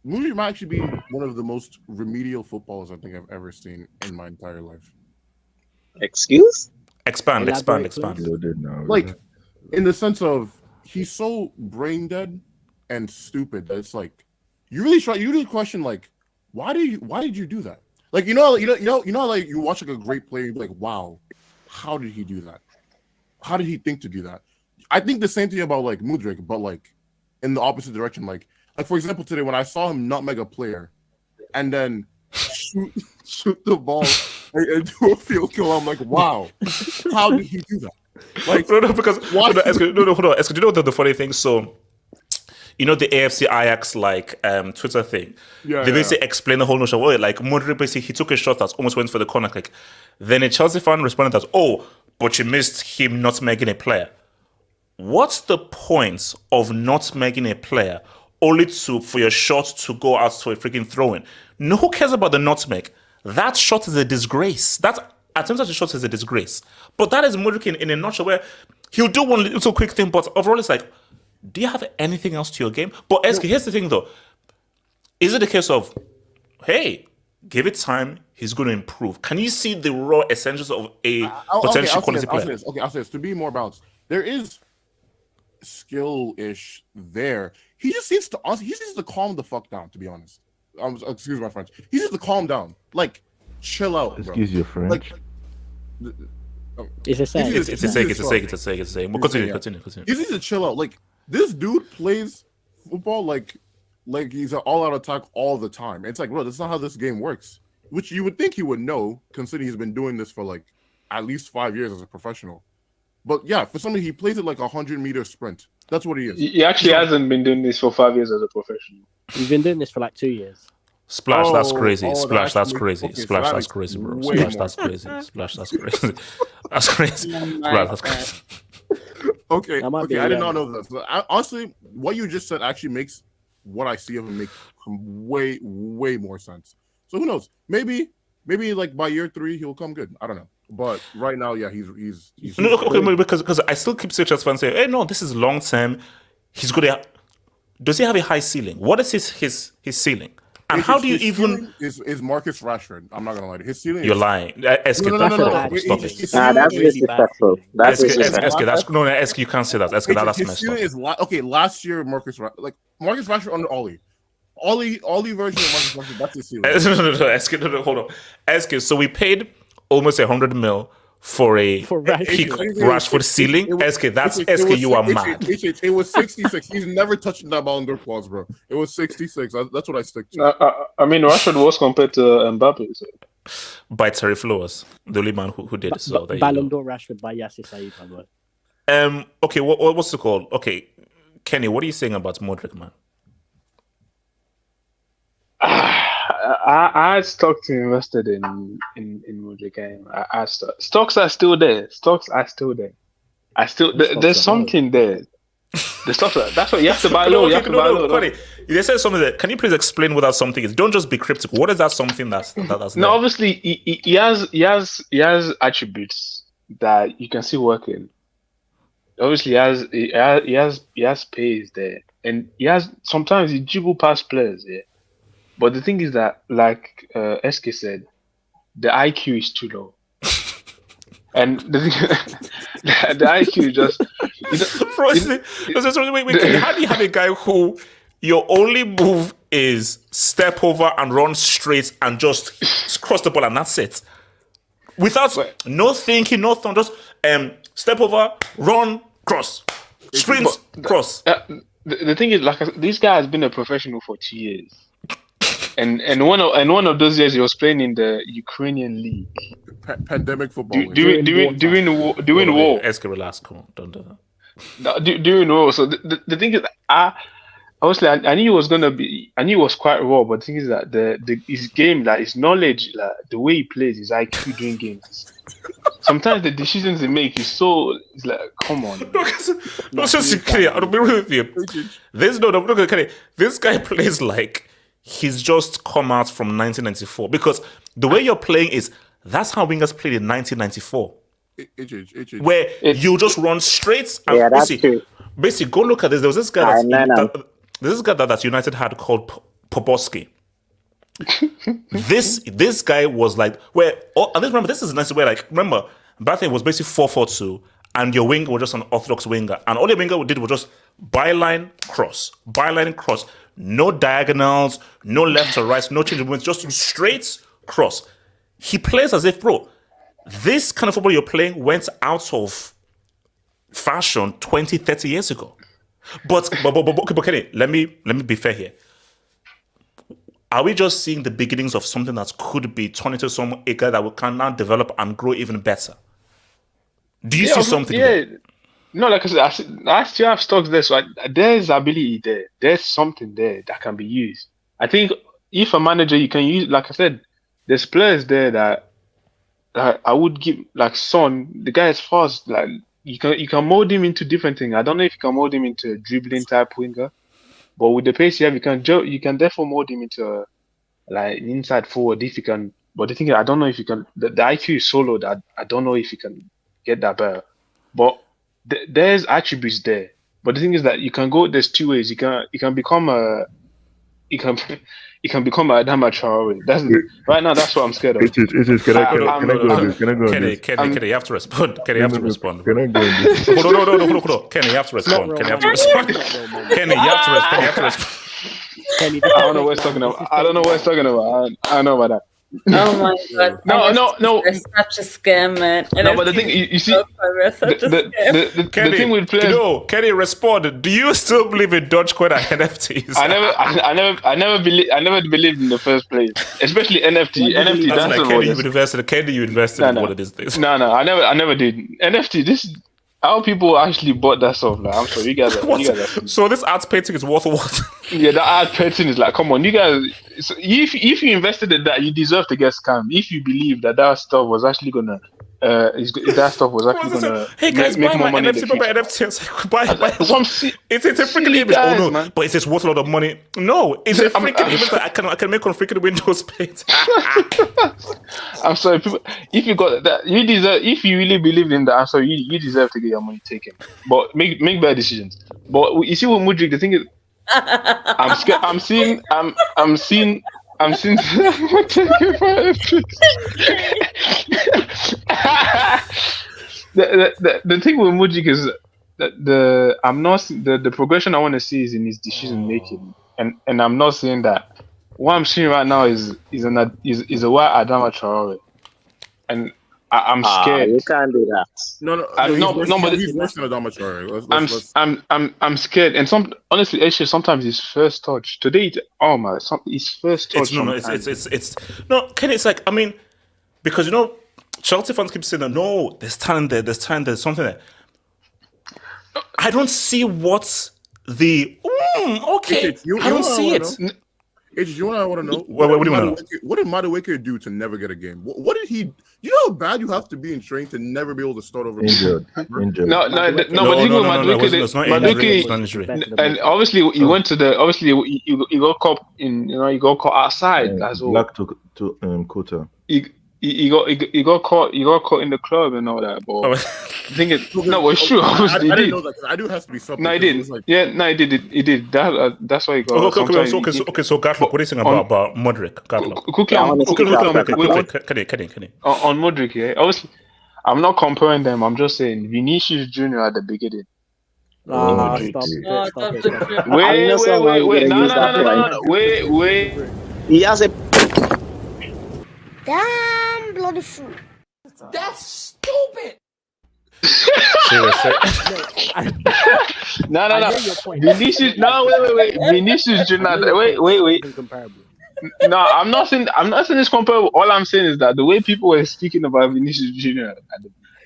Mudryk might actually be one of the most remedial footballers I think I've ever seen in my entire life. Excuse? Expand. Like, in the sense of he's so brain dead and stupid that it's like you really question like why did you do that? Like you know like you watch like a great player, you're like, wow, how did he do that? How did he think to do that? I think the same thing about like Mudryk, but like in the opposite direction. Like for example, today when I saw him nutmeg a player and then shoot the ball and do a field goal, I'm like, wow, how did he do that? Like, hold on. Do you know the funny thing? So, you know the AFC Ajax like Twitter thing. They basically explain the whole notion. Oh, like Mudryk basically he took a shot that almost went for the corner kick. Then a Chelsea fan responded that, "Oh, but you missed him not making a player." What's the point of not making a player only for your shot to go out to a freaking throw-in? No, who cares about the nutmeg? That shot is a disgrace. That attempt at the shot is a disgrace. But that is Mudryk in a nutshell, where he'll do one little quick thing, but overall it's like, do you have anything else to your game? But SK, here's the thing though. Is it a case of, hey, give it time, he's going to improve? Can you see the raw essentials of a potential quality player? I'll say this. To be more balanced, there is skill-ish there. He just needs to calm the fuck down, to be honest. Excuse my French. He needs to calm down. Like, chill out, bro. Excuse your French. Like, it's a saying. It's a saying. Well, continue. He needs to chill out. Like, this dude plays football like he's an all-out attack all the time. It's like, bro, that's not how this game works. Which you would think he would know, considering he's been doing this for like at least 5 years as a professional. But yeah, for somebody, he plays it like 100-meter sprint. That's what he is. He actually hasn't been doing this for 5 years as a professional. He's been doing this for like 2 years. Splash, that's crazy. Splash, that's crazy. Splash, that's crazy, bro. Splash, that's crazy. Splash, that's crazy. That's crazy. Splash, that's crazy. Okay, I did not know that. But honestly, what you just said actually makes what I see of him make way, way more sense. So who knows? Maybe like by year 3 he'll come good. I don't know. But right now, yeah, he's no, okay, because I still keep seeing fans say, hey, no, this is long term. He's good at. Does he have a high ceiling? What is his ceiling? And how do you even is Marcus Rashford? I'm not gonna lie. His ceiling. You're lying. No. Stop it. That's disrespectful. That's disrespectful. No, you can't say that. That's messed up. Is last year Marcus Rashford under Ollie version of Marcus Rashford. That's his ceiling. No, hold on. SK, so we paid almost 100 mil for a peak Rashford ceiling. SK, you are mad. It was 66. He's never touched that ball in their claws, bro. It was 66. That's what I stick to. I mean, Rashford was compared to Mbappe. So. by Terry Flowers, the only man who did. So there you Ballon go. d'Or Rashford by Yasser Said, by the way. Okay, what's it called? Okay, Kenny, what are you saying about Mudryk, man? I had stocks invested in Mudryk. Stocks are still there. Stocks are still there. There's something there. The stocks that's what you have to buy low. Funny. They said something that. Can you please explain what that something is? Don't just be cryptic. What is that something that's No, there? obviously he has attributes that you can see working. Obviously, he has pace there, and sometimes he dribble past players. Yeah, but the thing is that, like SK said, the IQ is too low, and the IQ is just. Wait, how do you have a guy who your only move is step over and run straight and just cross the ball and that's it? Without no thinking, no thought, just step over, run, cross, sprint, cross. The thing is, like this guy has been a professional for 2 years, and one of those years he was playing in the Ukrainian league. Pandemic football. During war. SK, relax, come on, don't do that. During war. So the thing is, obviously I knew he was gonna be. I knew he was quite raw, but the thing is that his game, like his knowledge, like the way he plays, his IQ during games. Sometimes the decisions he makes is so. It's like, come on. No, just clear. I'll be real with you. This guy plays like he's just come out from 1994 because the way you're playing is that's how wingers played in 1994. Where you just run straight and basically go look at this. There was this guy that United had called Poboski. this guy was like remember this is nice where like remember Barcelona was basically 4-4-2 and your winger was just an orthodox winger and all the winger did was just byline cross, no diagonals, no left to right, no change of movements, just straight cross. He plays as if, bro, this kind of football you're playing went out of fashion 20, 30 years ago. But Kenny, let me be fair here. Are we just seeing the beginnings of something that could be turned into a guy that we can now develop and grow even better? Do you see something there? No, like I said, I still have stocks there, so there's ability there. There's something there that can be used. I think if a manager, you can use, like I said, there's players there that I would give, like Son, the guy is fast. Like you can mold him into different things. I don't know if you can mold him into a dribbling type winger, but with the pace you have, you can therefore mold him into like an inside forward if you can. But the thing is, I don't know if you can. The IQ is so low that I don't know if you can get that better. But there's attributes there. But the thing is that you can go. There's two ways. You can become a. You can become a Adama Traore. Right now. That's what I'm scared of. Can I go on this? Kenny, you have to respond. Kenny, you have to respond. Can I go on this? Hold on. Kenny, you have to respond. Kenny, you have to respond. Kenny, you have to respond. I don't know what he's talking about. I don't know about that. Oh my god! No. It's such a scam, man. No, but the thing you see, the thing with players. Kenny, respond. Do you still believe in Dogecoin and NFTs? I never believed in the first place, especially NFT. NFT. That's like Kenny, you invested in one of these things. No, I never did. NFT. How people actually bought that stuff? Like, I'm sorry, you guys are. So this art painting is worth what? Yeah, the art painting is like, come on, you guys. If you invested in that, you deserve to get scammed. If you believe that stuff was actually gonna, hey guys, make buy more my money. NFT. It's a freaking image. Guys, oh no, man. but it's worth a lot of money. No, it's a freaking image that I can make on freaking Windows Paint. I'm sorry, people. If you got that, you deserve. If you really believe in that, I'm sorry, you deserve to get your money taken. But make better decisions. But you see with Mudryk, the thing is, I'm scared. I'm seeing. The thing with Mudryk is that the progression I want to see is in his decision making, and I'm not saying that. What I'm seeing right now is a white Adama Traore, and I'm scared. You can't do that. But he's worse than Adama Traore. I'm scared, and honestly, actually, sometimes his first touch today. His first touch. It's Kenny. It's like, I mean, Because Chelsea fans keep saying that no, there's talent there, there's something there. I don't see what's the okay. I don't see it. You know what I want to know? What do you want to know? What did Mudryk do to never get a game? What did he? You know how bad you have to be in training to never be able to start over. Injured. But Mudryk, and obviously he went to the he got caught in he got caught outside as well. Black to Kota. He got caught in the club and all that. But I think it's true. I didn't know that because I do have to be something. No, he didn't. He did. That's why he got. Okay. So Gatlock, what are you saying about Mudryk? Gatlock. Kenny. On Mudryk, yeah. Obviously, I'm not comparing them. I'm just saying Vinicius Junior at the beginning. Wait. He has a damn bloody fool. That's stupid. No. Vinicius, wait. Vinicius Junior. Wait. No, I'm not saying it's comparable. All I'm saying is that the way people were speaking about Vinicius Junior,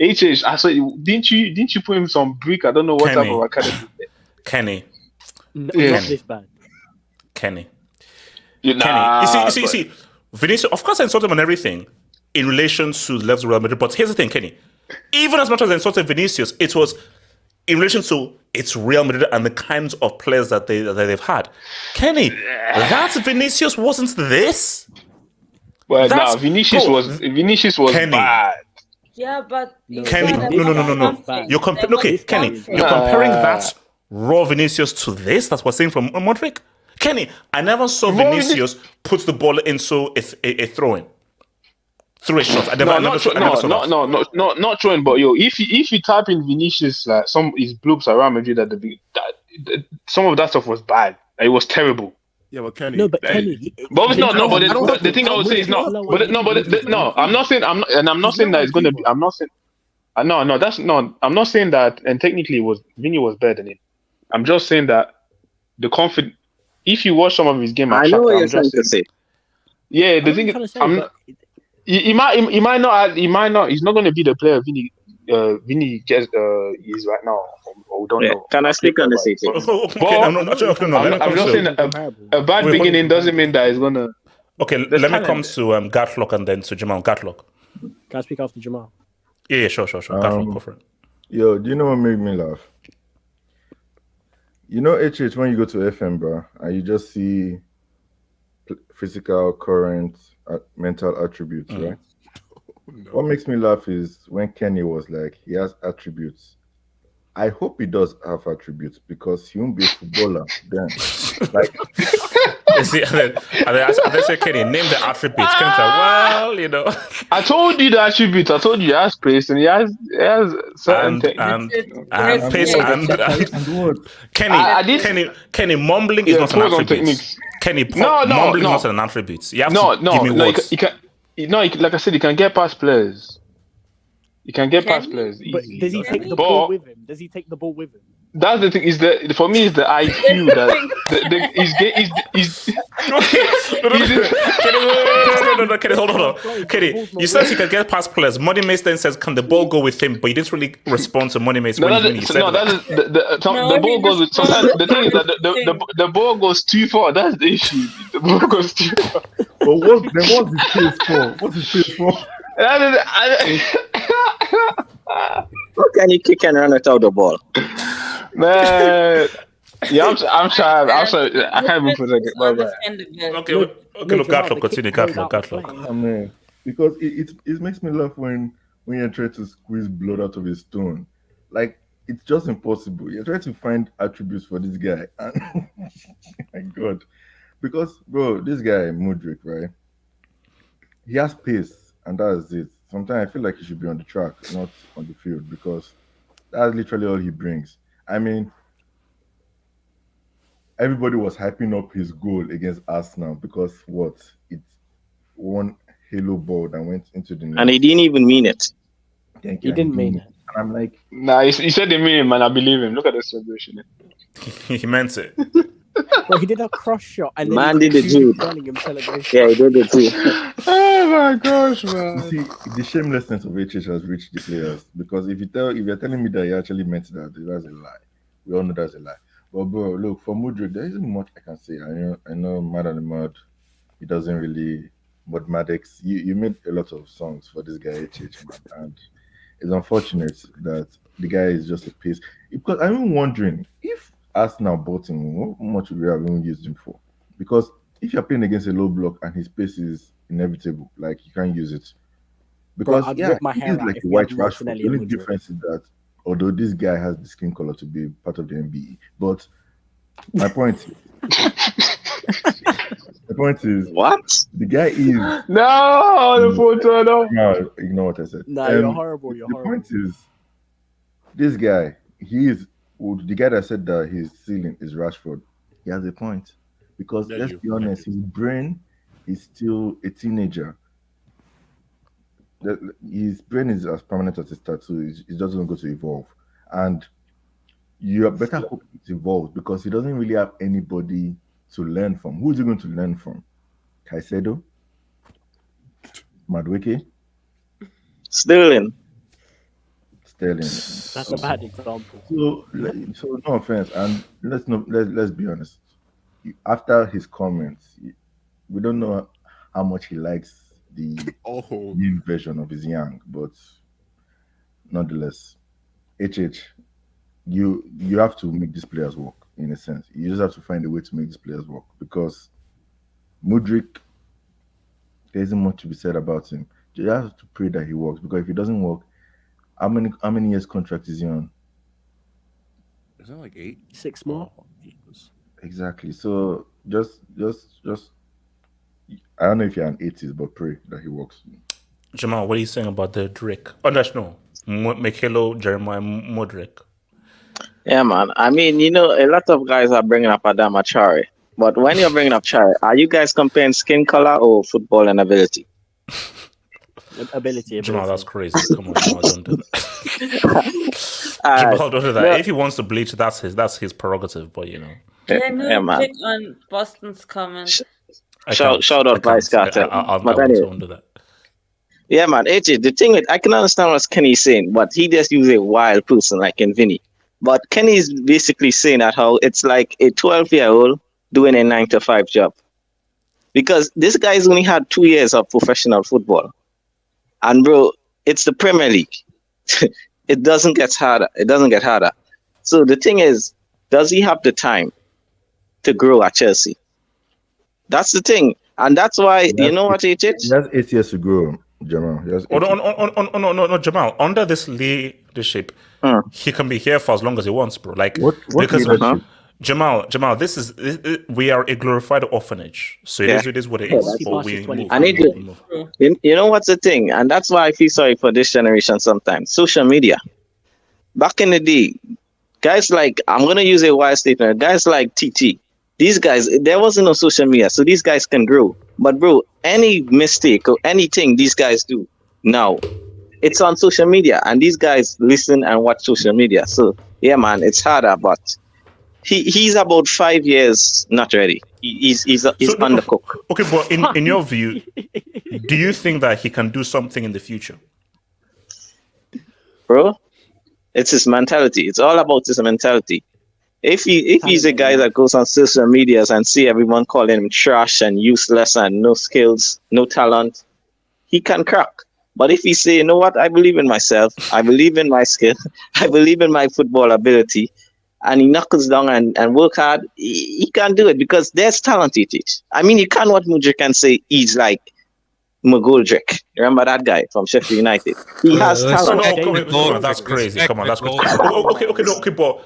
I saw. Didn't you put him some brick? I don't know what type of academy. Kenny. Not this bad. Kenny. You see, Vinicius. Of course, I insulted him on everything in relation to left Real Madrid. But here's the thing, Kenny. Even as much as I insulted Vinicius, it was in relation to it's Real Madrid and the kinds of players that they've had. Kenny, that Vinicius wasn't this. Well, no, Vinicius was Kenny. Bad. Yeah, but Kenny, no. You're comparing that raw Vinicius to this. That's what we're saying from Mudryk. Kenny, I never saw Vinicius put the ball into a throw-in. Through a shot. Not throwing, but if you type in Vinicius like some his bloops around Madrid at the beginning, some of that stuff was bad. It was terrible. Yeah, but Kenny. No, but Kenny. But the thing I would say is not. I'm not saying that it's going to be. I'm not saying. No, that's not. I'm not saying that. And technically, Vinny was better than him. I'm just saying that the confidence. If you watch some of his game, I know what you're trying to say. Yeah, the thing is, he might not. He's not going to be the player Vinny is right now. Or we don't know. Can I speak on the city? I'm just saying a bad beginning doesn't mean that it's gonna. Okay, let me come to Gatlock and then to Jamal. Gatlock. Can I speak after Jamal? Yeah, sure. Gatlock, go for it. Yo, do you know what made me laugh? You know, HH, when you go to FM, bro, and you just see physical, current, mental attributes, right? No. What makes me laugh is when Kenny was like, he has attributes. I hope he does have attributes because he won't be a footballer then. Like, you see, and then say, Kenny, name the attributes. Kenny's like, I told you the attributes. I told you he has pace and he has certain techniques. And pace and Kenny, mumbling is not an attribute. Kenny, mumbling is not an attribute. You have to give me words. Like I said, you can get past players. You can get past players easily. But does he take the ball with him? That's the thing. For me, is the IQ that Kenny, hold on. Kenny, you said he can get past players. Money Mace then says, "Can the ball go with him?" But you didn't really respond to Money Mace when he said that. The ball goes with. Sometimes the thing is that the ball goes too far. That's the issue. The ball goes too far. But what's his pace for? What's his pace for? Can you kick and run without the ball? Man, yeah, I'm trying. I can't even put it. Okay, look, Gatlock, continue, Gatlock. I mean, because it makes me laugh when you're trying to squeeze blood out of his stone. Like, it's just impossible. You're trying to find attributes for this guy. And my God. Because, bro, this guy, Mudryk, right? He has pace, and that's it. Sometimes I feel like he should be on the track, not on the field, because that's literally all he brings. I mean, everybody was hyping up his goal against Arsenal because it's one halo ball that went into the net. And he didn't even mean it. Thank you. He didn't mean it. And I'm like, nah, he said they mean it, man. I believe him. Look at the celebration. He meant it. Well, he did a cross shot and then man did the Jude. Bellingham celebration. Yeah, he did the Jude. my gosh, You man. see, the shamelessness of HH has reached the players because if you're telling me that he actually meant that, that's a lie. We all know that's a lie. But bro, look, for Mudryk, there isn't much I can say. I know Mad on the Mud, he doesn't really Mudmadix. You made a lot of songs for this guy HH, man, and it's unfortunate that the guy is just a piece. Because I'm wondering if Arsenal bought him, what much would we have even used him for? Because if you're playing against a low block and his pace is inevitable, like you can't use it. Bro, Because I'd yeah, rip my he hair is out like if a we had white Rashford. Martinelli The and only Mudryk. difference is that although this guy has the skin color to be part of the MBE, but my point the point is what the guy is No, the photo, no. no, ignore what I said. Nah, you're horrible. You're The horrible. point is this guy, he is the guy that said that his ceiling is Rashford. He has a point. Because Yeah, let's you. be honest, his brain is still a teenager. His brain is as permanent as his tattoo. It doesn't go to evolve. And you better hope it evolves because he doesn't really have anybody to learn from. Who is he going to learn from? Caicedo? Madueke? Sterling. That's a bad example. So no offense, and let's be honest. After his comments, we don't know how much he likes the new version of his young, but nonetheless, HH, you have to make these players work in a sense. You just have to find a way to make these players work because Mudryk, there isn't much to be said about him. You have to pray that he works because if he doesn't work, how many years contract is he on? Is that like 8? 6 more. Exactly. So just I don't know if you're an 80s, but pray that he works. Jamal, what are you saying about the Drake? Oh, that's no. Michaelo Jeremiah Mudryk. Yeah, man. I mean, a lot of guys are bringing up Adama Traore. But when you're bringing up Traore, are you guys comparing skin color or football and ability? Ability. Jamal, that's crazy. Come on, Jamal, don't do that. Jamal, don't do that. No. If he wants to bleach, that's his prerogative. But Can Yeah, you man. click on Boston's comment? Shout out Vice Cartel. I But won't anyway. do that. Yeah, man. The thing is, I can understand what Kenny's saying, but he just uses a wild person like in Vinny. But Kenny's basically saying that how it's like a 12-year-old doing a 9-to-5 job. Because this guy's only had 2 years of professional football. And bro, it's the Premier League. It doesn't get harder. It doesn't get harder. So the thing is, does he have the time to grow at Chelsea? That's the thing. And that's why, you know what, HH? He has 8 years to grow, Jamal. He has 8 No, Jamal. Under this leadership, he can be here for as long as he wants, bro. Like what because leadership? Jamal, we are a glorified orphanage. So it is what it is. But we move. I need to. You know what's the thing, and that's why I feel sorry for this generation sometimes. Social media. Back in the day, guys like I'm gonna use a wild statement. Guys like TT, these guys, there wasn't no social media, so these guys can grow. But bro, any mistake or anything these guys do now, it's on social media, and these guys listen and watch social media. So yeah, man, it's harder, but he's about 5 years not ready. He's undercooked. Okay, but in your view, do you think that he can do something in the future? Bro, it's his mentality. It's all about his mentality. If he's a guy that goes on social medias and see everyone calling him trash and useless and no skills, no talent, he can crack. But if he say, you know what, I believe in myself, I believe in my skill, I believe in my football ability, and he knuckles down and work hard, he can do it because there's talent in it. I mean, you can't what Mudryk can say he's like Mudryk. Remember that guy from Sheffield United? He has talent. No, that's crazy. Come on, that's crazy. Okay, but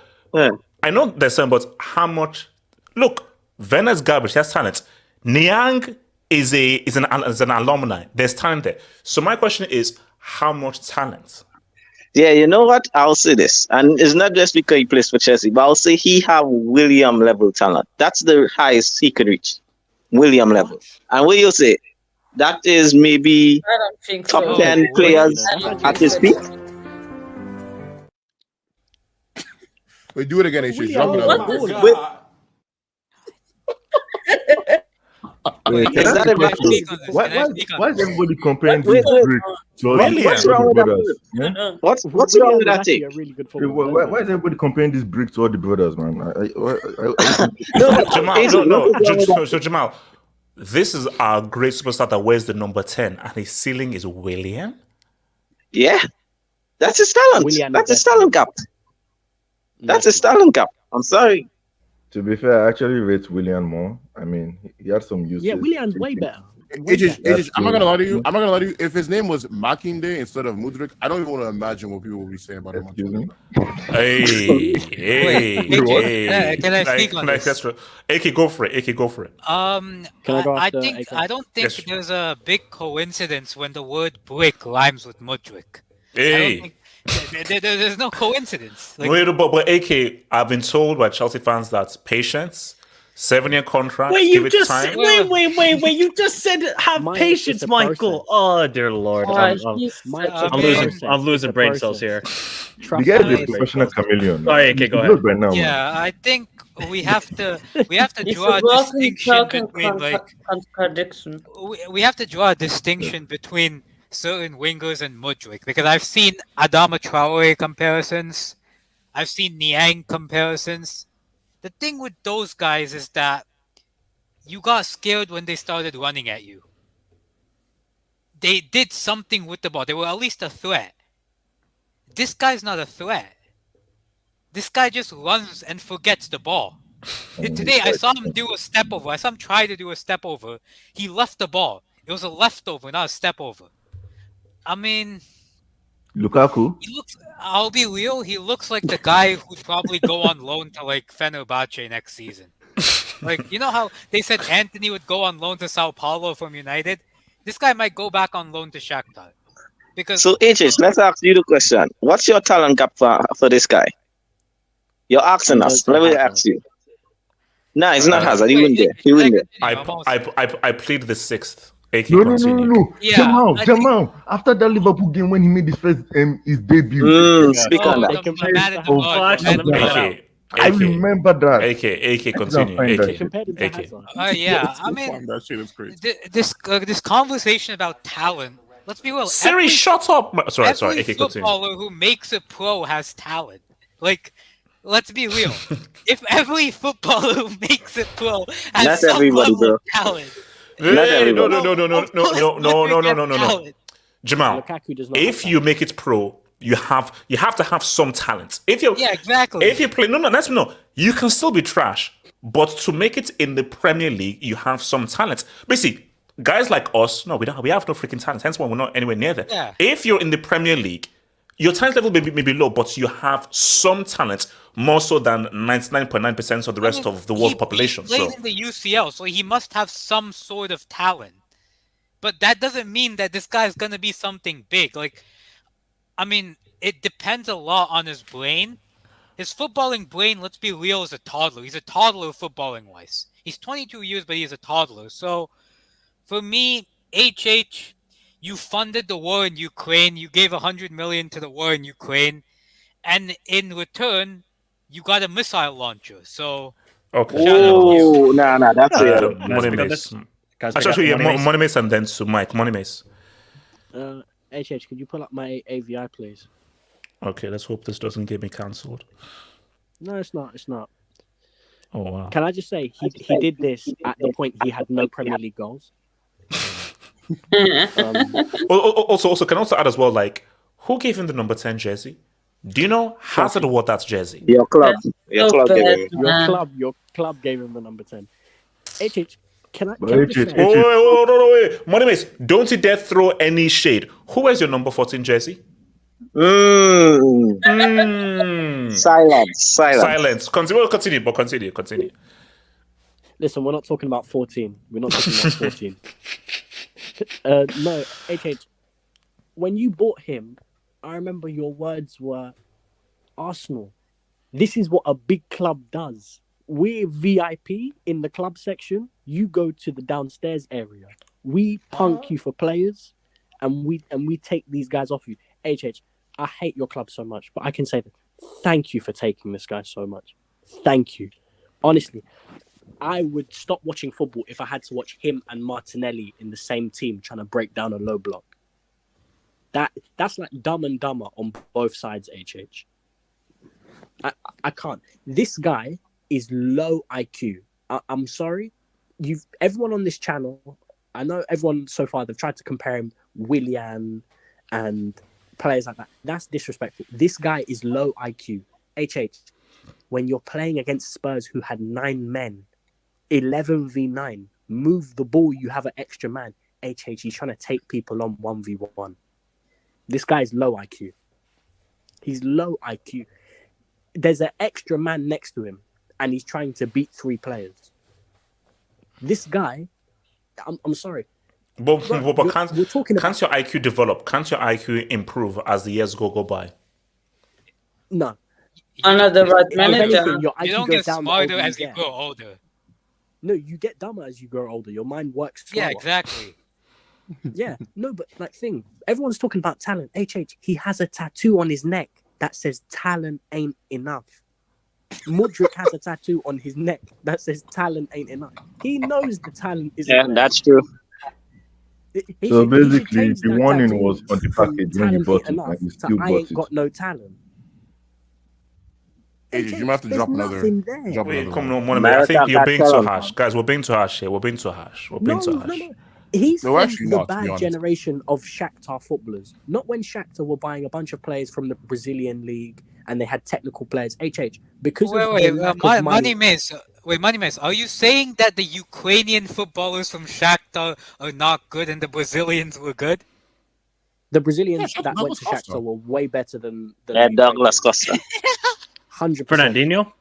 I know there's some, but how much? Look, Werner's garbage. He has talent. Niang is an alumni. There's talent there. So my question is, how much talent? Yeah, you know what? I'll say this, and it's not just because he plays for Chelsea, but I'll say he have William level talent. That's the highest he could reach, William level. And what you say? That is maybe I don't think top so. 10 players at his peak. Wait, do it again, HH. Drop it What out. the Wait, can Is I ask that a a bad question? thing? Why is everybody comparing Wait, this wait. Greek to all What, these what's other wrong with that? brothers? Yeah? What's wrong Willian with was that actually take? a really good Wait, footballer. why is everybody comparing this Greek to all the brothers, man? No, but Jamal, AJ, what no. is wrong with that? So Jamal, this is our great superstar that wears the number 10, and his ceiling is William. Yeah, that's his talent. Willian That's is his talent gap. That's his talent gap. I'm sorry. To be fair, I actually rate William more. I mean, he had some uses. Yeah, Willian's way better. I'm not gonna lie to you. I'm not gonna lie to you. If his name was Makinde instead of Mudryk, I don't even want to imagine what people will be saying about him. Hey, can I speak on this? That's true. AK, go for it. AK, go for it. I don't think Yes. there's a big coincidence when the word brick rhymes with Mudryk. Hey. There's no coincidence. Like, Wait, but AK, I've been told by Chelsea fans that patience, 7-year contract, Wait, give you it just time. wait. You just said have patience, Michael. Oh dear lord, I'm losing brain cells here. The guy is a professional chameleon. Sorry, okay, go ahead. Right now, man. yeah, I think we have to It's draw a a walking, distinction talking between like contradiction. we have to draw a distinction between certain wingers and Mudryk because I've seen Adama Traore comparisons, I've seen Niang comparisons. The thing with those guys is that you got scared when they started running at you. They did something with the ball. They were at least a threat. This guy's not a threat. This guy just runs and forgets the ball. Today, I saw him do a step over. I saw him try to do a step over. He left the ball. It was a leftover, not a step over. I mean, Lukaku. I'll be real, he looks like the guy who'd probably go on loan to like Fenerbahce next season. Like, you know how they said Anthony would go on loan to Sao Paulo from United? This guy might go back on loan to Shakhtar. Because So AJ, let's ask you the question. What's your talent gap for this guy? You're asking us. Let me ask you. No, it's not Hazard. He wouldn't there. He wouldn't there. I plead the sixth. AK, No. continue. Yeah, Jamal. After that Liverpool game when he made his debut. Speak on that. I remember that. AK, continue. AK. Yeah, I mean, that shit is crazy. this conversation about talent. Let's be real. Siri, shut up. Sorry. Every AK, continue. footballer who makes it pro has talent. Like, let's be real. If every footballer who makes it pro has Not some everybody, level bro. of talent, No. Jamal, Lukaku does not if have you make it pro, you have to have some talent. If you exactly. If you play you can still be trash, but to make it in the Premier League, you have some talent. Basically, guys like us, we have no freaking talent. Hence why we're not anywhere near there. Yeah. If you're in the Premier League, your talent level may be low, but you have some talent, more so than 99.9% of the rest of the world population. He plays in the UCL, so he must have some sort of talent. But that doesn't mean that this guy is going to be something big. Like, I mean, it depends a lot on his brain. His footballing brain, let's be real, is a toddler. He's a toddler footballing-wise. He's 22 years, but he's a toddler. So, for me, HH, you funded the war in Ukraine. You gave 100 million to the war in Ukraine. And in return, you got a missile launcher. So, okay. Oh, nah, that's it. Moneymace and then to Mike. Moneymace. HH, could you pull up my AVI, please? Okay, let's hope this doesn't get me cancelled. No, it's not. It's not. Oh, wow. Can I just say, he did this at the point he had no Premier League goals. Also, can I also add as well, like, who gave him the number 10 jersey? Do you know Hazard wore that jersey? Your club. Your club gave him the number 10. HH, can I Wait. Moneymace, don't you dare throw any shade. Who wears your number 14 jersey? Silence. Continue. Listen, we're not talking about 14. We're not talking about 14. No, HH, when you bought him, I remember your words were, Arsenal, this is what a big club does. We're VIP in the club section. You go to the downstairs area. We punk you for players, and we take these guys off you. HH, I hate your club so much, but I can say that. Thank you for taking this guy so much. Thank you. Honestly, I would stop watching football if I had to watch him and Martinelli in the same team trying to break down a low block. That's like Dumb and Dumber on both sides, HH. I can't. This guy is low IQ. I'm sorry. Everyone on this channel, I know everyone so far, they've tried to compare him Willian and players like that. That's disrespectful. This guy is low IQ. HH, when you're playing against Spurs who had 9 men, 11v9, move the ball, you have an extra man. HH, he's trying to take people on 1v1. This guy's low IQ. He's low IQ. There's an extra man next to him, and he's trying to beat 3 players. This guy, I'm sorry. But Bro, can't your IQ develop? Can't your IQ improve as the years go by? No. Under the right If anything, manager. your IQ You don't goes get down the smarter older as you get. grow older. No, you get dumber as you grow older. Your mind works slower. Yeah, exactly. Yeah, no, but everyone's talking about talent. HH, he has a tattoo on his neck that says talent ain't enough. Mudryk has a tattoo on his neck that says talent ain't enough. He knows the talent isn't Yeah, there. that's true. He So should basically, change the that warning tattoo was on the from package when you talent bought ain't it, enough and you to still I bought ain't it. got no talent. AJ, you might have to There's drop another. nothing there. Drop Wait, another come one. on, I think you're being too harsh. Guys, we're being too harsh here. We're being too harsh. No. He's No, from actually the not, to be bad honest. generation of Shakhtar footballers. Not when Shakhtar were buying a bunch of players from the Brazilian league and they had technical players. HH, because of the lack of money. Money Miss, are you saying that the Ukrainian footballers from Shakhtar are not good and the Brazilians were good? The Brazilians Yeah, that went Douglas to Costa. Shakhtar were way better than Yeah, Douglas Costa. 100%. Fernandinho?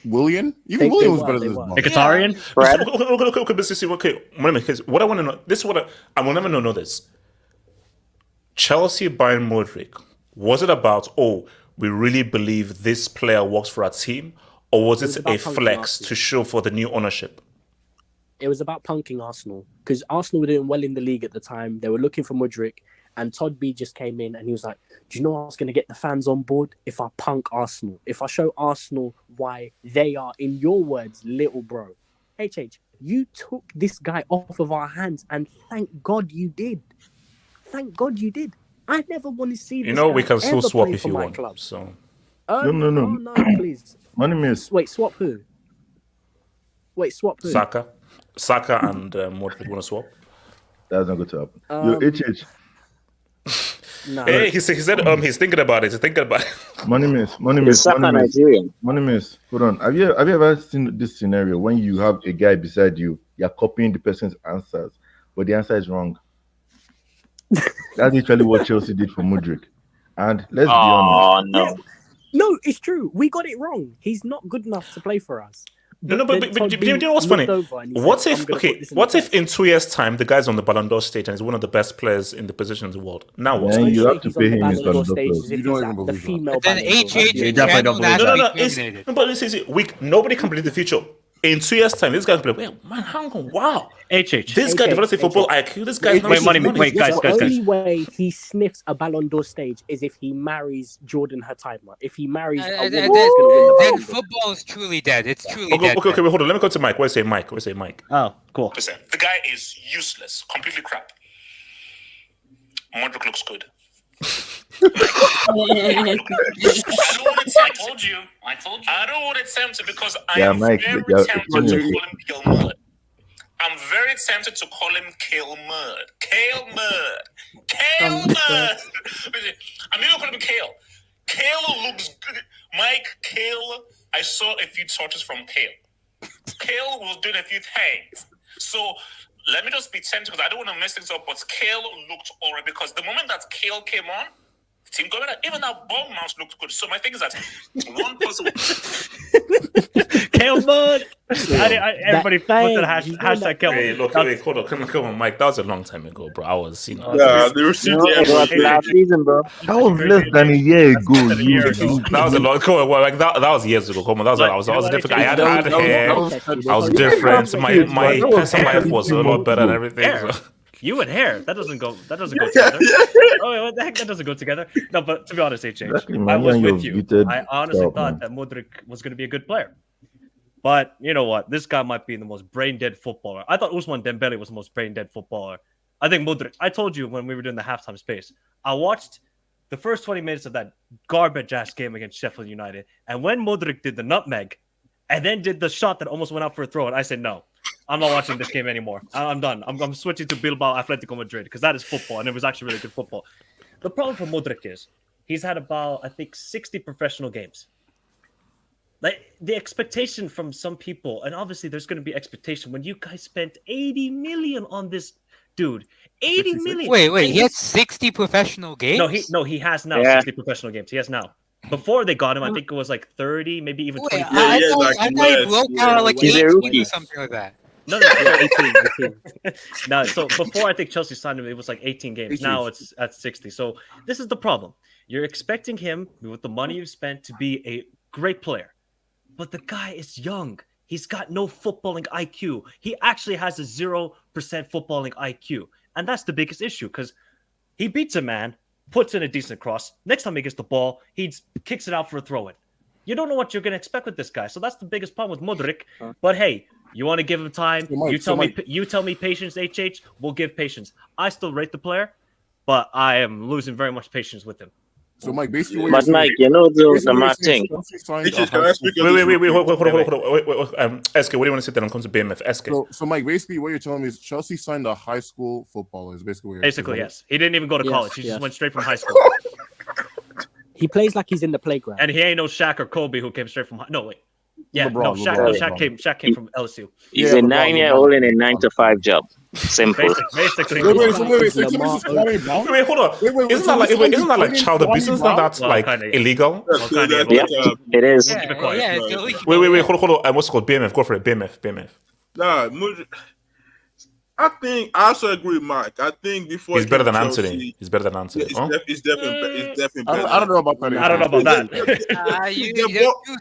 William? They- Even William they was were, better they than were. his Mkhitaryan? Okay, because what I want to know, this is what I will never know this. Chelsea buying Mudryk, was it about, we really believe this player works for our team, or was was it about a punking flex Arsenal. to show for the new ownership? It was about punking Arsenal because Arsenal were doing well in the league at the time. They were looking for Mudryk, and Todd B just came in and he was like, "Do you know what's going to get the fans on board? If I punk Arsenal, if I show Arsenal why they are, in your words, little bro." HH, you took this guy off of our hands, and thank God you did. Thank God you did. I never want to see this. You know, we guy can still ever swap play if for you my want. club. So Oh, No. no, please. Money Miss. Wait, swap who? Wait, swap who? Saka and Mudryk want to swap. That's not going to happen. Yo, HH. No. Hey, he said he's thinking about it. He's thinking about it. Money Miss. Money Miss. Hold on. Have you ever seen this scenario when you have a guy beside you, you're copying the person's answers, but the answer is wrong? That's literally what Chelsea did for Mudryk. And let's be honest. Yeah. No, it's true. We got it wrong. He's not good enough to play for us. But then you Todd B know what's funny? looked over and he What said, if "I'm gonna put this in what the if in 2 years' time the guy's on the Ballon d'Or stage and he's one of the best players in the position in the world? Now what? Man, you have to He's on pay the him his Ballon d'Or Ballon d'Or stage plus. as if he's at the female Then Ballon d'Or. HH Yeah, and channel No, last it's, week terminated. no, but this is it. Nobody can predict the future. In 2 years' time, this guy can play. Wait, man, hang on, wow. HH. This guy develops a football IQ. This guy's Wait, guys. The only way he sniffs a Ballon d'Or stage is if he marries Jordan Hertimer. If he marries a woman that's going to win the Then Ballon d'Or. football is truly dead. It's truly Okay, dead. wait, hold on. Let me go to Mike. Where's Mike? Oh, cool. The guy is useless, completely crap. Mudryk looks good. I don't want to tempt it because I am Mike, very you're tempted funny. to call him Kale Mud. I'm very tempted to call him Kale Mud. Kale Mud. Kale Mud. I'm even calling him Kale. Kale looks good. Mike, Kale, I saw a few touches from Kale. Kale was doing a few things. So let me just be tempted because I don't want to mess things up, but Kale looked alright because the moment that Kale came on, team going out, even our ball mouse looked good. So my thing is that one person. Kale Mud. Everybody put the hashtag Kale. Hey, look, hold on, come on, Mike. That was a long time ago, bro. I was, they were shooting last season, bro. That was less than a year ago. That was a long. Come on, like that was years ago. Come on, that was I was different. I had hair. I was different. My personal life was a lot better and everything. Hair. So. You and hair. That doesn't go together. Oh, what the heck? That doesn't go together. No, but to be honest, HH, Exactly, I man. was You and with your you. muted I honestly self, thought man. that Mudryk was going to be a good player. But you know what? This guy might be the most brain dead footballer. I thought Ousmane Dembele was the most brain dead footballer. I think Mudryk. I told you when we were doing the halftime space. I watched the first 20 minutes of that garbage ass game against Sheffield United, and when Mudryk did the nutmeg, and then did the shot that almost went out for a throw, and I said no. I'm not watching this game anymore. I'm done. I'm switching to Bilbao Atletico Madrid because that is football, and it was actually really good football. The problem for Mudryk is he's had about, I think, 60 professional games. Like the expectation from some people, and obviously there's going to be expectation when you guys spent 80 million on this dude. 80 million. Wait, he has 60 professional games? He has now Yeah. 60 professional games. He has now. Before they got him, I think it was like 30, maybe even 20. I thought he broke out like He's a 18 rookie. or something like that. No, 18. No, so before I think Chelsea signed him, it was like 18 games. 18. Now it's at 60. So this is the problem. You're expecting him, with the money you've spent, to be a great player. But the guy is young. He's got no footballing IQ. He actually has a 0% footballing IQ. And that's the biggest issue because he beats a man, puts in a decent cross. Next time he gets the ball, he kicks it out for a throw-in. You don't know what you're going to expect with this guy. So that's the biggest problem with Mudryk. But hey, you want to give him time? You tell me patience, HH. We'll give patience. I still rate the player, but I am losing very much patience with him. So, Mike, basically, But Mike, you know the mad thing. Can I speak on this? Wait, hold on. SK, what do you want to say then? Comes to BMF. SK. So, Mike, basically, what you're telling me is Chelsea signed a high school footballer. Is basically what you're Basically, saying. yes. He didn't even go to Yes, college. He yes. just went straight from high school. He plays like he's in the playground. And he ain't no Shaq or Kobe who came straight from high. No, wait. Yeah, LeBron, no, Shaq, LeBron, no, Shaq LeBron. came from LSU. He's a 9-year-old in a 9-to-5 job. Simple. Basically. Wait, hold on. Isn't that like child abuse? Isn't that like illegal? Yeah, it is. Wait, hold on. What's it called? BMF. Go for it. BMF. Nah, I think I also agree with Mike. I think before He's better than Chelsea, Anthony. He's better than Anthony. It's, Huh? it's definitely better. I don't know about that. I don't know about that.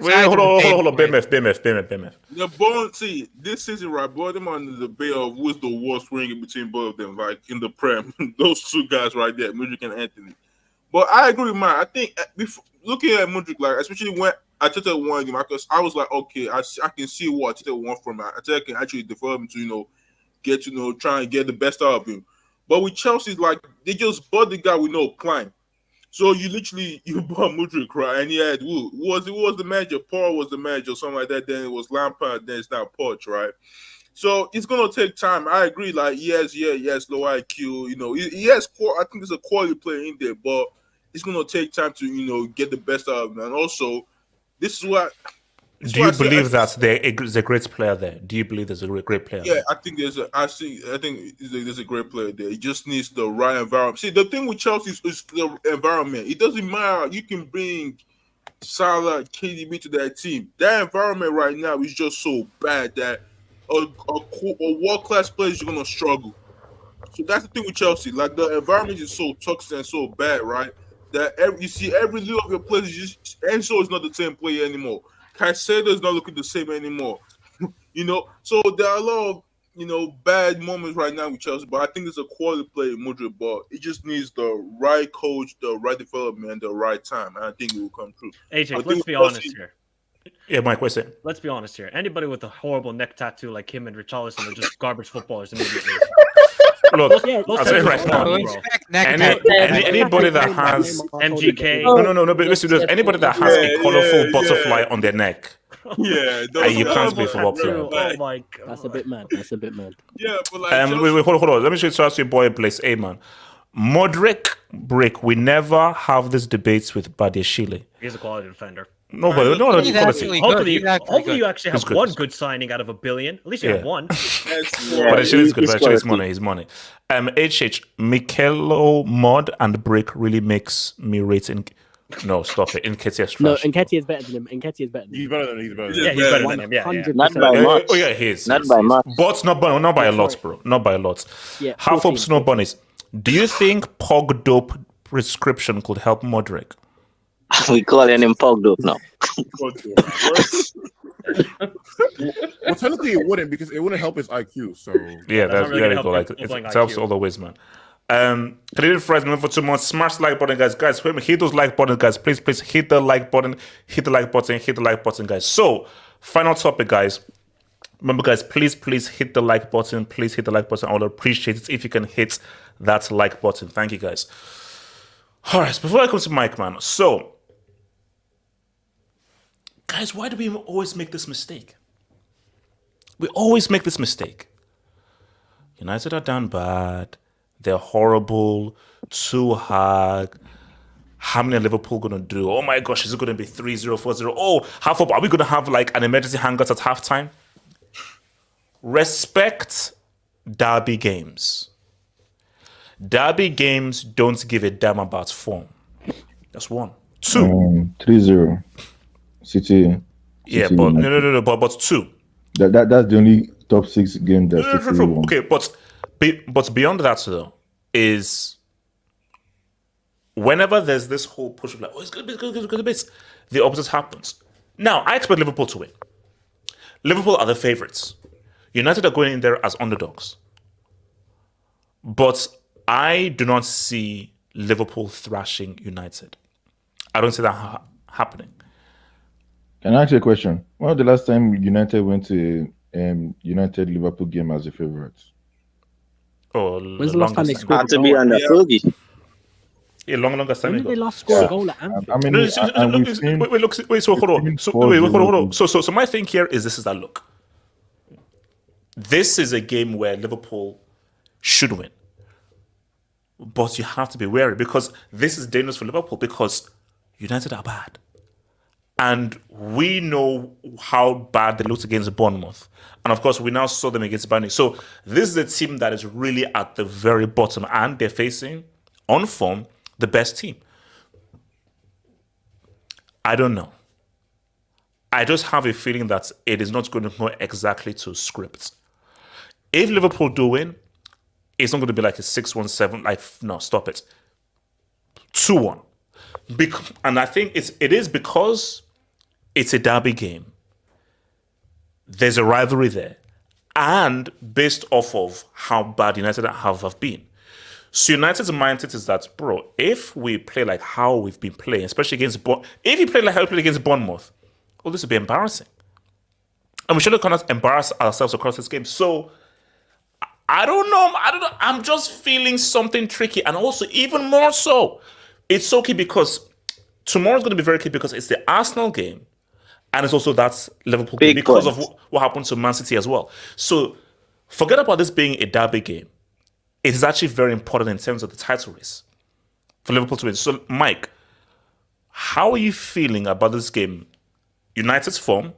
Wait, hold on. BMF. The bone, see, this season, right, brought them on the debate of who's the worst winger between both of them, like in the Prem. Those two guys right there, Mudryk and Anthony. But I agree with Mike. I think before, looking at Mudryk, like, especially when Arteta won him, because I was like, okay, I can see what Arteta won from him. Arteta can actually develop him to, get try and get the best out of him. But with Chelsea, like they just bought the guy with no plan. So you bought Mudryk, right? And he had who was the manager? Paul was the manager, or something like that. Then it was Lampard. Then it's now Poch, right? So it's gonna take time. I agree. Like he has low IQ. He has I think there's a quality player in there, but it's gonna take time to get the best out of him. And also, this is what. Do you believe that there's a great player there? Do you believe there's a great player? Yeah, there? I think there's a great player there. He just needs the right environment. See, the thing with Chelsea is the environment. It doesn't matter. You can bring Salah, KDB to that team. That environment right now is just so bad that a world-class player is going to struggle. So that's the thing with Chelsea. Like the environment is so toxic and so bad, right? That every little of your players is just Enzo is not the same player anymore. Caicedo is not looking the same anymore. So there are a lot of bad moments right now with Chelsea, but I think there's a quality player in Mudryk, but it just needs the right coach, the right development, and the right time, and I think it will come true. AJ, let's be honest here. Yeah, Mike, what's it? Let's be honest here. Anybody with a horrible neck tattoo like him and Richarlison are just garbage footballers immediately. Look, I'll say it right now. Anybody that has MGK. No, but listen to this. Anybody that has a colorful butterfly on their neck, yeah, you can't be a football player. Oh my god, that's a bit mad. Yeah, but like, wait, hold on. Let me show you boy place. Hey, man. Mudryk, Brick. We never have these debates with Badiashile. He's a quality defender. No, but no, Hopefully you actually have one good signing out of $1 billion. At least you have one. But actually, it's good. But actually, it's money. It's money. HH, Mikello, Mod, and Brick really makes me rate in. No, stop it. Nketiah is trash. No, Nketiah is better than him. Nketiah is better than him. He's better than him. Yeah, he's better than him. Yeah, 100%. Not by much. Oh yeah, he is. Not by much. But not by a lot, bro. Not by a lot. Yeah, Half 14. up Snow Bunnies. Do you think Pog Dope prescription could help Mudryk? We call him Pog Dope now. Well, technically it wouldn't because it wouldn't help his IQ. So Yeah, That's not really there you gonna go. help Like him it helps IQ. all the ways, man. Canadian Friends, remember for 2 months. Smash the like button, guys. Hit those like button, guys. Please hit the like button. Hit the like button, guys. So Final topic, guys. Remember, guys, please hit the like button. Please hit the like button. I would appreciate it if you can hit that like button. Thank you, guys. All right, before I come to Mike, man. So, guys, why do we always make this mistake? We always make this mistake. United are down bad. They're horrible. Too hard. How many are Liverpool going to do? Oh my gosh, is it going to be 3-0, 4-0? Oh, are we going to have like an emergency hangout at halftime? Respect derby games. Derby games don't give a damn about form. That's one. Two. 3-0. City. Yeah, City but United. no, but two. That's the only top 6 game that City won. Okay, but beyond that though, is whenever there's this whole push of like, oh, it's gonna be, the opposite happens. Now, I expect Liverpool to win. Liverpool are the favourites. United are going in there as underdogs. But I do not see Liverpool thrashing United. I don't see that happening. Can I ask you a question? When was the last time United went to United Liverpool game as a favourite? Oh, when's the last time they scored? Had to be under Fergie. Yeah, longer time When ago. did they last score a goal at Anfield? I mean, hold on. So my thing here is this is that look. This is a game where Liverpool should win. But you have to be wary because this is dangerous for Liverpool because United are bad. And we know how bad they looked against Bournemouth. And of course, we now saw them against Burnley. So this is a team that is really at the very bottom and they're facing, on form, the best team. I don't know. I just have a feeling that it is not going to go exactly to script. If Liverpool do win, it's not going to be like a 6-1-7. Like, no, stop it. 2-1. And I think it is because it's a derby game. There's a rivalry there. And based off of how bad United have been. So United's mindset is that, bro, if we play like how we've been playing, especially against if you play like how we played against Bournemouth, well, this would be embarrassing. And we shouldn't cannot embarrass ourselves across this game. So I don't know. I'm just feeling something tricky. And also, even more so, it's okay because tomorrow's going to be very key because it's the Arsenal game. And it's also that Liverpool game because of what happened to Man City as well. So forget about this being a derby game. It is actually very important in terms of the title race for Liverpool to win. So, Mike, how are you feeling about this game? United's form,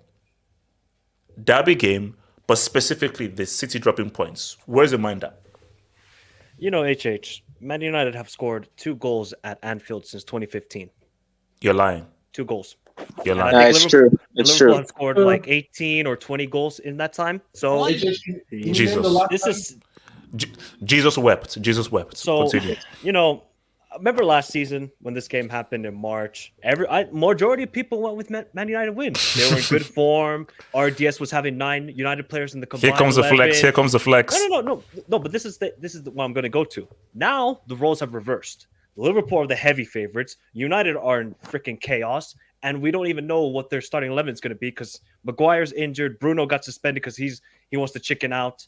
derby game, but specifically the City dropping points. Where's your mind at? You know, Man United have scored 2 goals at Anfield since 2015. You're lying. 2 goals. You're lying. It's true. It's Liverpool true. have scored like 18 or 20 goals in that time. So Jesus. Jesus wept. Jesus wept. So, continue. you know, remember last season when this game happened in March? Majority of people went with Man United win. They were in good form. RDS was having 9 United players in the combined Here comes 11. the flex. Here comes the flex. No. But this is what I'm going to go to. Now the roles have reversed. Liverpool are the heavy favorites. United are in freaking chaos, and we don't even know what their starting 11 is going to be because Maguire's injured. Bruno got suspended because he wants to chicken out.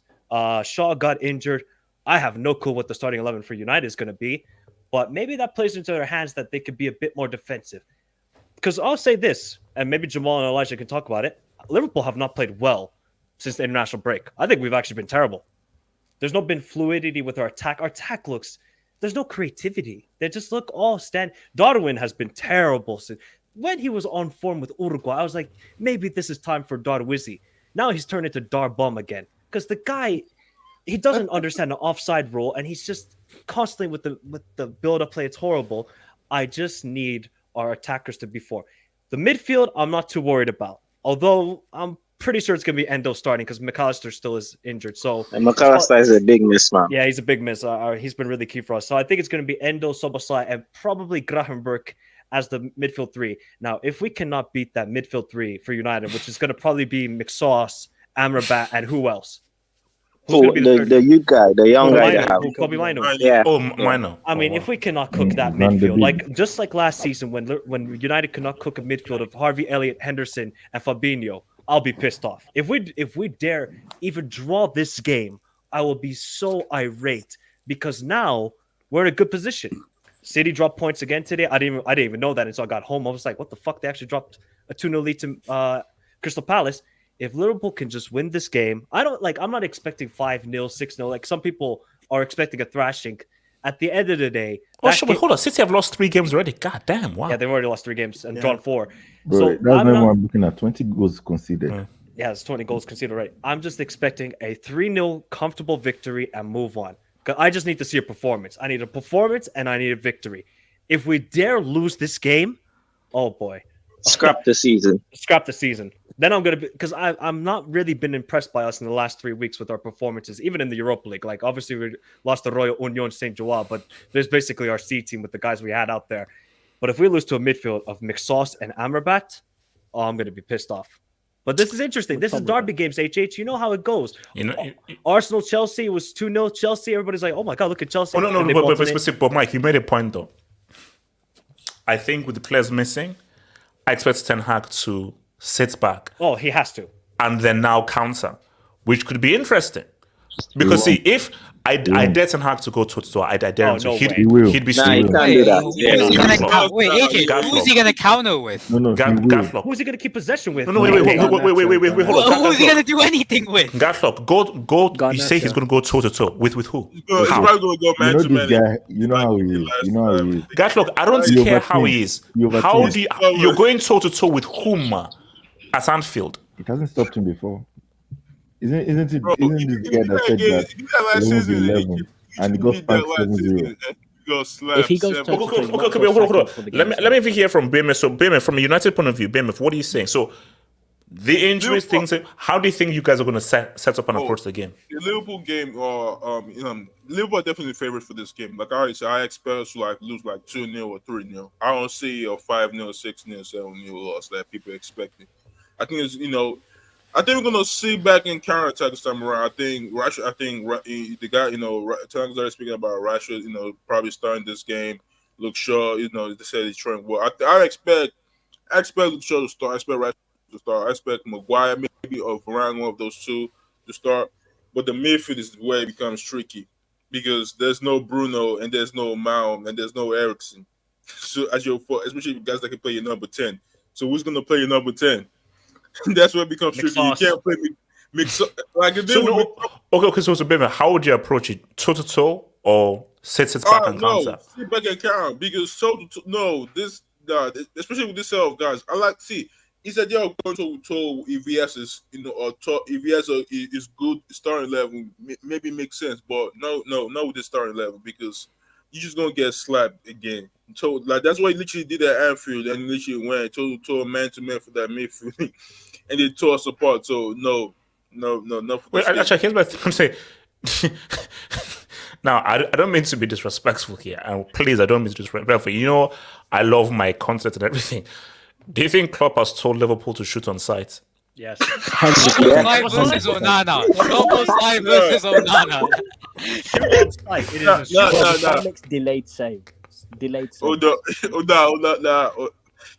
Shaw got injured. I have no clue what the starting 11 for United is going to be, but maybe that plays into their hands that they could be a bit more defensive. Because I'll say this, and maybe Jamal and Elijah can talk about it. Liverpool have not played well since the international break. I think we've actually been terrible. There's not been fluidity with our attack. Our attack looks, there's no creativity. They just look all Darwin has been terrible since when he was on form with Uruguay. I was like, maybe this is time for Darwizzi. Now he's turned into Darbum again. Because the guy, he doesn't understand the offside rule, and he's just constantly with the build-up play. It's horrible. I just need our attackers to be formed. The midfield, I'm not too worried about. Although I'm pretty sure it's going to be Endo starting because McAllister still is injured. So and McAllister is a big miss, man. Yeah, he's a big miss. He's been really key for us. So I think it's going to be Endo, Soboslai, and probably Gravenberch as the midfield 3. Now, if we cannot beat that midfield 3 for United, which is going to probably be McSauce, Amrabat, and who else? The youth guy, the young guy they have. Kobe Mino. Yeah. Oh, Mino. I mean, if we cannot cook that midfield, just like last season when United could not cook a midfield of Harvey Elliott, Henderson, and Fabinho, I'll be pissed off. If we dare even draw this game, I will be so irate because now we're in a good position. City dropped points again today. I didn't even know that until I got home. I was like, what the fuck? They actually dropped a 2-0 lead to Crystal Palace. If Liverpool can just win this game, I'm not expecting 5-0, 6-0. Like some people are expecting a thrashing. At the end of the day, hold on. City have lost 3 games already. God damn, wow. Yeah, they've already lost 3 games and drawn 4. Bro, So that's not what I'm looking at. 20 goals conceded. Yeah, it's 20 goals conceded, right? I'm just expecting a 3-0 comfortable victory and move on. I just need to see a performance. I need a performance and I need a victory. If we dare lose this game, oh boy. Scrap the season. Scrap the season. Then I'm going to be, because I'm not really been impressed by us in the last 3 weeks with our performances, even in the Europa League. Like, obviously, we lost to Royal Union St. Joao, but there's basically our C team with the guys we had out there. But if we lose to a midfield of McSauce and Amrabat, I'm going to be pissed off. But this is interesting. This is derby games, HH. You know how it goes. Arsenal, Chelsea was 2-0 Chelsea. Everybody's like, oh my God, look at Chelsea. Oh, no, but Mike, you made a point, though. I think with the players missing, I expect Ten Hag to sit back. Oh, he has to. And then now counter, which could be interesting. Because, see, if I dare Ten Hag to go toe-to-toe, I dare him to. He'd be stupid. Who's he going to counter with? Gatlock. Who's he going to keep possession with? No, wait, hold on. Who's he going to do anything with? Gatlock, go. You say he's going to go toe-to-toe. With who? He's probably going to go man-to-man. You know how he is. Gatlock, I don't care how he is. You're going toe-to-toe with whom at Anfield? It hasn't stopped him before. Isn't it? Isn't this guy that said that 11 and he got spanked 7-0? If he goes hold on. Let me hear from Beme. So Beme, from a United point of view, Beme, what are you saying? So the injuries things. How do you think you guys are going to set up and approach the game? The Liverpool game, Liverpool are definitely favorites for this game. Like I already said, I expect us to lose 2-0 or 3-0. I don't see a 5-0, 6-0, 7-0 loss that people expecting. I think it's I think we're gonna see back in counter attack this time around. I think the guy, Tang's already speaking about Rashford, probably starting this game. Luke Shaw, they said he's training well. I expect Luke Shaw to start. I expect Rashford to start. I expect Maguire maybe or Varane, one of those two to start. But the midfield is where it becomes tricky because there's no Bruno and there's no Mount and there's no Eriksen. So especially guys that can play your number 10. So who's gonna play your number 10? That's where it becomes tricky. You can't play mix like it did. Okay. So Bema, how would you approach it? Toe-to-toe or sit back and counter? Sit back and counter because especially with this set of guys. He said, "Yo, going toe if he has if he has is good starting level, maybe makes sense, but no, not with the starting level because you're just gonna get slapped again." So that's what he literally did at Anfield, and literally went toe man-to-man for that midfield, and they tore us apart. So no. Wait, actually, here's what I'm saying. Now, I don't mean to be disrespectful here, and please, I don't mean to be disrespectful. I love my content and everything. Do you think Klopp has told Liverpool to shoot on sight? Yes. Live versus Onana. Almost live versus Onana. That makes delayed save. Oh, no.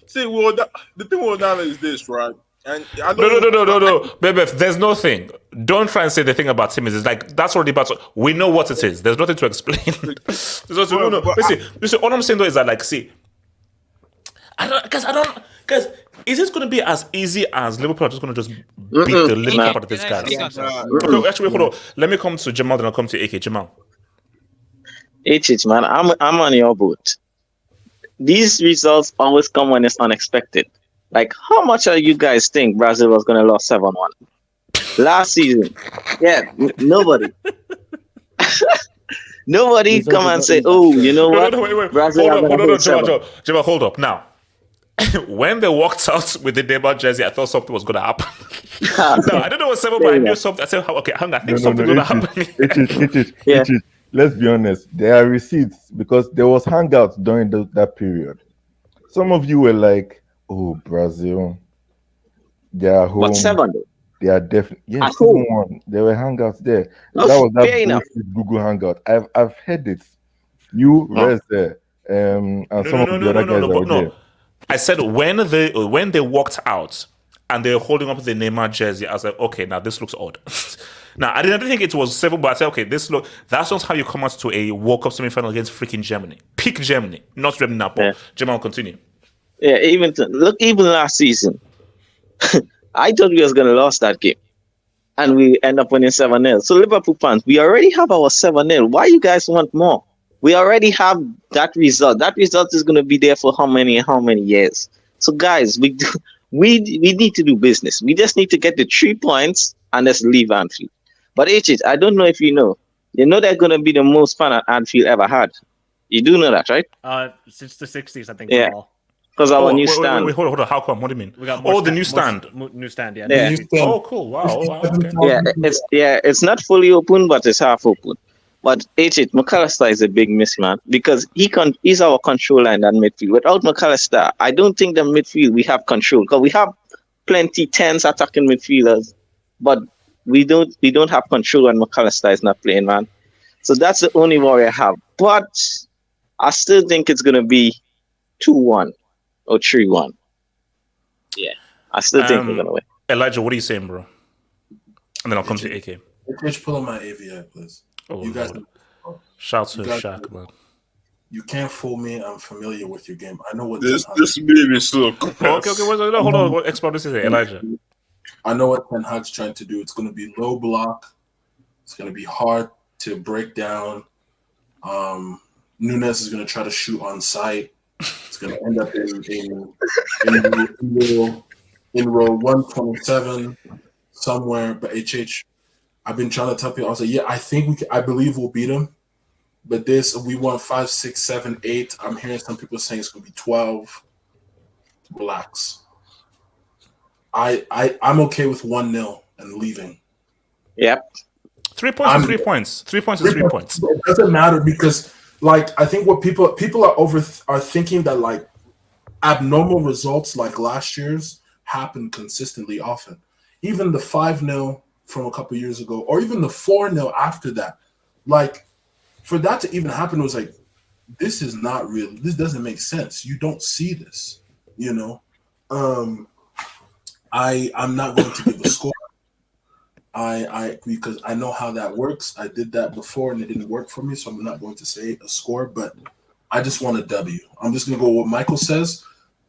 See, the thing with Onana is this, right? And No. Baby, there's nothing. Don't try and say the thing about him is that's already about. We know what it is. There's nothing to explain. No. Listen, all I'm saying though is that guys, is this going to be as easy as Liverpool are just going to beat the living out of this guy? Actually, hold on. Let me come to Jamal, then I'll come to AK. Jamal. Man, I'm on your boat. These results always come when it's unexpected. How much are you guys think Brazil was going to lose 7-1 last season? Yeah, nobody. Nobody come and say, "Oh, you know what?" Wait. Brazil hold on, Jamal, hold up now. When they walked out with the Neymar jersey, I thought something was going to happen. No, I don't know what 7, but I knew something. I said, "Okay, hang on, I think something's going to happen." It is. Let's be honest. There are receipts because there was Hangout during that period. Some of you were like, "Oh, Brazil, they are home." But 7. They are definitely yes. 7-1. There were Hangouts there. That was that Google Hangout. I've heard it. You, Rez there, and some of the other guys are there. I said when they walked out, and they're holding up the Neymar jersey. I was like, okay, now this looks odd. Now, I didn't think it was 7, but I said, okay, that's not how you come out to a World Cup semi-final against freaking Germany. Pick Germany, not Rem Napoli. Germany will continue. Yeah, even last season, I thought we was going to lose that game. And we end up winning 7-0. So Liverpool fans, we already have our 7-0. Why you guys want more? We already have that result. That result is going to be there for how many years? So guys, we need to do business. We just need to get the 3 points and let's leave Anfield. But HH, I don't know if you know they're going to be the most fun Anfield ever had. You do know that, right? Since the 60s, I think. Yeah. Because our new stand. Wait, hold on. How come? What do you mean? We got more the new stand. New stand, yeah. Yeah. Oh, cool. Wow. Okay. It's not fully open, but it's half open. But McAllister is a big miss, man, because he's our controller in that midfield. Without McAllister, I don't think the midfield we have control, because we have plenty tense attacking midfielders, but we don't have control when McAllister is not playing, man. So that's the only worry I have. But I still think it's gonna be 2-1 or 3-1. Yeah, I still think we're gonna win. Elijah, what are you saying, bro? And then I'll come to AK. Just pull on my AVI, please. Oh, you guys, shout to Shaq, man. You can't fool me. I'm familiar with your game. I know what this baby so. Okay. Hold on. What expert this is Elijah? I know what Ten Hag's trying to do. It's going to be low block. It's going to be hard to break down. Nunes is going to try to shoot on sight. It's going to end up in row 127 somewhere. But I've been trying to tell people. I was like, yeah, I believe we'll beat them. But we won 5, 6, 7, 8. I'm hearing some people saying it's going to be 12. Relax. I'm okay with 1-0 and leaving. Yep. 3 points is 3 points. 3 points is 3 points. It doesn't matter because, I think what people are thinking that abnormal results like last year's happen consistently often. Even the 5-0 from a couple years ago, or even the 4-0 after that, for that to even happen was this is not real. This doesn't make sense. You don't see this, I'm not going to give a score. Because I know how that works. I did that before and it didn't work for me, so I'm not going to say a score, but I just want a W. I'm just going to go with what Michael says.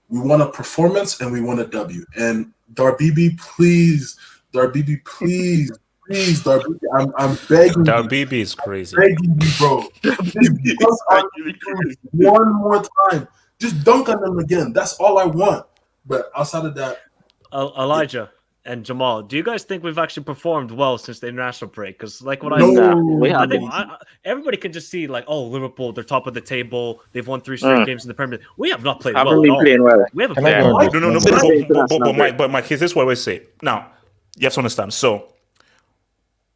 We want a performance and we want a W. And Darbibi, please, Darbibi, please, Darbibi, I'm begging you. Darbibi is crazy. Begging you, bro. One more time. Just dunk on them again. That's all I want. But outside of that, Elijah and Jamal, do you guys think we've actually performed well since the international break? Because I think everybody can just see Liverpool, they're top of the table. They've won 3 straight games in the Premier League. We have not played well at all. We haven't played well. No. But Mike, here's what I say. Now, you have to understand. So,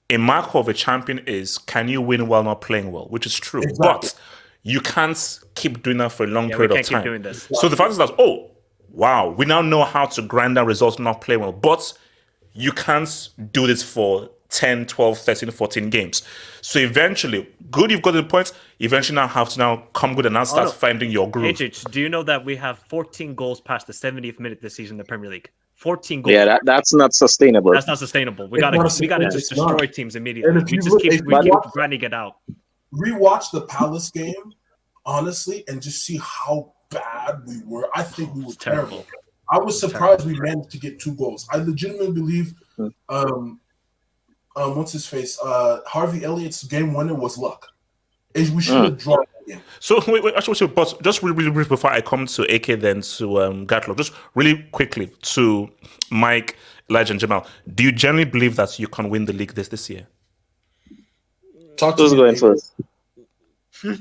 a mark of a champion is, can you win while not playing well? Which is true. Exactly. But you can't keep doing that for a long period of time. Keep doing this. So the fact is that, wow, we now know how to grind down results and not play well. But you can't do this for 10, 12, 13, 14 games. So eventually, good, you've got the points. Eventually now have to come good and now start finding your groove. Do you know that we have 14 goals past the 70th minute this season in the Premier League? 14 goals. Yeah, that's not sustainable. That's not sustainable. We gotta just destroy teams immediately. We keep grinding it out. Rewatch the Palace game, honestly, and just see how bad we were. I think we were terrible. I was surprised we managed to get 2 goals. I legitimately believe what's his face? Harvey Elliott's game winner was luck. We should have drawn that game. So wait, actually, but just really brief before I come to AK then to Gatlock, just really quickly to Mike, Elijah, and Jamal. Do you generally believe that you can win the league this year? Who's going first?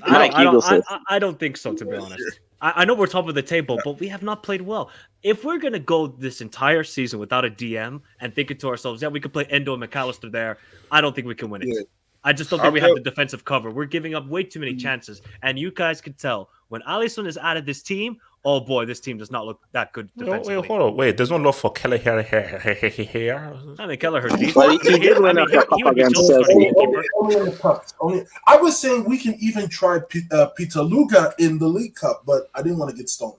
I don't think so, to be honest. I know we're top of the table, but we have not played well. If we're going to go this entire season without a DM and thinking to ourselves, we could play Endo and McAllister there, I don't think we can win it. Yeah. I just don't think we have the defensive cover. We're giving up way too many chances. And you guys can tell, when Alisson is out of this team, oh boy, this team does not look that good defensively. Wait, hold on. Wait, there's no love for Keller here. I mean, Keller hurt deep. Well, he did win a cup against Chelsea. Only in the cups. I was saying we can even try Peter Luga in the League Cup, but I didn't want to get stoned.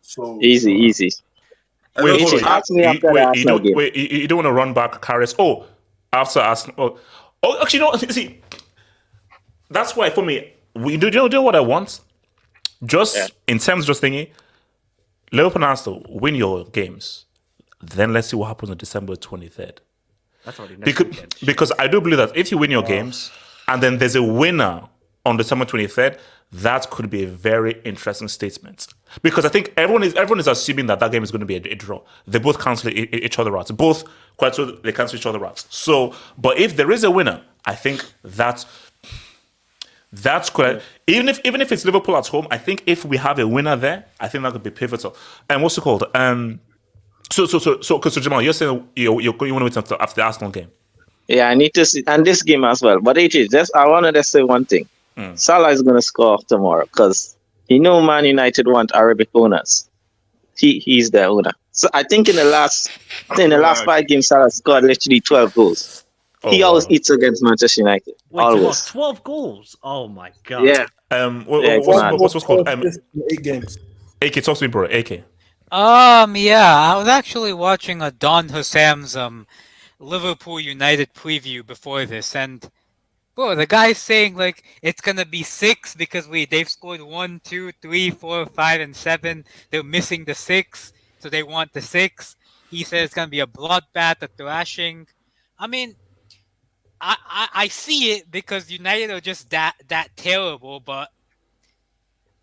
So easy. Wait, hold on. Ask me after the Arsenal game. You don't want to run back Karius. Oh, after Arsenal. Oh, actually, no. See, that's why for me, you know what I want. Just in terms of just thinking, Liverpool and Arsenal win your games. Then let's see what happens on December 23rd. That's already next weekend. Because I do believe that if you win your games and then there's a winner on December 23rd, that could be a very interesting statement. Because I think everyone is assuming that game is going to be a draw. They both cancel each other out. Both quite so they cancel each other out. So, but if there is a winner, I think that's quite. Even if it's Liverpool at home, I think if we have a winner there, I think that could be pivotal. And what's it called? So Jamal, you're saying you want to wait until after the Arsenal game? Yeah, I need to see, and this game as well. But I wanted to say one thing. Salah is going to score tomorrow because Man United want Arabic owners. He's their owner. So I think in the last 5 games, Salah scored literally 12 goals. He always eats against Manchester United. Wait, always 12 goals? Oh my god. Yeah. What's called? 8 games. AK, talk to me, bro. AK. Yeah, I was actually watching a Don Hussam's Liverpool United preview before this, and bro, the guy's saying like it's gonna be 6 because they've scored 1, 2, 3, 4, 5, and 7. They're missing the 6, so they want the 6. He says it's gonna be a bloodbath, a thrashing. I mean, I see it because United are just that terrible, but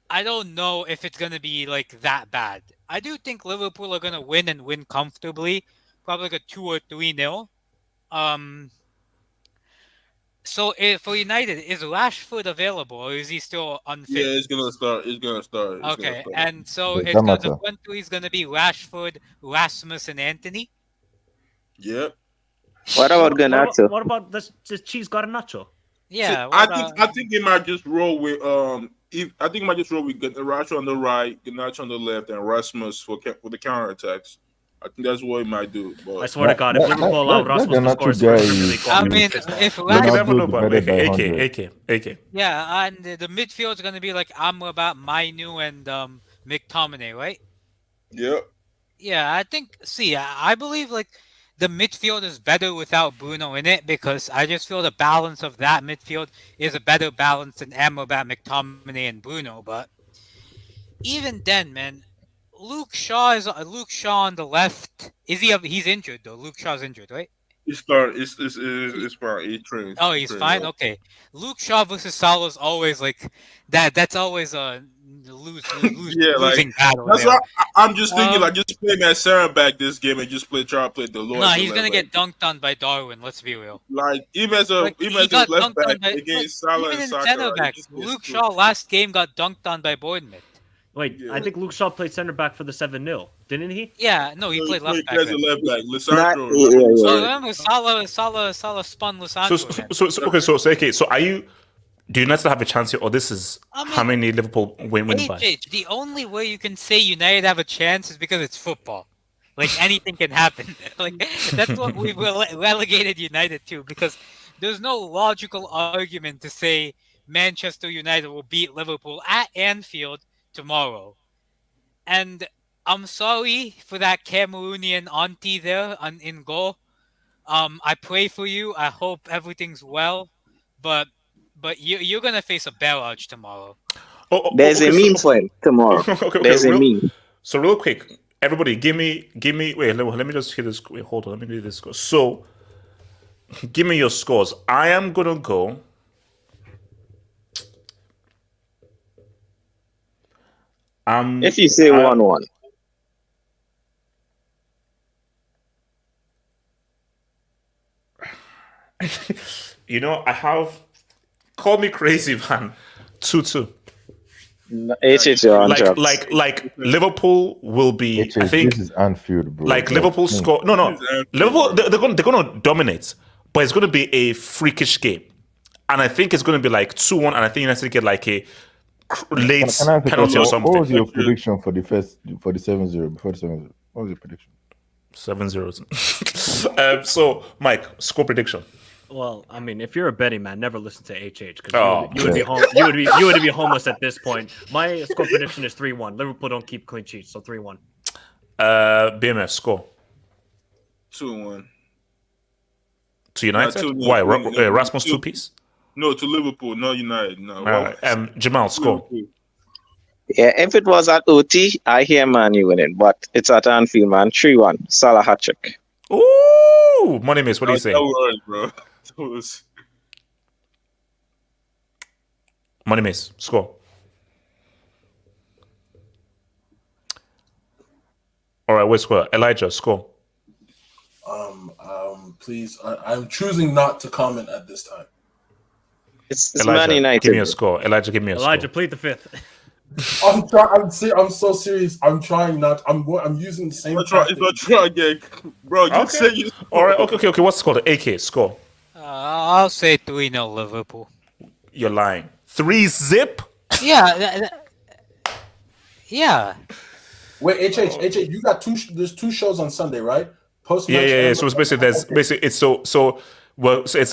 I don't know if it's gonna be like that bad. I do think Liverpool are gonna win and win comfortably, probably like a 2 or 3-0. So for United, is Rashford available or is he still unfit? Yeah, it's gonna start. Okay, and so Yeah, the front three is gonna be Rashford, Rasmus, and Anthony. Yep. What about Garnacho? What about the cheese Garnacho? Yeah, I think they might just roll with I think they might just roll with Garnacho on the right, Garnacho on the left, and Rasmus for the counterattacks. I think that's what he might do. But I swear to God, if Liverpool allow Rasmus to score, I mean, if Rashford, AK. Yeah, and the midfield is gonna be like Amrabat, Mainu, and McTominay, right? Yep. Yeah, I think. See, I believe like the midfield is better without Bruno in it because I just feel the balance of that midfield is a better balance than Amrabat, McTominay, and Bruno. But even then, man, Luke Shaw on the left. He's injured though. Luke Shaw's injured, right? He started. It's fine. He trains. Oh, he's fine. Well. Okay. Luke Shaw versus Salah is always like that. That's always a losing battle. That's why I'm just thinking like just play that center back this game and just try to play the Lord. No, he's gonna get dunked on by Darwin. Let's be real. Like even as a left back against Salah and Saka. Luke Shaw last game got dunked on by Bournemouth. Wait, I think Luke Shaw played center back for the 7-0, didn't he? Yeah, no, he played left back. He plays a left back. Lissandro. Remember, Salah spun Lissandro. So are you? Do United have a chance here, or this is how many Liverpool win by? The only way you can say United have a chance is because it's football. Like anything can happen. Like that's what we've relegated United to, because there's no logical argument to say Manchester United will beat Liverpool at Anfield tomorrow. And I'm sorry for that Cameroonian auntie there in goal. I pray for you. I hope everything's well. But you're gonna face a barrage tomorrow. There's a meme for him tomorrow. There's a meme. So real quick, everybody, give me. Wait, let me just hear this. Wait, hold on. Let me read this score. So, give me your scores. I am gonna go. If you say 1-1. You know, I have. Call me crazy, man. 2-2. Like Liverpool will be. I think this is Anfield, bro. Like Liverpool score. No. Liverpool they're gonna dominate, but it's gonna be a freakish game, and I think it's gonna be like 2-1, and I think United get like a late penalty or something. What was your prediction for the 7-0 before the 7-0? What was your prediction? 7-0. So Mike, score prediction. Well, I mean, if you're a betting man, never listen to HH because you would be homeless at this point. My score prediction is 3-1. Liverpool don't keep clean sheets, so 3-1. BMF score 2-1. to United. 2-0. Why? Rasmus two-piece? No, to Liverpool, not United. No. Jamal score. Yeah, if it was at OT, I hear Man U winning, but it's at Anfield, man. 3-1. Salah hat-trick. Ooh, Money Miss, what do you say? That was, bro. That was... Money Miss, score. All right, wait, score. Elijah, score. Please, I'm choosing not to comment at this time. It's Elijah, Man United. give me a score. Elijah, give me a Elijah, score. plead the fifth. I'm so serious. I'm trying not. I'm using the same. If I try again, bro, you say you. All right, okay. What's the score? The AK score. I'll say 3-0 Liverpool. You're lying. 3-0. Yeah. Yeah. Wait, HH, you got there's 2 shows on Sunday, right? Post match. Yeah. So it's basically it's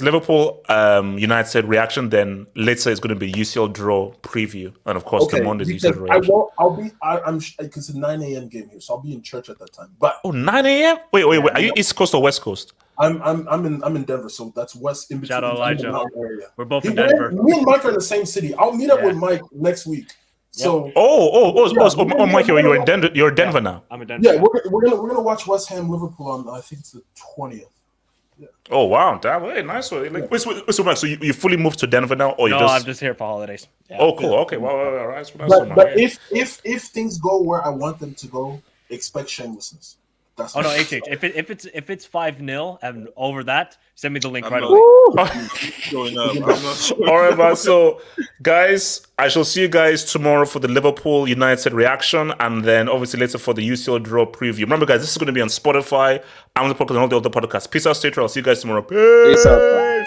Liverpool United reaction. Then later it's going to be UCL draw preview, and of course the Monday's UCL reaction. I'm because it's a 9 a.m. game here, so I'll be in church at that time. But 9 a.m. Wait. Are you East Coast or West Coast? I'm in Denver, so that's west in between. Shout out Elijah. Area. We're both in Denver. Me and Mike are in the same city. I'll meet up with Mike next week. So Mike, you're in Denver. You're in Denver now. I'm in Denver. Yeah, we're gonna watch West Ham Liverpool on I think it's the 20th. Yeah. Oh wow, damn, hey, nice one. Like, wait, Mike, so you fully moved to Denver now, or you No, just? I'm just here for holidays. Yeah. Oh, cool. Okay, well, nice. But if things go where I want them to go, expect shamelessness. That's Oh no, HH. If it's 5-0 and over that, send me the link right not- away. Going up. I'm not sure. All right, man. So, guys, I shall see you guys tomorrow for the Liverpool United reaction, and then obviously later for the UCL draw preview. Remember, guys, this is going to be on Spotify, Amazon Podcast, and all the other podcasts. Peace out, stay true. I'll see you guys tomorrow. Peace out.